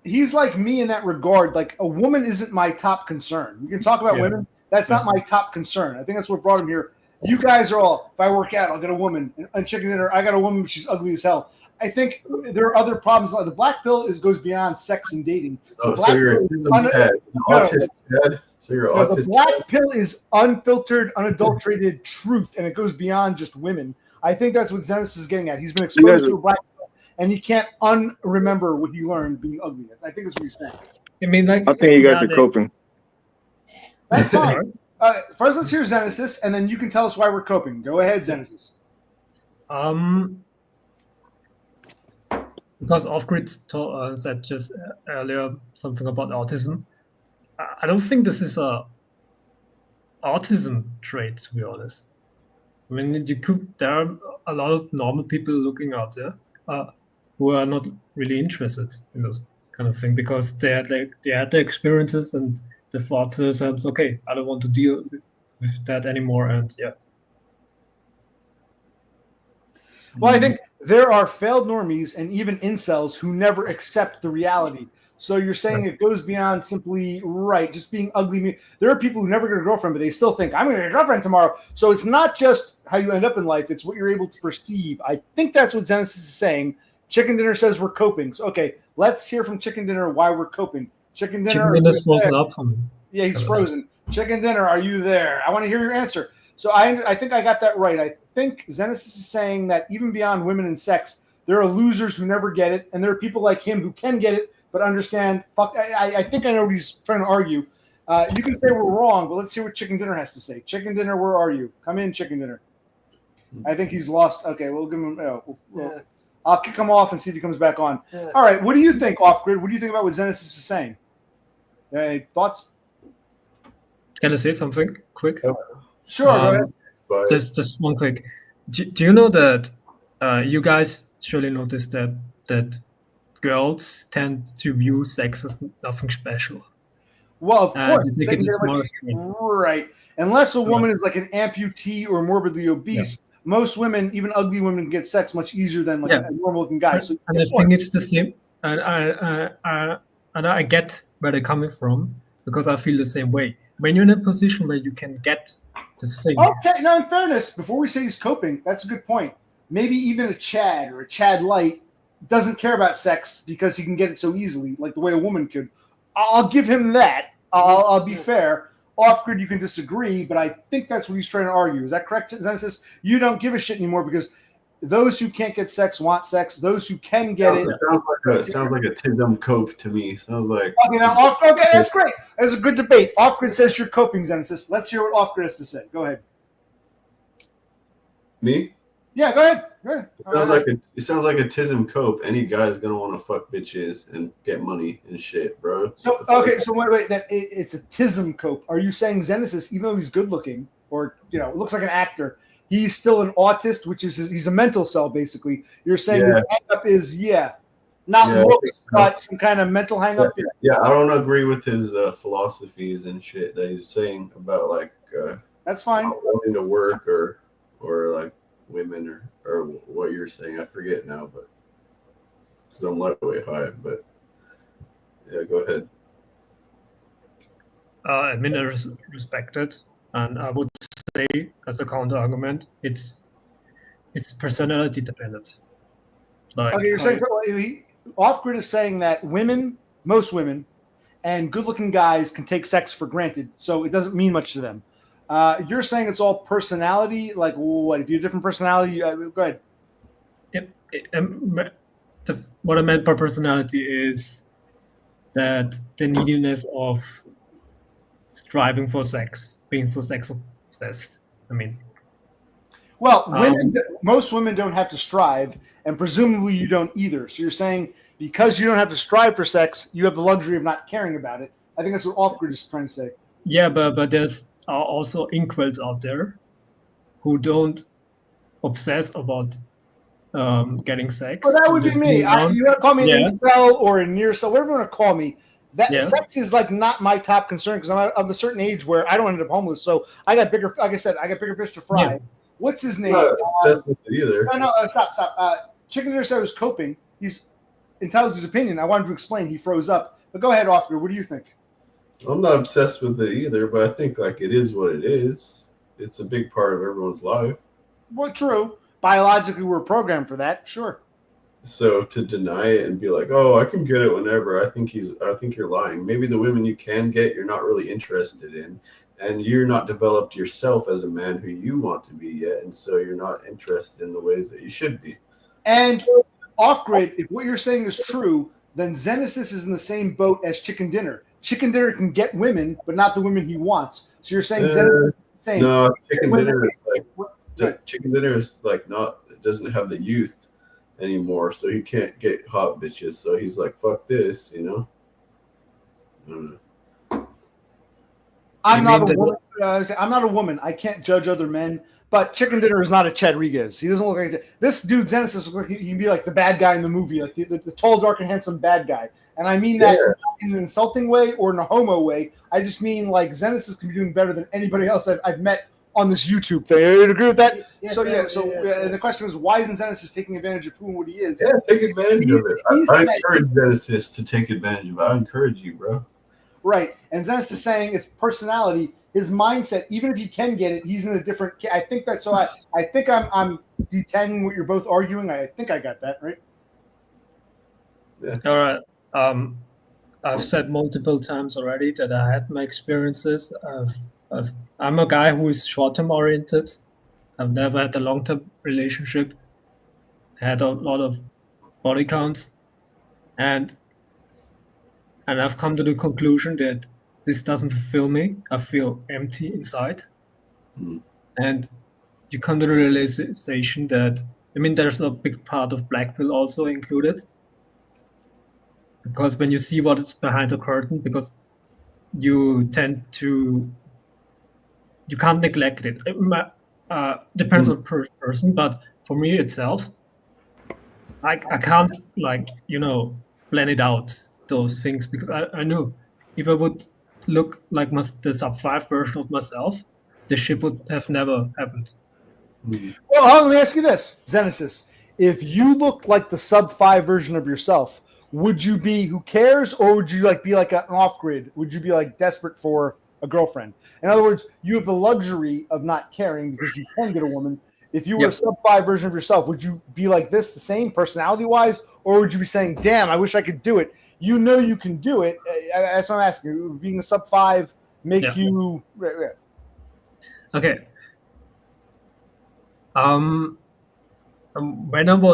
he's like me in that regard. Like a woman isn't my top concern. You can talk about women. That's not my top concern. I think that's what brought him here. You guys are all, if I work out, I'll get a woman. And Chicken Dinner, I got a woman, she's ugly as hell. I think there are other problems. The black pill goes beyond sex and dating. So you're autistic dad? So you're autistic. The black pill is unfiltered, unadulterated truth, and it goes beyond just women. I think that's what Zenesis is getting at. He's been exposed to a black pill, and he can't unremember what he learned being ugly. I think that's what he's saying. I mean, I think you guys are coping. That's fine. First, let's hear Zenesis, and then you can tell us why we're coping. Go ahead, Zenesis. Because Off-Grid said just earlier something about autism. I don't think this is a autism trait, to be honest. I mean, there are a lot of normal people looking out there who are not really interested in this kind of thing because they had their experiences and the thought to themselves, okay, I don't want to deal with that anymore, and yeah. Well, I think there are failed normies and even incels who never accept the reality. So you're saying it goes beyond simply just being ugly. There are people who never get a girlfriend, but they still think I'm going to get a girlfriend tomorrow. So it's not just how you end up in life; it's what you're able to perceive. I think that's what Zenesis is saying. Chicken Dinner says we're coping. So, okay, let's hear from Chicken Dinner why we're coping. Chicken Dinner is frozen up for me. Yeah, he's frozen. Chicken Dinner, are you there? I want to hear your answer. So I think I got that right. I think Zenesis is saying that even beyond women and sex, there are losers who never get it, and there are people like him who can get it, but understand. I think I know what he's trying to argue. You can say we're wrong, but let's hear what Chicken Dinner has to say. Chicken Dinner, where are you? Come in, Chicken Dinner. I think he's lost. Okay, we'll give him. I'll kick him off and see if he comes back on. All right, what do you think, Off Grid? What do you think about what Zenesis is saying? Any thoughts? Can I say something quick? Sure. Go ahead. Just one quick. Do you know that you guys surely noticed that girls tend to view sex as nothing special? Well, of course. Right. Unless a woman is like an amputee or morbidly obese, most women, even ugly women, get sex much easier than a normal-looking guy. So, and I think it's the same. And I get where they're coming from because I feel the same way. When you're in a position where you can get this thing. Okay, now in fairness, before we say he's coping, that's a good point. Maybe even a Chad or a Chad Light doesn't care about sex because he can get it so easily, like the way a woman could. I'll give him that. I'll be fair. Off Grid, you can disagree, but I think that's what he's trying to argue. Is that correct, Zenesis? You don't give a shit anymore because those who can't get sex want sex. Those who can get it. Sounds like a tism cope to me. Sounds like. Okay, that's great. That's a good debate. Off Grid says you're coping, Zenesis. Let's hear what Off Grid has to say. Go ahead. Me? Yeah, go ahead. It sounds like a tism cope. Any guy's gonna want to fuck bitches and get money and shit, bro. So wait. It's a tism cope. Are you saying Zenesis, even though he's good looking or looks like an actor, he's still an autist, which is he's a mental cell basically? You're saying the hang up is not looks, but some kind of mental hang up. Yeah, I don't agree with his philosophies and shit that he's saying about that's fine. Wanting to work or like women or what you're saying. I forget now, but because I'm lightweight high. But yeah, go ahead. I mean, I respect it, and I would say as a counter argument, it's personality dependent. Okay, you're saying Off Grid is saying that most women, and good-looking guys can take sex for granted, so it doesn't mean much to them. You're saying it's all personality. Like, what if you have a different personality? Go ahead. What I meant by personality is that the neediness of striving for sex, being so sex obsessed. I mean, well, most women don't have to strive, and presumably you don't either. So you're saying because you don't have to strive for sex, you have the luxury of not caring about it. I think that's what Off Grid is trying to say. Yeah, but there's also incels out there who don't obsess about getting sex. Well, that would be me. You want to call me an incel or a near cell, whatever you want to call me. Sex is not my top concern because I'm of a certain age where I don't end up homeless. So I got bigger. Like I said, I got bigger fish to fry. Yeah. What's his name? Stop. Chicken Dinner said he was coping. He's entitled to his opinion. I wanted to explain. He froze up. But go ahead, Oscar. What do you think? I'm not obsessed with it either, but I think it is what it is. It's a big part of everyone's life. Well, true. Biologically, we're programmed for that. Sure. So to deny it and be like, "Oh, I can get it whenever," I think you're lying. Maybe the women you can get, you're not really interested in, and you're not developed yourself as a man who you want to be yet, and so you're not interested in the ways that you should be. And Off Grid, if what you're saying is true, then Zenesis is in the same boat as Chicken Dinner. Chicken Dinner can get women, but not the women he wants. So you're saying Zenesis is the same. No, Chicken Dinner is doesn't have the youth anymore, so he can't get hot bitches. So he's like, "Fuck this," I don't know. I'm not a woman. I can't judge other men, But Chicken Dinner is not a Chadriguez. He doesn't look like this dude. Zenesis looks like he can be like the bad guy in the movie, like the tall, dark, and handsome bad guy. And I mean that not in an insulting way or in a homo way. I just mean like Zenesis can be doing better than anybody else I've met on this YouTube thing. You agree with that? Yes, The question is, why isn't Zenesis taking advantage of who and what he is? Yeah, take advantage of it. I encourage Genesis to take advantage of it. I encourage you, bro. Right. And Zenesis is saying it's personality, his mindset, even if he can get it, he's in a different I think that's so I think I'm detangling what you're both arguing. I think I got that, right? Yeah. All right. I've said multiple times already that I had my experiences I'm a guy who is short-term oriented. I've never had a long-term relationship. Had a lot of body counts, and I've come to the conclusion that this doesn't fulfill me. I feel empty inside, and you come to the realization that there's a big part of black pill also included, because when you see what is behind the curtain, because you tend to. You can't neglect it. Depends on person, but for me itself, I can't plan it out, those things, because I know if I would look like the sub 5 version of myself, this shit would have never happened. Well, let me ask you this, Zenesis. If you looked like the sub 5 version of yourself, would you be who cares, or would you be like an off grid? Would you be like desperate for a girlfriend? In other words, you have the luxury of not caring because you can get a woman. If you were a sub 5 version of yourself, would you be like this, the same personality wise, or would you be saying, "Damn, I wish I could do it"? You know you can do it. That's what I'm asking. Would being a sub 5 make you? Okay. When I'm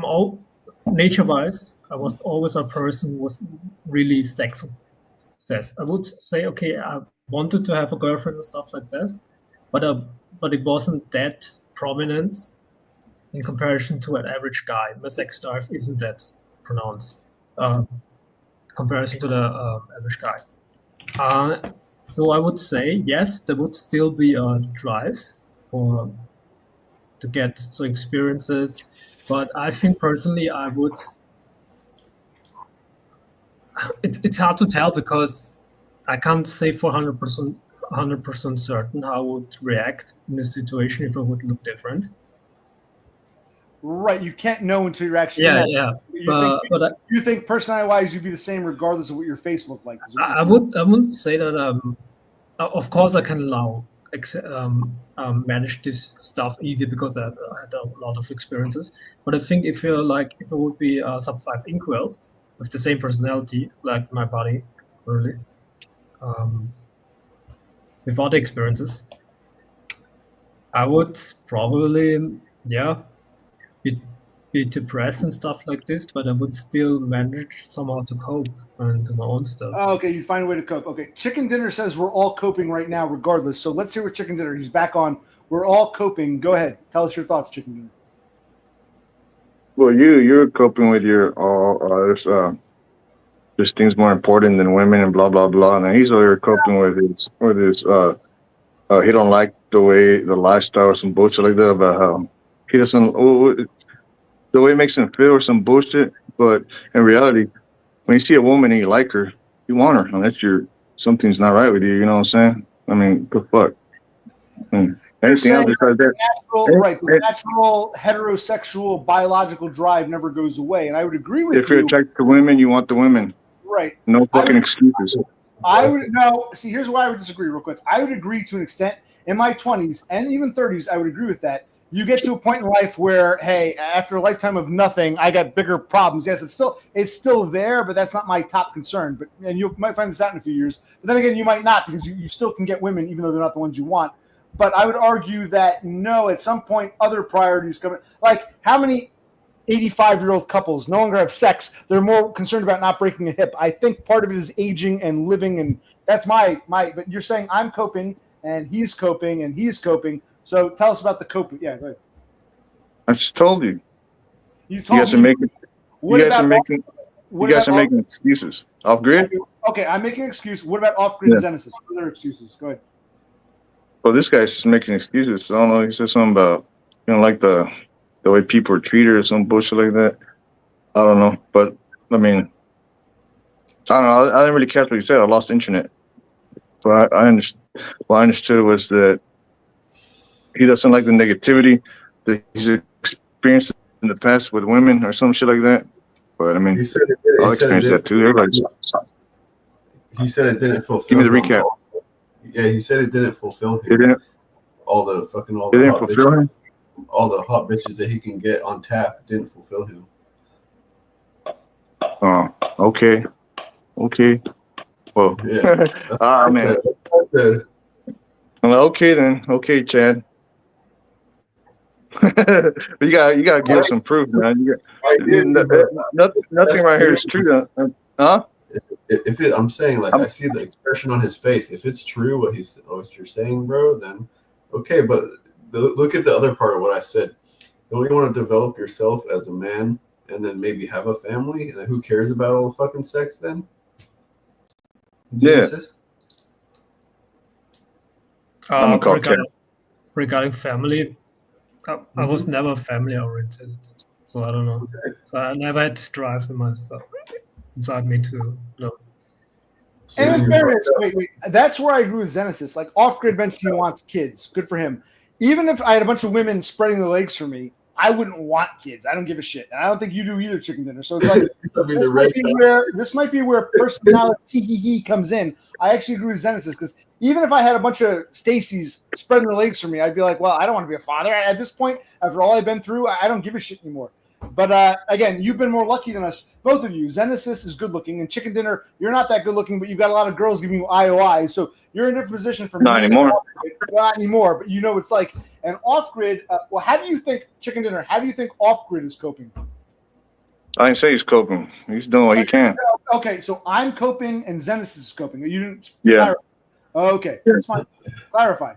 all nature-wise, I was always a person who was really sex obsessed. I would say, okay, I wanted to have a girlfriend and stuff like that, but it wasn't that prominent in comparison to an average guy. My sex drive isn't that pronounced comparison to the average guy. So I would say yes, there would still be a drive to get some experiences, but I think personally I would. It's hard to tell because I can't say for 100% certain how I would react in this situation if it would look different. Right, you can't know until you're actually. Yeah. You think personality-wise you'd be the same regardless of what your face looked like? I wouldn't say that. Of course, I can manage this stuff easy because I had a lot of experiences. But I think if it would be a sub 5 inkwell with the same personality like my body, really, without the experiences, I would probably be depressed and stuff like this, but I would still manage somehow to cope and do my own stuff. Oh, okay, you find a way to cope. Okay, Chicken Dinner says we're all coping right now regardless. So let's hear what Chicken Dinner. He's back on. We're all coping. Go ahead. Tell us your thoughts, Chicken Dinner. Well, you're coping with your there's things more important than women and blah blah blah. And he's over here coping with his he don't like the lifestyle or some bullshit like that about how he doesn't the way it makes him feel or some bullshit. But in reality, when you see a woman and you like her, you want her unless something's not right with you. You know what I'm saying? I mean, the fuck. Anything else besides that? The natural heterosexual biological drive never goes away, and I would agree with you. If you're attracted to women, you want the women. Right. No fucking excuses. Here's why I would disagree real quick. I would agree to an extent. In my 20s and even 30s, I would agree with that. You get to a point in life where, hey, after a lifetime of nothing, I got bigger problems. Yes, it's still there, but that's not my top concern. And you might find this out in a few years. But then again, you might not, because you still can get women, even though they're not the ones you want. But I would argue that no, at some point, other priorities come in. Like, how many 85-year-old couples no longer have sex? They're more concerned about not breaking a hip. I think part of it is aging and living, and that's my. But you're saying I'm coping, and he's coping, and he's coping. So tell us about the coping. Yeah, go ahead. I just told you. You guys are making excuses. Off grid? Okay, I'm making an excuse. What about off grid Zenesis? What are their excuses? Go ahead. Well, this guy's just making excuses. I don't know. He said something about like the way people are treated or some bullshit like that. I don't know, but I mean, I don't know. I didn't really catch what he said. I lost internet. But I understood. What I understood was that he doesn't like the negativity that he's experienced in the past with women or some shit like that. But I mean, He said I'll experience that too. Everybody's. He said it didn't fulfill. Give me the him. recap. Yeah, he said it didn't fulfill him. It didn't. All the It didn't fulfill him. All the hot bitches that he can get on tap didn't fulfill him. Oh, okay. Well, Yeah. man. Well, okay then. Okay, Chad. you gotta give us some proof, man. Nothing right here is true. Huh? I'm saying, like, I see the expression on his face. If it's true what you're saying, bro, then okay. But look at the other part of what I said. Don't you want to develop yourself as a man and then maybe have a family? And then who cares about all the fucking sex then? Yeah. Regarding family, I was never family oriented, so I don't know. Okay. So I never had this drive in myself inside me to know. And in fairness, wait, that's where I agree with Zenesis. Like, Off-Grid mentioned he wants kids. Good for him. Even if I had a bunch of women spreading their legs for me, I wouldn't want kids. I don't give a shit. And I don't think you do either, Chicken Dinner. So it's like, this might be where personality comes in. I actually agree with Zenesis, because even if I had a bunch of Stacys spreading their legs for me, I'd be like, well, I don't want to be a father. At this point, after all I've been through, I don't give a shit anymore. But again, you've been more lucky than us, both of you. Zenesis is good looking, and Chicken Dinner, you're not that good looking, but you've got a lot of girls giving you IOI, so you're in a different position from not anymore. Not anymore, but you know it's like. And Off-Grid, well, how do you think, Chicken Dinner, how do you think Off-Grid is coping? I didn't say he's coping. He's doing what he can. Okay, so I'm coping and Zenesis is coping. You didn't. Yeah. Clarify. Okay, that's fine. Clarify.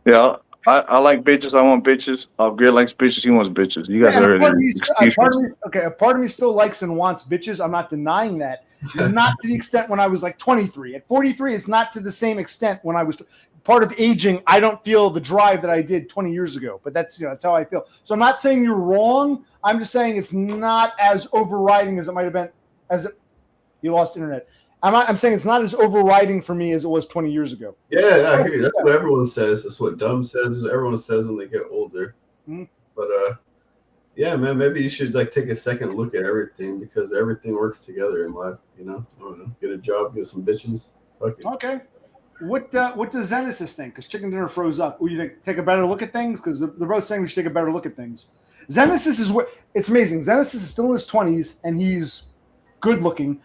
Yeah. I like bitches. I want bitches. Grid likes bitches. He wants bitches. You guys are a part of me still likes and wants bitches. I'm not denying that. Not to the extent when I was like 23. At 43, it's not to the same extent when I was part of aging. I don't feel the drive that I did 20 years ago. But that's that's how I feel. So I'm not saying you're wrong. I'm just saying it's not as overriding as it might have been. You lost internet. I'm saying it's not as overriding for me as it was 20 years ago. Yeah, I hear you. That's what everyone says. That's what Dumb says. Everyone says when they get older. Mm-hmm. But yeah, man, maybe you should like take a second look at everything, because everything works together in life. I don't know. Get a job, get some bitches. Okay. What does Zenesis think? Because Chicken Dinner froze up. What do you think? Take a better look at things? Because they're both saying we should take a better look at things. Zenesis is it's amazing. Zenesis is still in his 20s and he's good looking.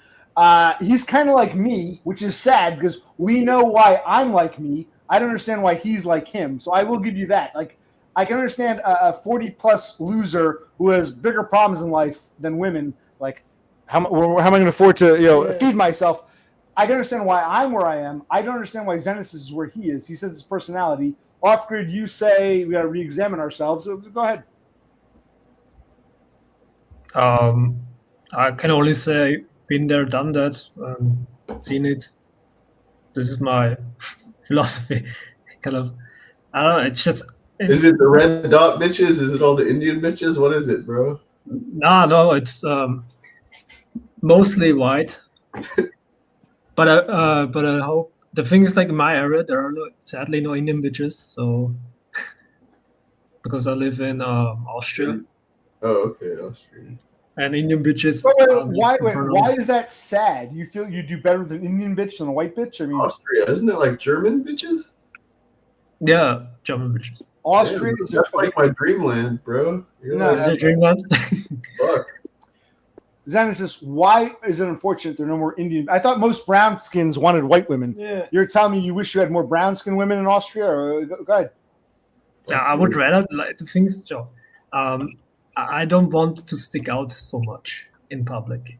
He's kind of like me, which is sad because we know why I'm like me. I don't understand why he's like him. So I will give you that. Like, I can understand a 40-plus loser who has bigger problems in life than women. Like, how am I going to afford to feed myself? I can understand why I'm where I am. I don't understand why Zenesis is where he is. He says his personality. Off-Grid, you say we got to re-examine ourselves. So go ahead. I can only say, been there, done that, seen it. This is my philosophy. Kind of, I don't know. It's just. Is it the red dot bitches? Is it all the Indian bitches? What is it, bro? No. It's mostly white. but I hope the thing is, like, in my area there are sadly no Indian bitches. So because I live in Austria. Oh, okay, Austria. And Indian bitches. Why is that sad? You feel you do better with an Indian bitch than a white bitch? I mean, Austria, isn't it like German bitches? Yeah, German bitches. Austria is that's like my dreamland, bro. Is your dreamland? Fuck. Zenesis, why is it unfortunate there are no more Indian? I thought most brown skins wanted white women. Yeah. You're telling me you wish you had more brown skin women in Austria? Or, go ahead. Yeah, I would rather like the things, Joe. I don't want to stick out so much in public,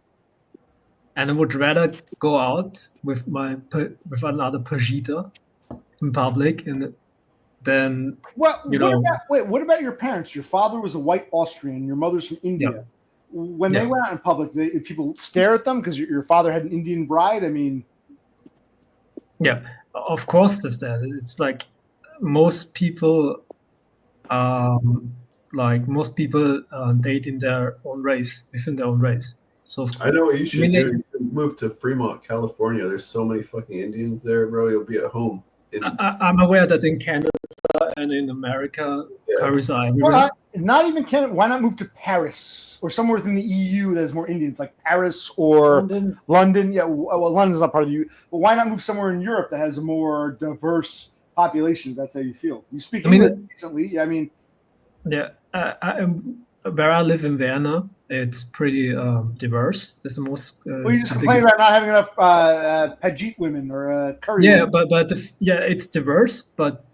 and I would rather go out with another Pajita in public, and then what about your parents? Your father was a white Austrian, your mother's from India. Yeah. When they went out in public, did people stare at them because your father had an Indian bride? I mean, yeah, of course there's that. It's like most people date in their own race, within their own race. So I know what you should mean, do. You should move to Fremont, California. There's so many fucking Indians there, bro. You'll be at home. I'm aware that in Canada and in America, curries are everywhere. Well, not even Canada. Why not move to Paris or somewhere within the EU that has more Indians, like Paris or London? Yeah, well, London's not part of the EU, but why not move somewhere in Europe that has a more diverse population? If that's how you feel. You speak English recently. I mean, yeah, where I live in Vienna, it's pretty diverse. It's the most. Well, you just complain about not having enough Pajit women or curry. Yeah, women. but it's diverse. But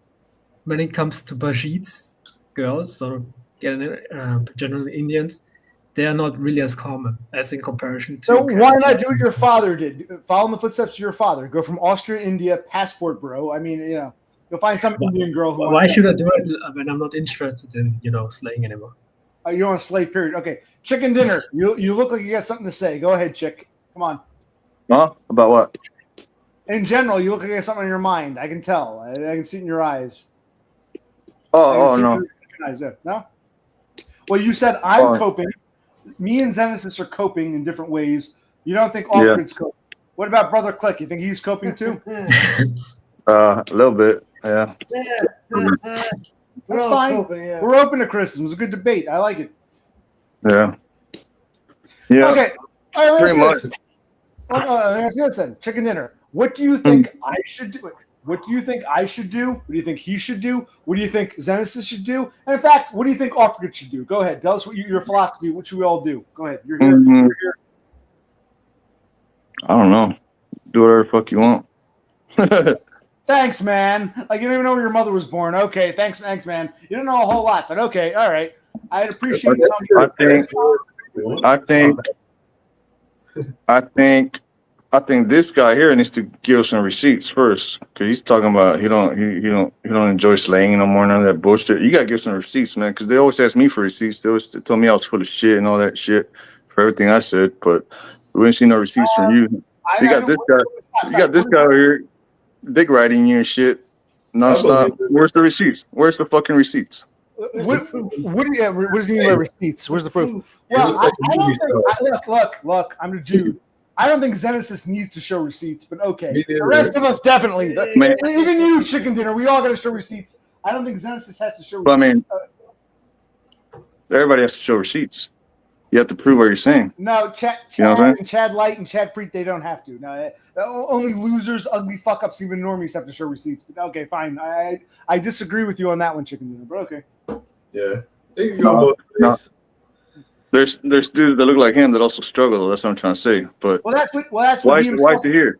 when it comes to Pajits, girls or generally Indians, they are not really as common as in comparison to. So why not do what your father did? Follow in the footsteps of your father. Go from Austria, India, passport, bro. I mean, you'll find some Indian girl who. Why should I do it when I'm not interested in slaying anymore? You don't want to slay, period. Okay, chicken dinner. You look like you got something to say. Go ahead, chick. Come on. Huh? About what? In general, you look like you got something on your mind. I can tell. I can see it in your eyes. Oh no. No? Well, you said I'm coping. Me and Zenesis are coping in different ways. You don't think Alfred's coping. What about Brother Click? You think he's coping too? A little bit, yeah. That's fine. We're open to criticism. It's a good debate. I like it. Yeah. Yeah. Okay. All right, pretty much. Listen, chicken dinner. What do you think I should do? What do you think I should do? What do you think he should do? What do you think Zenesis should do? And in fact, what do you think Offred should do? Go ahead. Tell us what your philosophy. What should we all do? Go ahead. You're here. Mm-hmm. You're here. I don't know. Do whatever the fuck you want. Thanks, man. Like you don't even know where your mother was born. Okay, thanks, man. You don't know a whole lot, but okay, all right. I'd appreciate I think this guy here needs to give us some receipts first, because he's talking about he don't enjoy slaying no more, none of that bullshit. You gotta give some receipts, man, because they always ask me for receipts. They always tell me I was full of shit and all that shit for everything I said, but we didn't see no receipts from you. You got this guy over here, dick riding you and shit, nonstop. Where's the receipts? Where's the fucking receipts? What does he mean by receipts? Where's the proof? Well, I don't think. Look. I'm the dude. I don't think Zenesis needs to show receipts, but okay. The rest of us definitely. Even you, chicken dinner, we all got to show receipts. I don't think Zenesis has to show receipts. But I mean, everybody has to show receipts. You have to prove what you're saying. No, Chad Light and Chad Preet, they don't have to. No, only losers, ugly fuck-ups, even normies have to show receipts. But okay, fine. I disagree with you on that one, chicken dinner, but okay. Yeah. They can go both ways. There's dudes that look like him that also struggle. That's what I'm trying to say. But why is he here?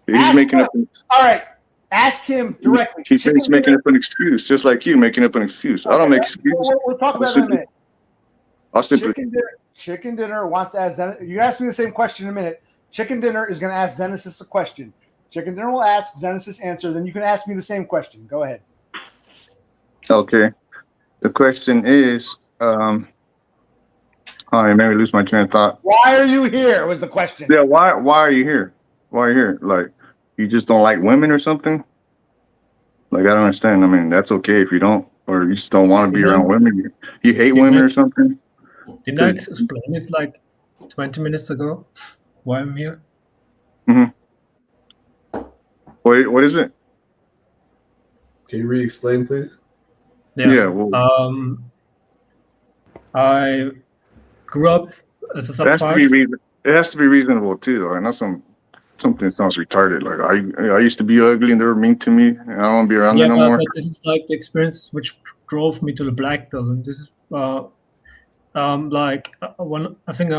He's making up. All right, ask him directly. He said he's making up an excuse, just like you making up an excuse. Okay, I don't make excuses. We'll talk about that in a minute. I'll simply. Chicken dinner wants to ask Zenesis. You ask me the same question in a minute. Chicken dinner is going to ask Zenesis a question. Chicken dinner will ask Zenesis answer. Then you can ask me the same question. Go ahead. Okay. The question is. I made me lose my train of thought. Why are you here? Was the question. Yeah, why are you here? Why are you here? Like, you just don't like women or something? Like, I don't understand. I mean, that's okay if you don't, or you just don't want to be around women. You hate women or something? Didn't I explain it like 20 minutes ago? Why I'm here? Mm-hmm. What is it? Can you re-explain, please? Yeah. Well, I grew up as a sub five. It has to be reasonable too, though. And that's something sounds retarded. Like I used to be ugly and they were mean to me, and I don't want to be around them no more. But this is like the experience which drove me to the black pill, and this is like I think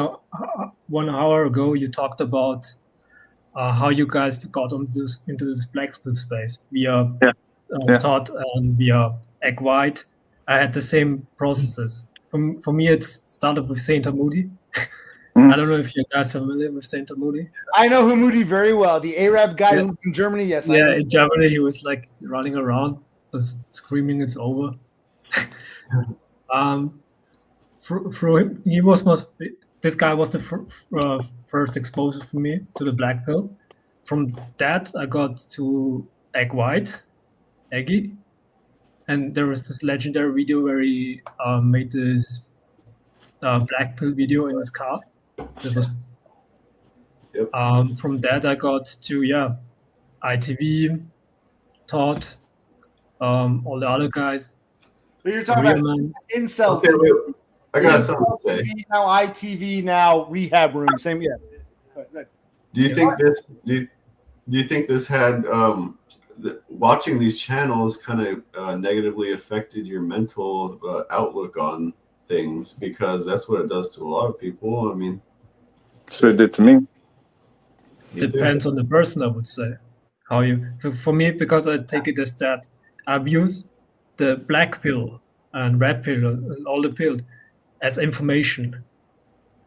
1 hour ago you talked about how you guys got into this black pill space via thought and via egg white. I had the same processes. For me, it started with Saint Moody. I don't know if you guys are familiar with Saint Moody. I know Moody very well. The Arab guy who lived in Germany. Yes. Yeah, in Germany, he was like running around, screaming, "It's over." Through him, this guy was the first exposure for me to the black pill. From that, I got to egg white, Eggy, and there was this legendary video where he made this black pill video in his car. That was Yep. from that I got to ITV, Todd, all the other guys. But you're talking about Real Man. incel. Okay, wait. I got something to say. TV, now ITV, now rehab room. Same, yeah. Do you think this? Do you think this had watching these channels kind of negatively affected your mental outlook on things? Because that's what it does to a lot of people. I mean, So it did to me. Depends on the person, I would say. How you for me, because I take it as that I've used the black pill and red pill and all the pills as information,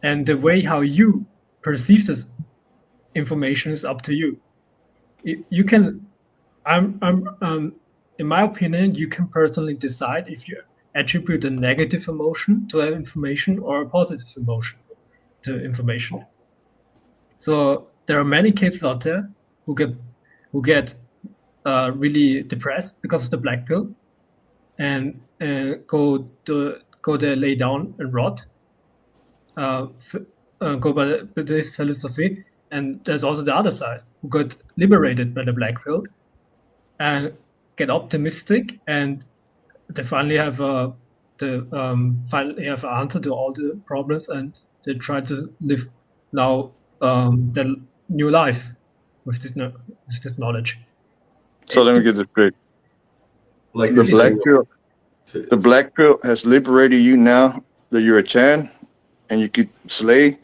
and the way how you perceive this information is up to you. You can, in my opinion, you can personally decide if you attribute a negative emotion to information or a positive emotion to information. So there are many kids out there who get really depressed because of the black pill, and go there, lay down and rot. Go by this philosophy, and there's also the other side who got liberated by the black pill and get optimistic, and they finally have finally have an answer to all the problems, and they try to live now their new life with this knowledge. So let me get this straight. like The you're black saying, pill, the black pill has liberated you now that you're a Chad, and you could slay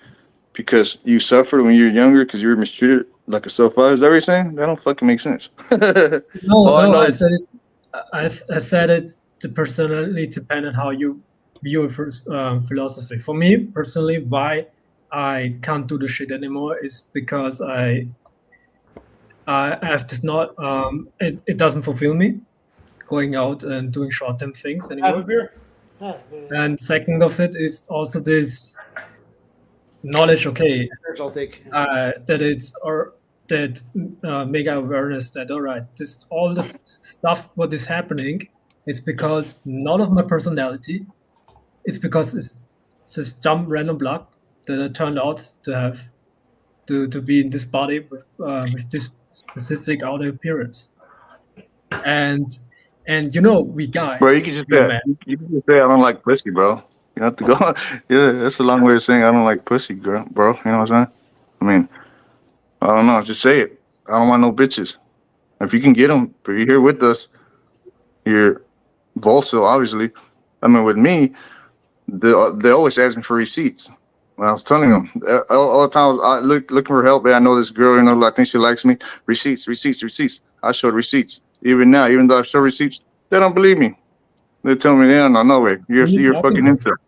because you suffered when you were younger because you were mistreated like a sofa. Is that what you're saying? That don't fucking make sense. I said it's. I said it's the personality dependent how you view philosophy. For me personally, why I can't do the shit anymore is because I have this not it doesn't fulfill me going out and doing short-term things Have a anymore. beer. And second of it is also this knowledge. Okay, I'll take. that it's or that mega awareness that all right, this all this stuff what is happening is because not of my personality. It's because it's this dumb random block that I turned out to have to be in this body with this specific outer appearance. And we guys, Bro, you can just we say men, you can just say I don't like pussy, bro. You have to go. Yeah, that's a long way of saying I don't like pussy, girl, bro. You know what I'm saying? I mean, I don't know. Just say it. I don't want no bitches. If you can get them, if you're here with us, you're Volso, obviously. I mean, with me, they always ask me for receipts. When I was telling them all the time, I looking for help. Hey, I know this girl. I think she likes me. Receipts. I showed receipts. Even now, even though I show receipts, they don't believe me. They tell me, no way. You're a fucking insult.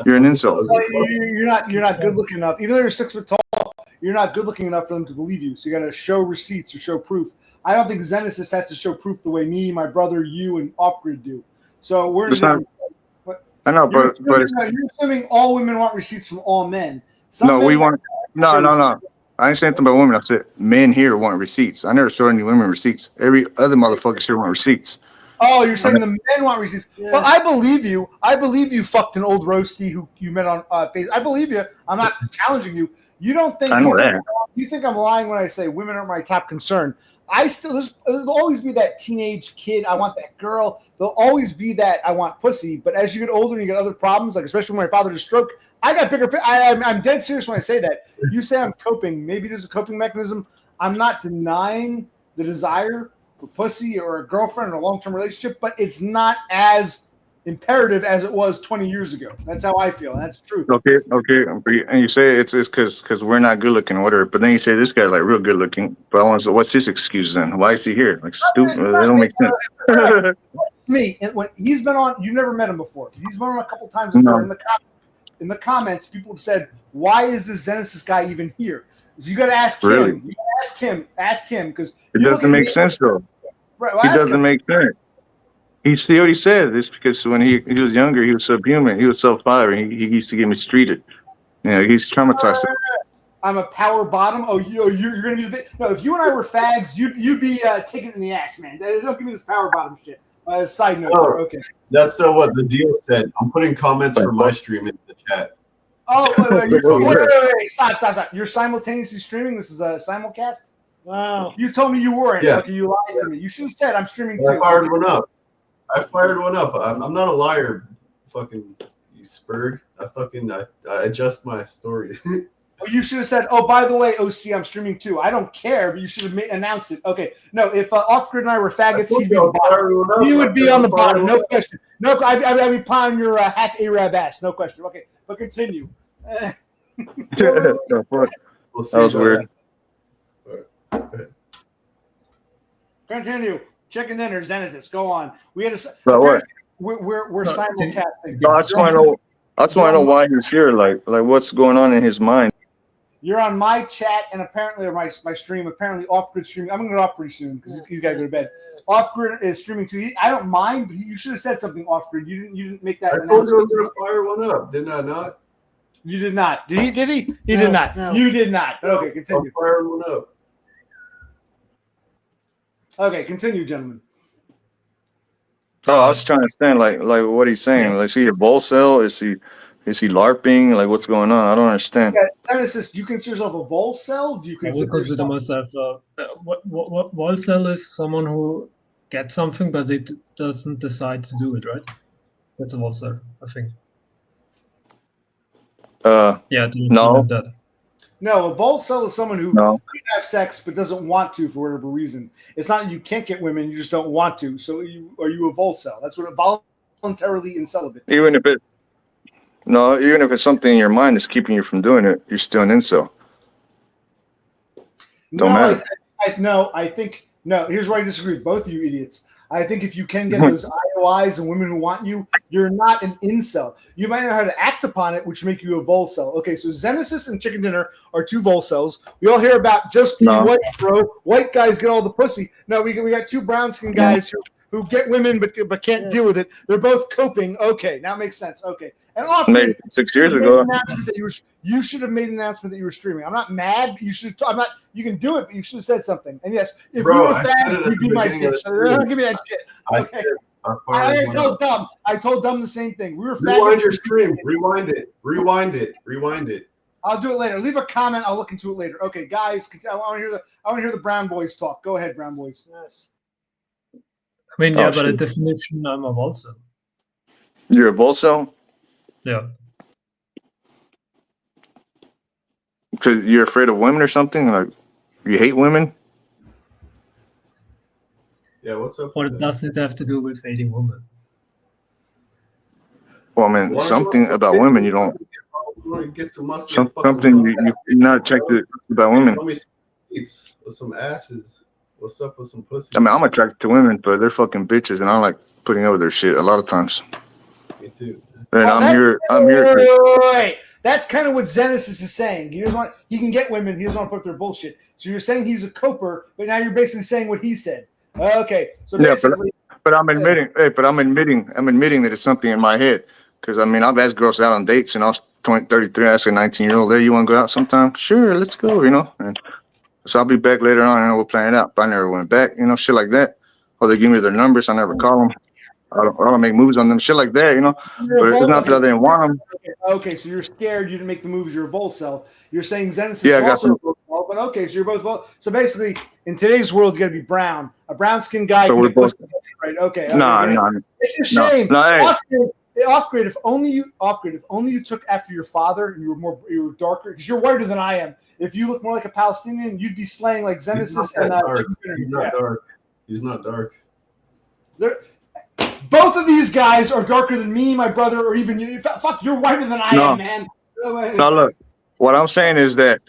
You're an insult. You're not good looking enough. Even though you're 6 foot tall, you're not good looking enough for them to believe you. So you got to show receipts or show proof. I don't think Zenesis has to show proof the way me, my brother, you, and Off-Grid do. So we're in different. I know, but you're assuming all women want receipts from all men. Some no, men we want no. I ain't saying anything about women. I said men here want receipts. I never showed any women receipts. Every other motherfuckers here want receipts. Oh, you're saying the men want receipts. Yeah. Well, I believe you. I believe you fucked an old roasty who you met on Facebook. I believe you. I'm not challenging you. You don't think I know that. You think I'm lying when I say women are my top concern. There'll always be that teenage kid. I want that girl. There'll always be that I want pussy. But as you get older and you get other problems, like especially when my father had a stroke, I got bigger. I'm dead serious when I say that. You say I'm coping. Maybe there's a coping mechanism. I'm not denying the desire for pussy or a girlfriend or a long-term relationship, but it's not as imperative as it was 20 years ago. That's how I feel, and that's the truth. Okay. And you say it's because we're not good looking or whatever, but then you say this guy's like real good looking. But I want to. What's his excuse then? Why is he here? Like stupid. It don't make sense. Me, and when he's been on, you've never met him before. He's been on a couple times before. No. In the comments, people have said, "Why is this Zenesis guy even here?" So you got to ask Really? him. You gotta ask him because It doesn't make sense though. Right, well, It doesn't make sense. He already said this because when he was younger, he was subhuman. He was self-firing. He used to get mistreated. Yeah, he's traumatized. I'm a power bottom. Oh, you're gonna be the bit. No, if you and I were fags, you'd be taken in the ass, man. Don't give me this power bottom shit. Side note. Oh. Okay. That's what the deal said. I'm putting comments for my stream in the chat. Oh, wait. Stop. You're simultaneously streaming. This is a simulcast. Wow. You told me you weren't. Yeah. Okay, you lied to me. You should have said I'm streaming I too. fired one up. I'm not a liar, fucking you spurg. I adjust my stories. You should have said, "Oh, by the way, OC, I'm streaming too." I don't care, but you should have announced it. Okay, no. If Off-Grid and I were faggots, he'd be on the bottom. He would be on the bottom, no question. No, I'd be pounding your half Arab ass, no question. Okay, but continue. That was weird. Continue. Chicken dinner, Zenesis. Go on. We had a. But what? We're simulcasting. No, I just want to know why he's here. Like what's going on in his mind. You're on my chat and apparently, or my stream. Apparently, Off-Grid streaming. I'm gonna go off pretty soon because he's got to go to bed. Off-Grid is streaming too. I don't mind, but you should have said something Off-Grid. You didn't make that. I told you I was gonna fire one up, didn't I not? You did not. Did he? He No, did not. no. You did not. But okay, continue. I'll fire one up. Okay, continue, gentlemen. Oh, I was trying to understand like what he's saying. Like, is he a volcel? Is he LARPing? Like, what's going on? I don't understand. Yeah, Genesis, do you consider yourself a volcel? Do you I consider would consider yourself? myself what volcel is someone who gets something but it doesn't decide to do it, right? That's a volcel, I think. Yeah. Do you No. have that? No, a volcel is someone who No. can have sex but doesn't want to for whatever reason. It's not that you can't get women; you just don't want to. So, are you a volcel? That's what a voluntarily incelibate. Even if it's something in your mind that's keeping you from doing it, you're still an incel. Don't matter. I think here's where I disagree with both of you idiots. I think if you can get those IOIs and women who want you, you're not an incel. You might know how to act upon it, which make you a volcel. Okay, so Zenesis and Chicken Dinner are two volcels. We all hear about just be white, bro. White guys get all the pussy. No, we got two brown skin guys who get women but can't deal with it. They're both coping. Okay, now it makes sense. Okay. And often, Maybe 6 years ago. You should have made an announcement that you were streaming. I'm not mad. You should. I'm not. You can do it, but you should have said something. And yes, if you were fat, you'd be my bitch. Don't give me that shit. Okay. I told Dumb the same thing. We were fat. Rewind your stream. Rewind it. I'll do it later. Leave a comment. I'll look into it later. Okay, guys. I want to hear the Brown Boys talk. Go ahead, Brown Boys. Yes. I mean, yeah, by shit. definition, I'm a volcel. You're a volcel? Yeah. Because you're afraid of women or something? Like, you hate women? Yeah, what's up? What does it have to do with hating women? Well, I mean, something about women you don't. Get some muscle. Something you're not attracted about women. Let me see seats with some asses. What's up with some pussy? I mean, I'm attracted to women, but they're fucking bitches, and I like putting up with their shit a lot of times. Me too. And I'm here. Wait. That's kind of what Zenesis is saying. He can get women. He doesn't want to put up their bullshit. So you're saying he's a coper, but now you're basically saying what he said. Okay. So basically, but I'm admitting. Hey, but I'm admitting that it's something in my head. Because I mean, I've asked girls out on dates, and I was 33. I asked a 19-year-old, "Hey, you want to go out sometime?" Sure, let's go. And so I'll be back later on, and we'll plan it out. But I never went back. Shit like that. Or they give me their numbers. I never call them. I don't make moves on them. Shit like that. But it's not that I didn't want them. Okay, so you're scared you didn't make the moves. You're a volcel. You're saying Zenesis Yeah, I got also a volcel, but okay, so you're both vol. So basically, in today's world, you got to be brown. A brown-skinned guy. So can we're get both. right? Okay. No. It's a shame. No, hey. Off-Grid, if only you took after your father and you were darker, because you're whiter than I am. If you look more like a Palestinian, you'd be slaying like Zenesis and He's not dark. Both of these guys are darker than me, my brother, or even you. Fuck, you're whiter than I am, man. No, look. What I'm saying is that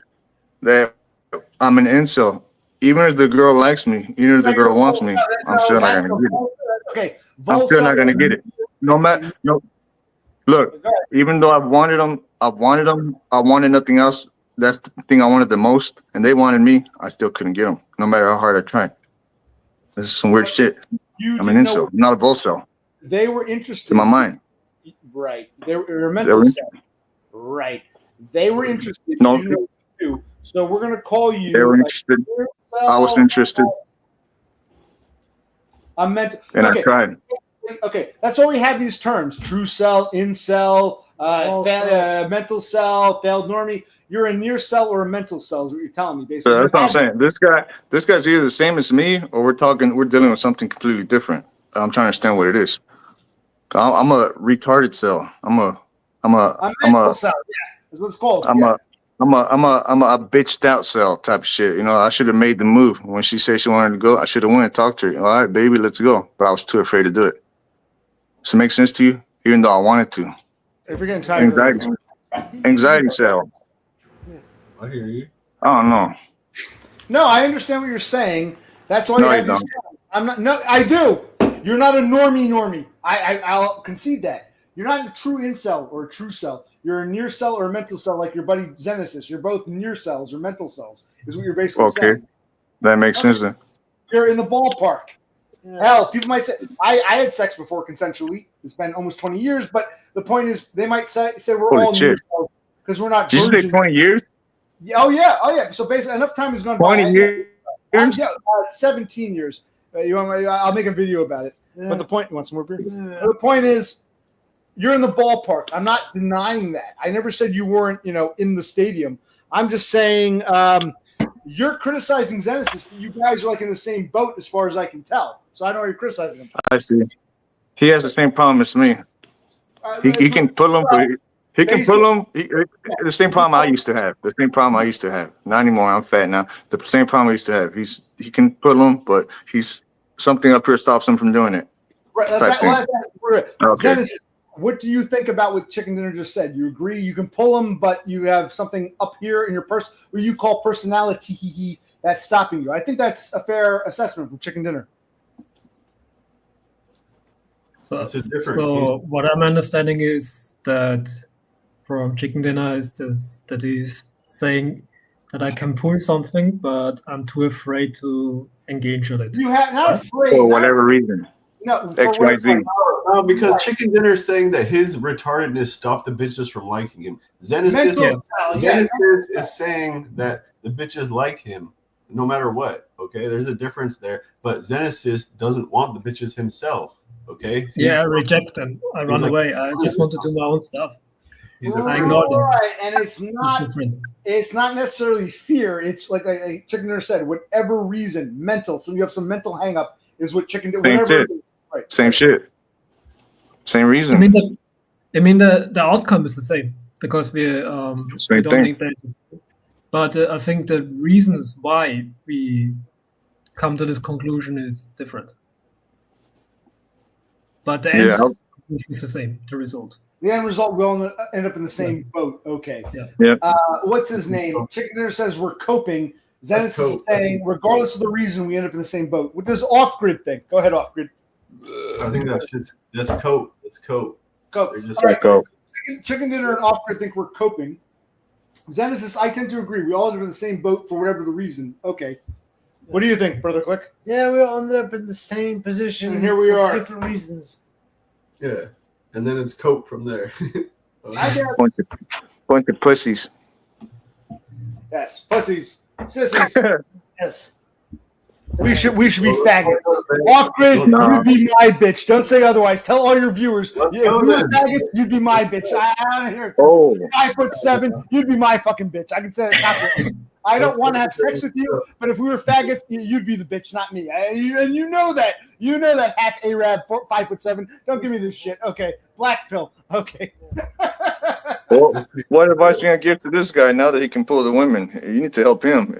I'm an incel. Even if the girl likes me, even if the girl wants me, I'm still not gonna get it. Okay, I'm still not gonna get it. No matter. No. Look, even though I wanted nothing else. That's the thing I wanted the most, and they wanted me. I still couldn't get them, no matter how hard I tried. This is some weird shit. I'm an incel, not a volcel. They were interested in my mind. Right. They were mental set. Right. They were interested. No. So we're gonna call you. They were interested. I was interested, I'm meant. and Okay. I tried. Okay, that's why we have these terms: true cell, incel, mental cell, failed normie. You're a near cell or a mental cell is what you're telling me, basically. So that's what I'm saying. This guy's either the same as me, or we're dealing with something completely different. I'm trying to understand what it is. I'm a retarded cell. I'm a mental cell. Yeah, that's what it's called. I'm a bitched out cell type of shit. You know, I should have made the move when she said she wanted to go. I should have went and talked to her. All right, baby, let's go. But I was too afraid to do it. Does it make sense to you? Even though I wanted to. If you're getting tired, Anxiety cell. I hear you. I don't know. No, I understand what you're saying. That's why No, you you have these. don't. I'm not. No, I do. You're not a normie. I'll concede that. You're not a true incel or a true cell. You're a near cell or a mental cell, like your buddy Zenesis. You're both near cells or mental cells, is what you're basically saying. Okay, that makes sense then. You're in the ballpark. Yeah. Hell, people might say I had sex before consensually. It's been almost 20 years, but the point is they might say we're Holy all shit. near because we're not. Did you say virgins. 20 years? Yeah, oh yeah. So basically, enough time has gone by. 20 years? Yeah, 17 years. I'll make a video about it. Yeah. But the point, you want some more beer? Yeah. The point is, you're in the ballpark. I'm not denying that. I never said you weren't, in the stadium. I'm just saying you're criticizing Zenesis, but you guys are like in the same boat as far as I can tell. So I know you're criticizing him. I see. He has the same problem as me. He can pull him, but he can pull him. The same problem I used to have. The same problem I used to have. Not anymore. I'm fat now. The same problem I used to have. He can pull him, but he's something up here stops him from doing it. Right. That's Okay. Zenesis, what do you think about what Chicken Dinner just said? You agree you can pull him, but you have something up here in your person where you call personality that's stopping you. I think that's a fair assessment from Chicken Dinner. So, It's a different so what I'm understanding is that from Chicken Dinner is that he's saying that I can pull something, but I'm too afraid to engage with it. You have not afraid For whatever reason. No, XYZ. No, because Chicken Dinner is saying that his retardedness stopped the bitches from liking him. Zenesis is saying that the bitches like him no matter what. Okay, there's a difference there. But Zenesis doesn't want the bitches himself. Okay. I reject them. I run away. I just want to do my own stuff. I ignored them. Right, and it's not. It's different. It's not necessarily fear. It's like Chicken Dinner said, whatever reason, mental. So you have some mental hang up is what Chicken Dinner. Right. Same shit. Same reason. I mean the outcome is the same because we Same don't thing. need that. But I think the reasons why we come to this conclusion is different. But the end conclusion is the same. The result. The end result will end up in the same boat. Okay. Yeah. What's his name? Chicken Dinner says we're coping. Zenesis is saying, regardless of the reason, we end up in the same boat. What does Off Grid think? Go ahead, Off Grid. I think that's cope. It's cope. Cope. They're just Chicken Dinner and Off Grid think we're coping. Zenesis, I tend to agree. We all end up in the same boat for whatever the reason. Okay. What do you think, Brother Click? Yeah, we all ended up in the same position. And here we for are. different reasons. Yeah, and then it's cope from there. Bunch of pussies. Yes, pussies, sissies. Yes. We should be faggots. Off Grid, you'd be my bitch. Don't say otherwise. Tell all your viewers. If you were faggots, you'd be my bitch. I don't hear it. Oh. 5'7", you'd be my fucking bitch. I can say it. I don't want to have sex with you, but if we were faggots, you'd be the bitch, not me. And you know that. You know that half Arab, 5'7". Don't give me this shit. Okay, black pill. Okay. Well, what advice are you gonna give to this guy now that he can pull the women? You need to help him.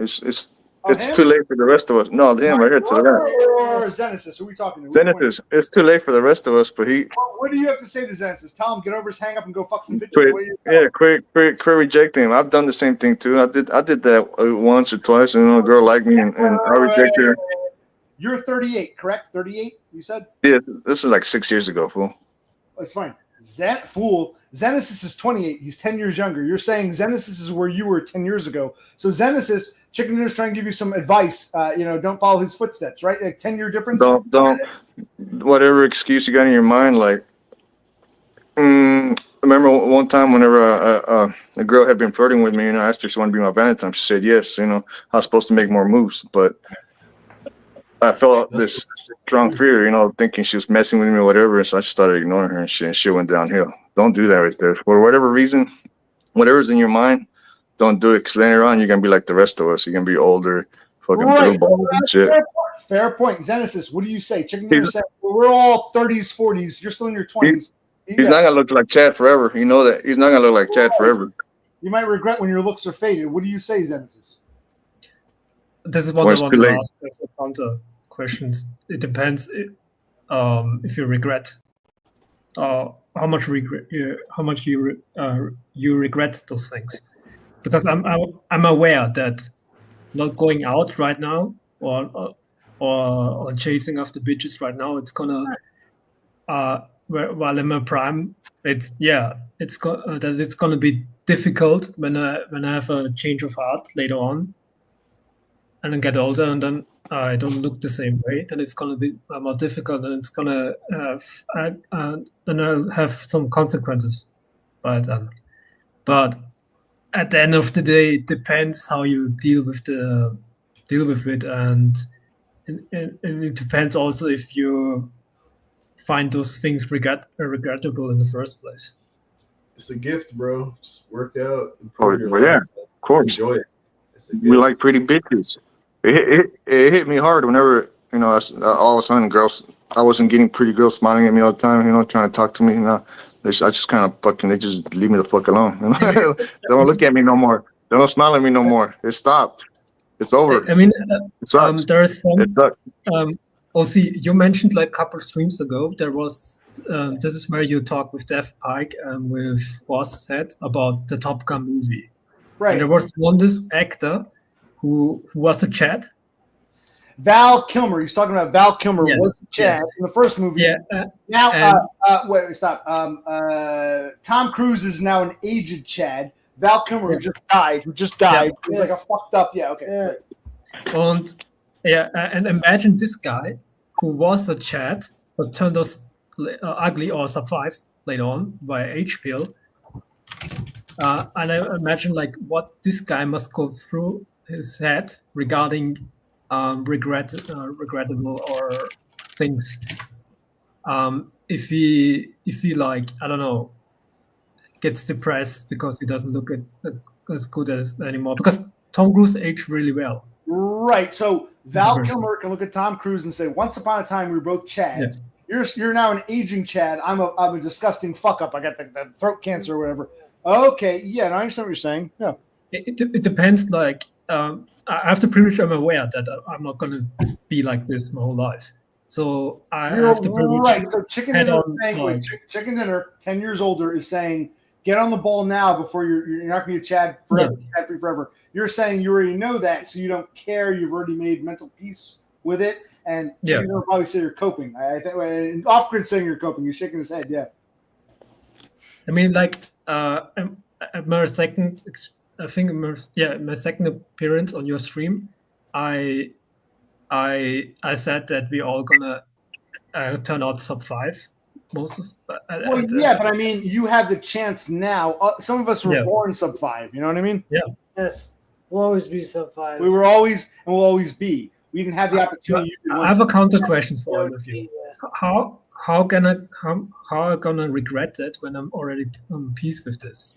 It's too late for the rest of us. No, him right here to the right. Or Zenesis, who are we talking to? Zenesis, it's too late for the rest of us, but he. What do you have to say to Zenesis? Tell him get over his hang up and go fuck some bitches. Quit rejecting him. I've done the same thing too. I did that once or twice, and a girl liked me, and I rejected her. You're 38, correct? 38, you said? Yeah, this is like 6 years ago, fool. That's fine. Zenesis is 28. He's 10 years younger. You're saying Zenesis is where you were 10 years ago. So Zenesis, Chicken Dinner's trying to give you some advice. Don't follow his footsteps, right? Like 10-year difference. Don't. Whatever excuse you got in your mind, like, remember one time whenever a girl had been flirting with me, I asked her if she wanted to be my Valentine. She said yes. I was supposed to make more moves, but I felt this strong fear, thinking she was messing with me or whatever. So I just started ignoring her, and shit went downhill. Don't do that right there. For whatever reason, whatever's in your mind, don't do it. Because later on, you're going to be like the rest of us. You're going to be older, fucking blue balls and shit. Fair point. Zenesis, what do you say? Chicken dinner said, we're all 30s, 40s. You're still in your 20s. He's not going to look like Chad forever. You know that. He's not going to look like Chad forever. You might regret when your looks are faded. What do you say, Zenesis? This is what I want to ask as a counter questions. It depends if you regret, how much you regret those things. Because I'm aware that not going out right now or chasing after bitches right now, it's gonna while in my prime, it's gonna be difficult when I have a change of heart later on. And then get older, and then I don't look the same way. Then it's gonna be more difficult, and it's gonna then I'll have some consequences by then. But at the end of the day, it depends how you deal with it, and it depends also if you find those things regrettable in the first place. It's a gift, bro. Just work out. Yeah, of course. Enjoy it. We like pretty bitches. It hit me hard whenever all of a sudden I wasn't getting pretty girls smiling at me all the time, trying to talk to me. I just kind of they just leave me the fuck alone. They don't look at me no more. They don't smile at me no more. It stopped. It's over. I mean, it sucks. There's some. It sucks. OC, you mentioned like a couple streams ago. There was this is where you talk with Def Pike and with Boss Head about the Top Gun movie. Right. And there was this actor who was a Chad. Val Kilmer. He's talking about Val Kilmer. Yes, was Chad in the first movie. Yeah. Wait, stop. Tom Cruise is now an aged Chad. Val Kilmer, who just died. He's like a fucked up. Yeah. Okay. Yeah. And imagine this guy who was a Chad but turned out ugly or survived later on by age pill. And I imagine like what this guy must go through his head regarding regrettable or things. If he like, I don't know, gets depressed because he doesn't look as good as anymore, because Tom Cruise aged really well. Right. So Val Kilmer can look at Tom Cruise and say, "Once upon a time, we were both Chads. Yeah. You're now an aging Chad. I'm a disgusting fuck up. I got the throat cancer or whatever." Okay. Yeah. I understand what you're saying. Yeah. It depends. Like, I have the privilege. I'm aware that I'm not going to be like this my whole life. So I have the privilege. Right. So Chicken Dinner, 10 years older, is saying, get on the ball now before you're not going to be a Chad forever. Yeah. Chad forever. You're saying you already know that, so you don't care. You've already made mental peace with it, and Chicken Dinner will probably say you're coping. I think off grid saying you're coping. You're shaking his head. Yeah. I mean, like, my second appearance on your stream, I said that we all gonna turn out sub 5. Most of. But I mean, you have the chance now. Some of us were born sub 5. You know what I mean? Yeah. Yes. We'll always be sub 5. We were always and will always be. We didn't have the opportunity. I have a counter question for all of you. How am I gonna regret it when I'm already on peace with this?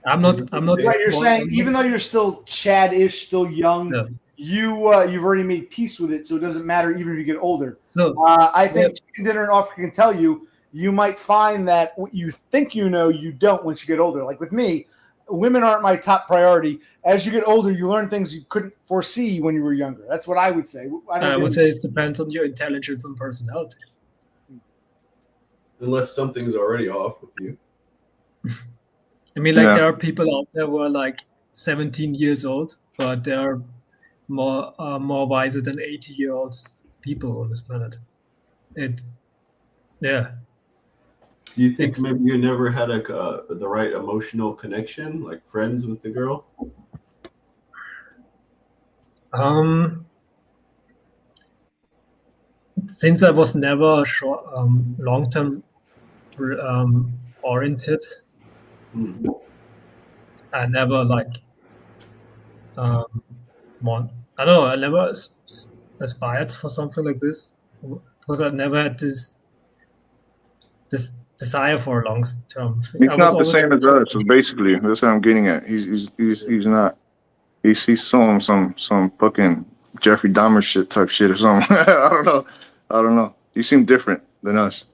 I'm not. Right, you're saying even though you're still Chad-ish, still young, you've already made peace with it, so it doesn't matter even if you get older. So I think Chicken Dinner and Offer can tell you, you might find that what you think you know, you don't once you get older. Like with me, women aren't my top priority. As you get older, you learn things you couldn't foresee when you were younger. That's what I would say. I would say it depends on your intelligence and personality. Unless something's already off with you. I mean, like there are people out there who are like 17 years old, but they are more wiser than 80-year-olds people on this planet. Do you think maybe you never had the right emotional connection, like friends with the girl? Since I was never a long-term oriented. Mm. I never want. I don't know. I never aspired for something like this because I never had this desire for a long term thing. He's not the same as us. So basically, that's what I'm getting at. He's not. He's some fucking Jeffrey Dahmer type shit or something. I don't know. You seem different than us.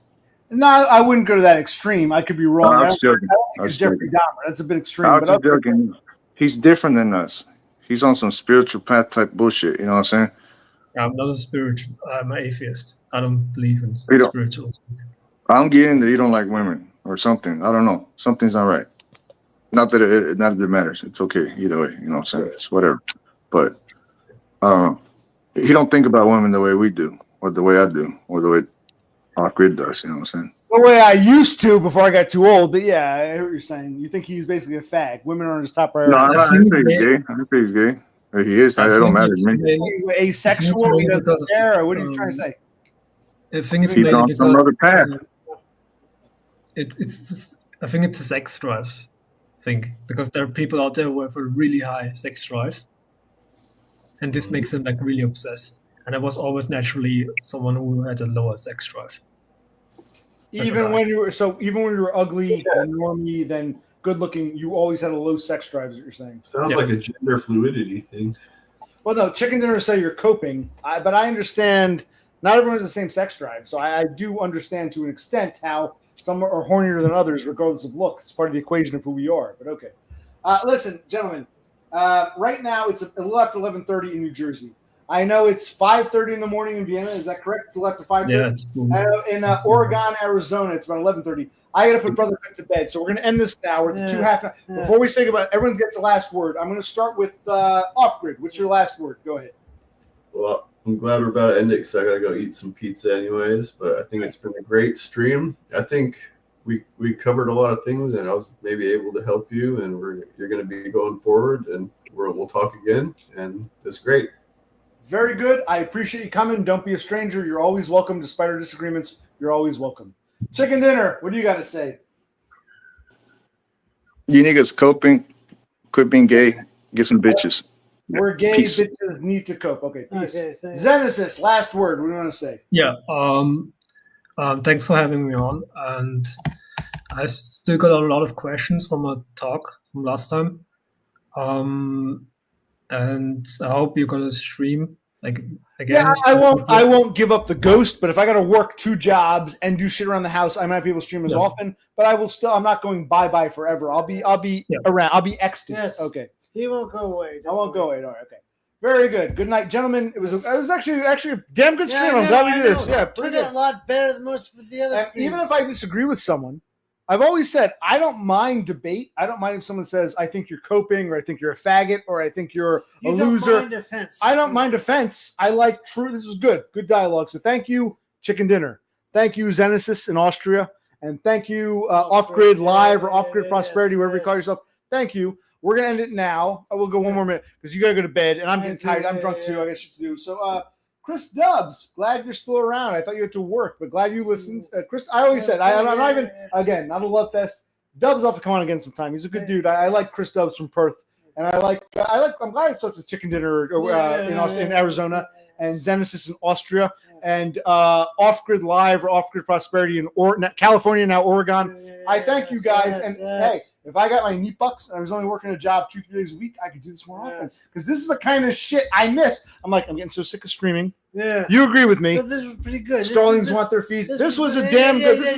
No, I wouldn't go to that extreme. I could be wrong. No, I I was don't joking. think it's Jeffrey Dahmer. That's a bit extreme. I was But okay. joking. He's different than us. He's on some spiritual path type bullshit. You know what I'm saying? I'm not a spiritual. I'm an atheist. I don't believe in You don't- spiritual. I'm getting that you don't like women or something. I don't know. Something's not right. Not that it matters. It's okay either way. You know what I'm saying? It's whatever. But I don't know. He don't think about women the way we do, or the way I do, or the way off-grid does. You know what I'm saying? The way I used to before I got too old. But yeah, I hear what you're saying. You think he's basically a fag. Women aren't his top priority. No, I didn't say he's gay. I didn't say he's gay. If he is. It don't matter to me. Asexual. He doesn't care. Or what are you trying to say? I think it's He's mainly on some because, other path. It's just, I think it's a sex drive thing because there are people out there who have a really high sex drive, and this makes them like really obsessed. And I was always naturally someone who had a lower sex drive. Even when you were ugly and normie, then good looking, you always had a low sex drive. Is what you're saying? Sounds like a gender fluidity thing. Well, no, chicken dinner say you're coping, but I understand not everyone has the same sex drive. So I do understand to an extent how some are hornier than others, regardless of looks. It's part of the equation of who we are. But okay, listen, gentlemen. Right now it's a little after 11:30 in New Jersey. I know it's 5:30 in the morning in Vienna. Is that correct? It's a little after 5:30. Yeah, it's cool. In Oregon, Arizona, it's about 11:30. I got to put Brother Vic to bed, so we're going to end this now. We're at the 2.5. Before we say goodbye, everyone gets the last word. I'm going to start with Off Grid. What's your last word? Go ahead. Well, I'm glad we're about to end it because I got to go eat some pizza anyways. But I think it's been a great stream. I think we covered a lot of things, and I was maybe able to help you. And you're going to be going forward, and we'll talk again. And it's great. Very good. I appreciate you coming. Don't be a stranger. You're always welcome. Despite our disagreements, you're always welcome. Chicken dinner. What do you got to say? You niggas coping, quit being gay, get some bitches. We're gay. Peace. Bitches need to cope. Okay. Peace. Okay, thanks. Zenesis. Last word. What do you want to say? Yeah. Thanks for having me on. And I've still got a lot of questions from a talk from last time. And I hope you're gonna stream like again. Yeah, I won't give up the ghost, but if I got to work 2 jobs and do shit around the house, I might be able to stream as often. But I will still. I'm not going bye forever. I'll be around. I'll be extant. Yes. Okay. He won't go away. I won't go away. All right. Okay. Very good. Good night, gentlemen. It was actually a damn good stream. I'm glad we did this. Yeah, pretty Turned out good. a lot better than most of the other And streams. even if I disagree with someone, I've always said I don't mind debate. I don't mind if someone says I think you're coping, or I think you're a faggot, or I think you're a loser. Don't mind offense. I don't mind offense. I like true. This is good dialogue. So thank you, Chicken Dinner. Thank you, Zenesis in Austria, and thank you, Off Grid Live or Off Grid Prosperity, wherever you call yourself. Thank you. We're gonna end it now. I will go one more minute because you gotta go to bed, and I'm getting tired. I'm drunk too. I got shit to do. So, Chris Dubs, glad you're still around. I thought you had to work, but glad you listened. Chris, I always said I'm not even again not a love fest. Dubs will have to come on again sometime. He's a good dude. I like Chris Dubs from Perth, and I'm glad I talked to Chicken Dinner in Arizona and Zenesis in Austria and Off Grid Live or Off Grid Prosperity in California, now Oregon. I thank you guys. Hey, if I got my neat bucks and I was only working a job 2-3 days a week, I could do this more often because this is the kind of shit I miss. I'm getting so sick of streaming. Yeah. You agree with me? So this was pretty good. Starlings want their feed. This was a damn good. This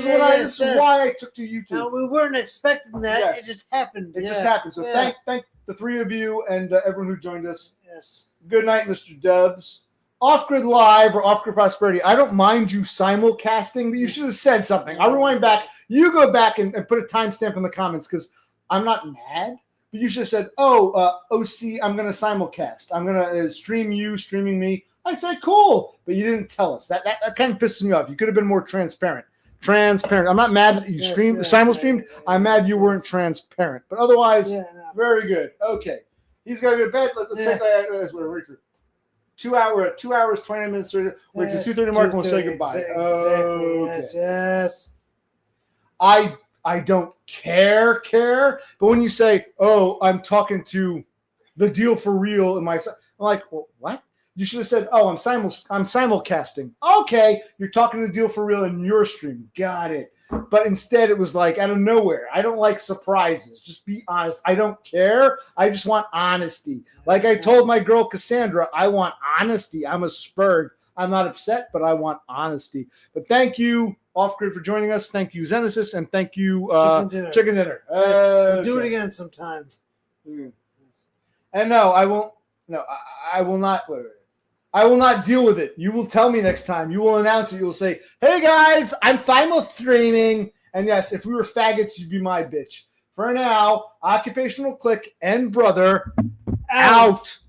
is why I took to YouTube. Now, we weren't expecting that. Yes. It just happened. It just happened. So thank the 3 of you and everyone who joined us. Yes. Good night, Mr. Dubs. Off Grid Live or Off Grid Prosperity. I don't mind you simulcasting, but you should have said something. I'll rewind back. You go back and put a timestamp in the comments because I'm not mad. But you should have said, OC, I'm going to simulcast. I'm going to stream you, streaming me. I'd say, cool. But you didn't tell us. That kind of pisses me off. You could have been more transparent. I'm not mad that you simul streamed. I'm mad you weren't transparent. But otherwise, very good. Okay. He's got to go to bed. Let's take 2 hours, 20 minutes. We're to 2:30 mark and we'll say goodbye. Exactly. Yes. I don't care. But when you say, "Oh, I'm talking to the deal for real," in my, I'm like, well, what? You should have said, "Oh, I'm simulcasting." Okay, you're talking to the deal for real in your stream. Got it. But instead, it was like out of nowhere. I don't like surprises. Just be honest. I don't care. I just want honesty. Like I told my girl Cassandra, I want honesty. I'm a Spurg. I'm not upset, but I want honesty. But thank you, Off Grid, for joining us. Thank you, Zenesis, and thank you, Chicken Dinner. We'll do it again sometimes. And no, I won't. No, I will not. Wait. I will not deal with it. You will tell me next time. You will announce it. You will say, "Hey guys, I'm simul streaming." And yes, if we were faggots, you'd be my bitch. For now, Occupational Click and Brother out.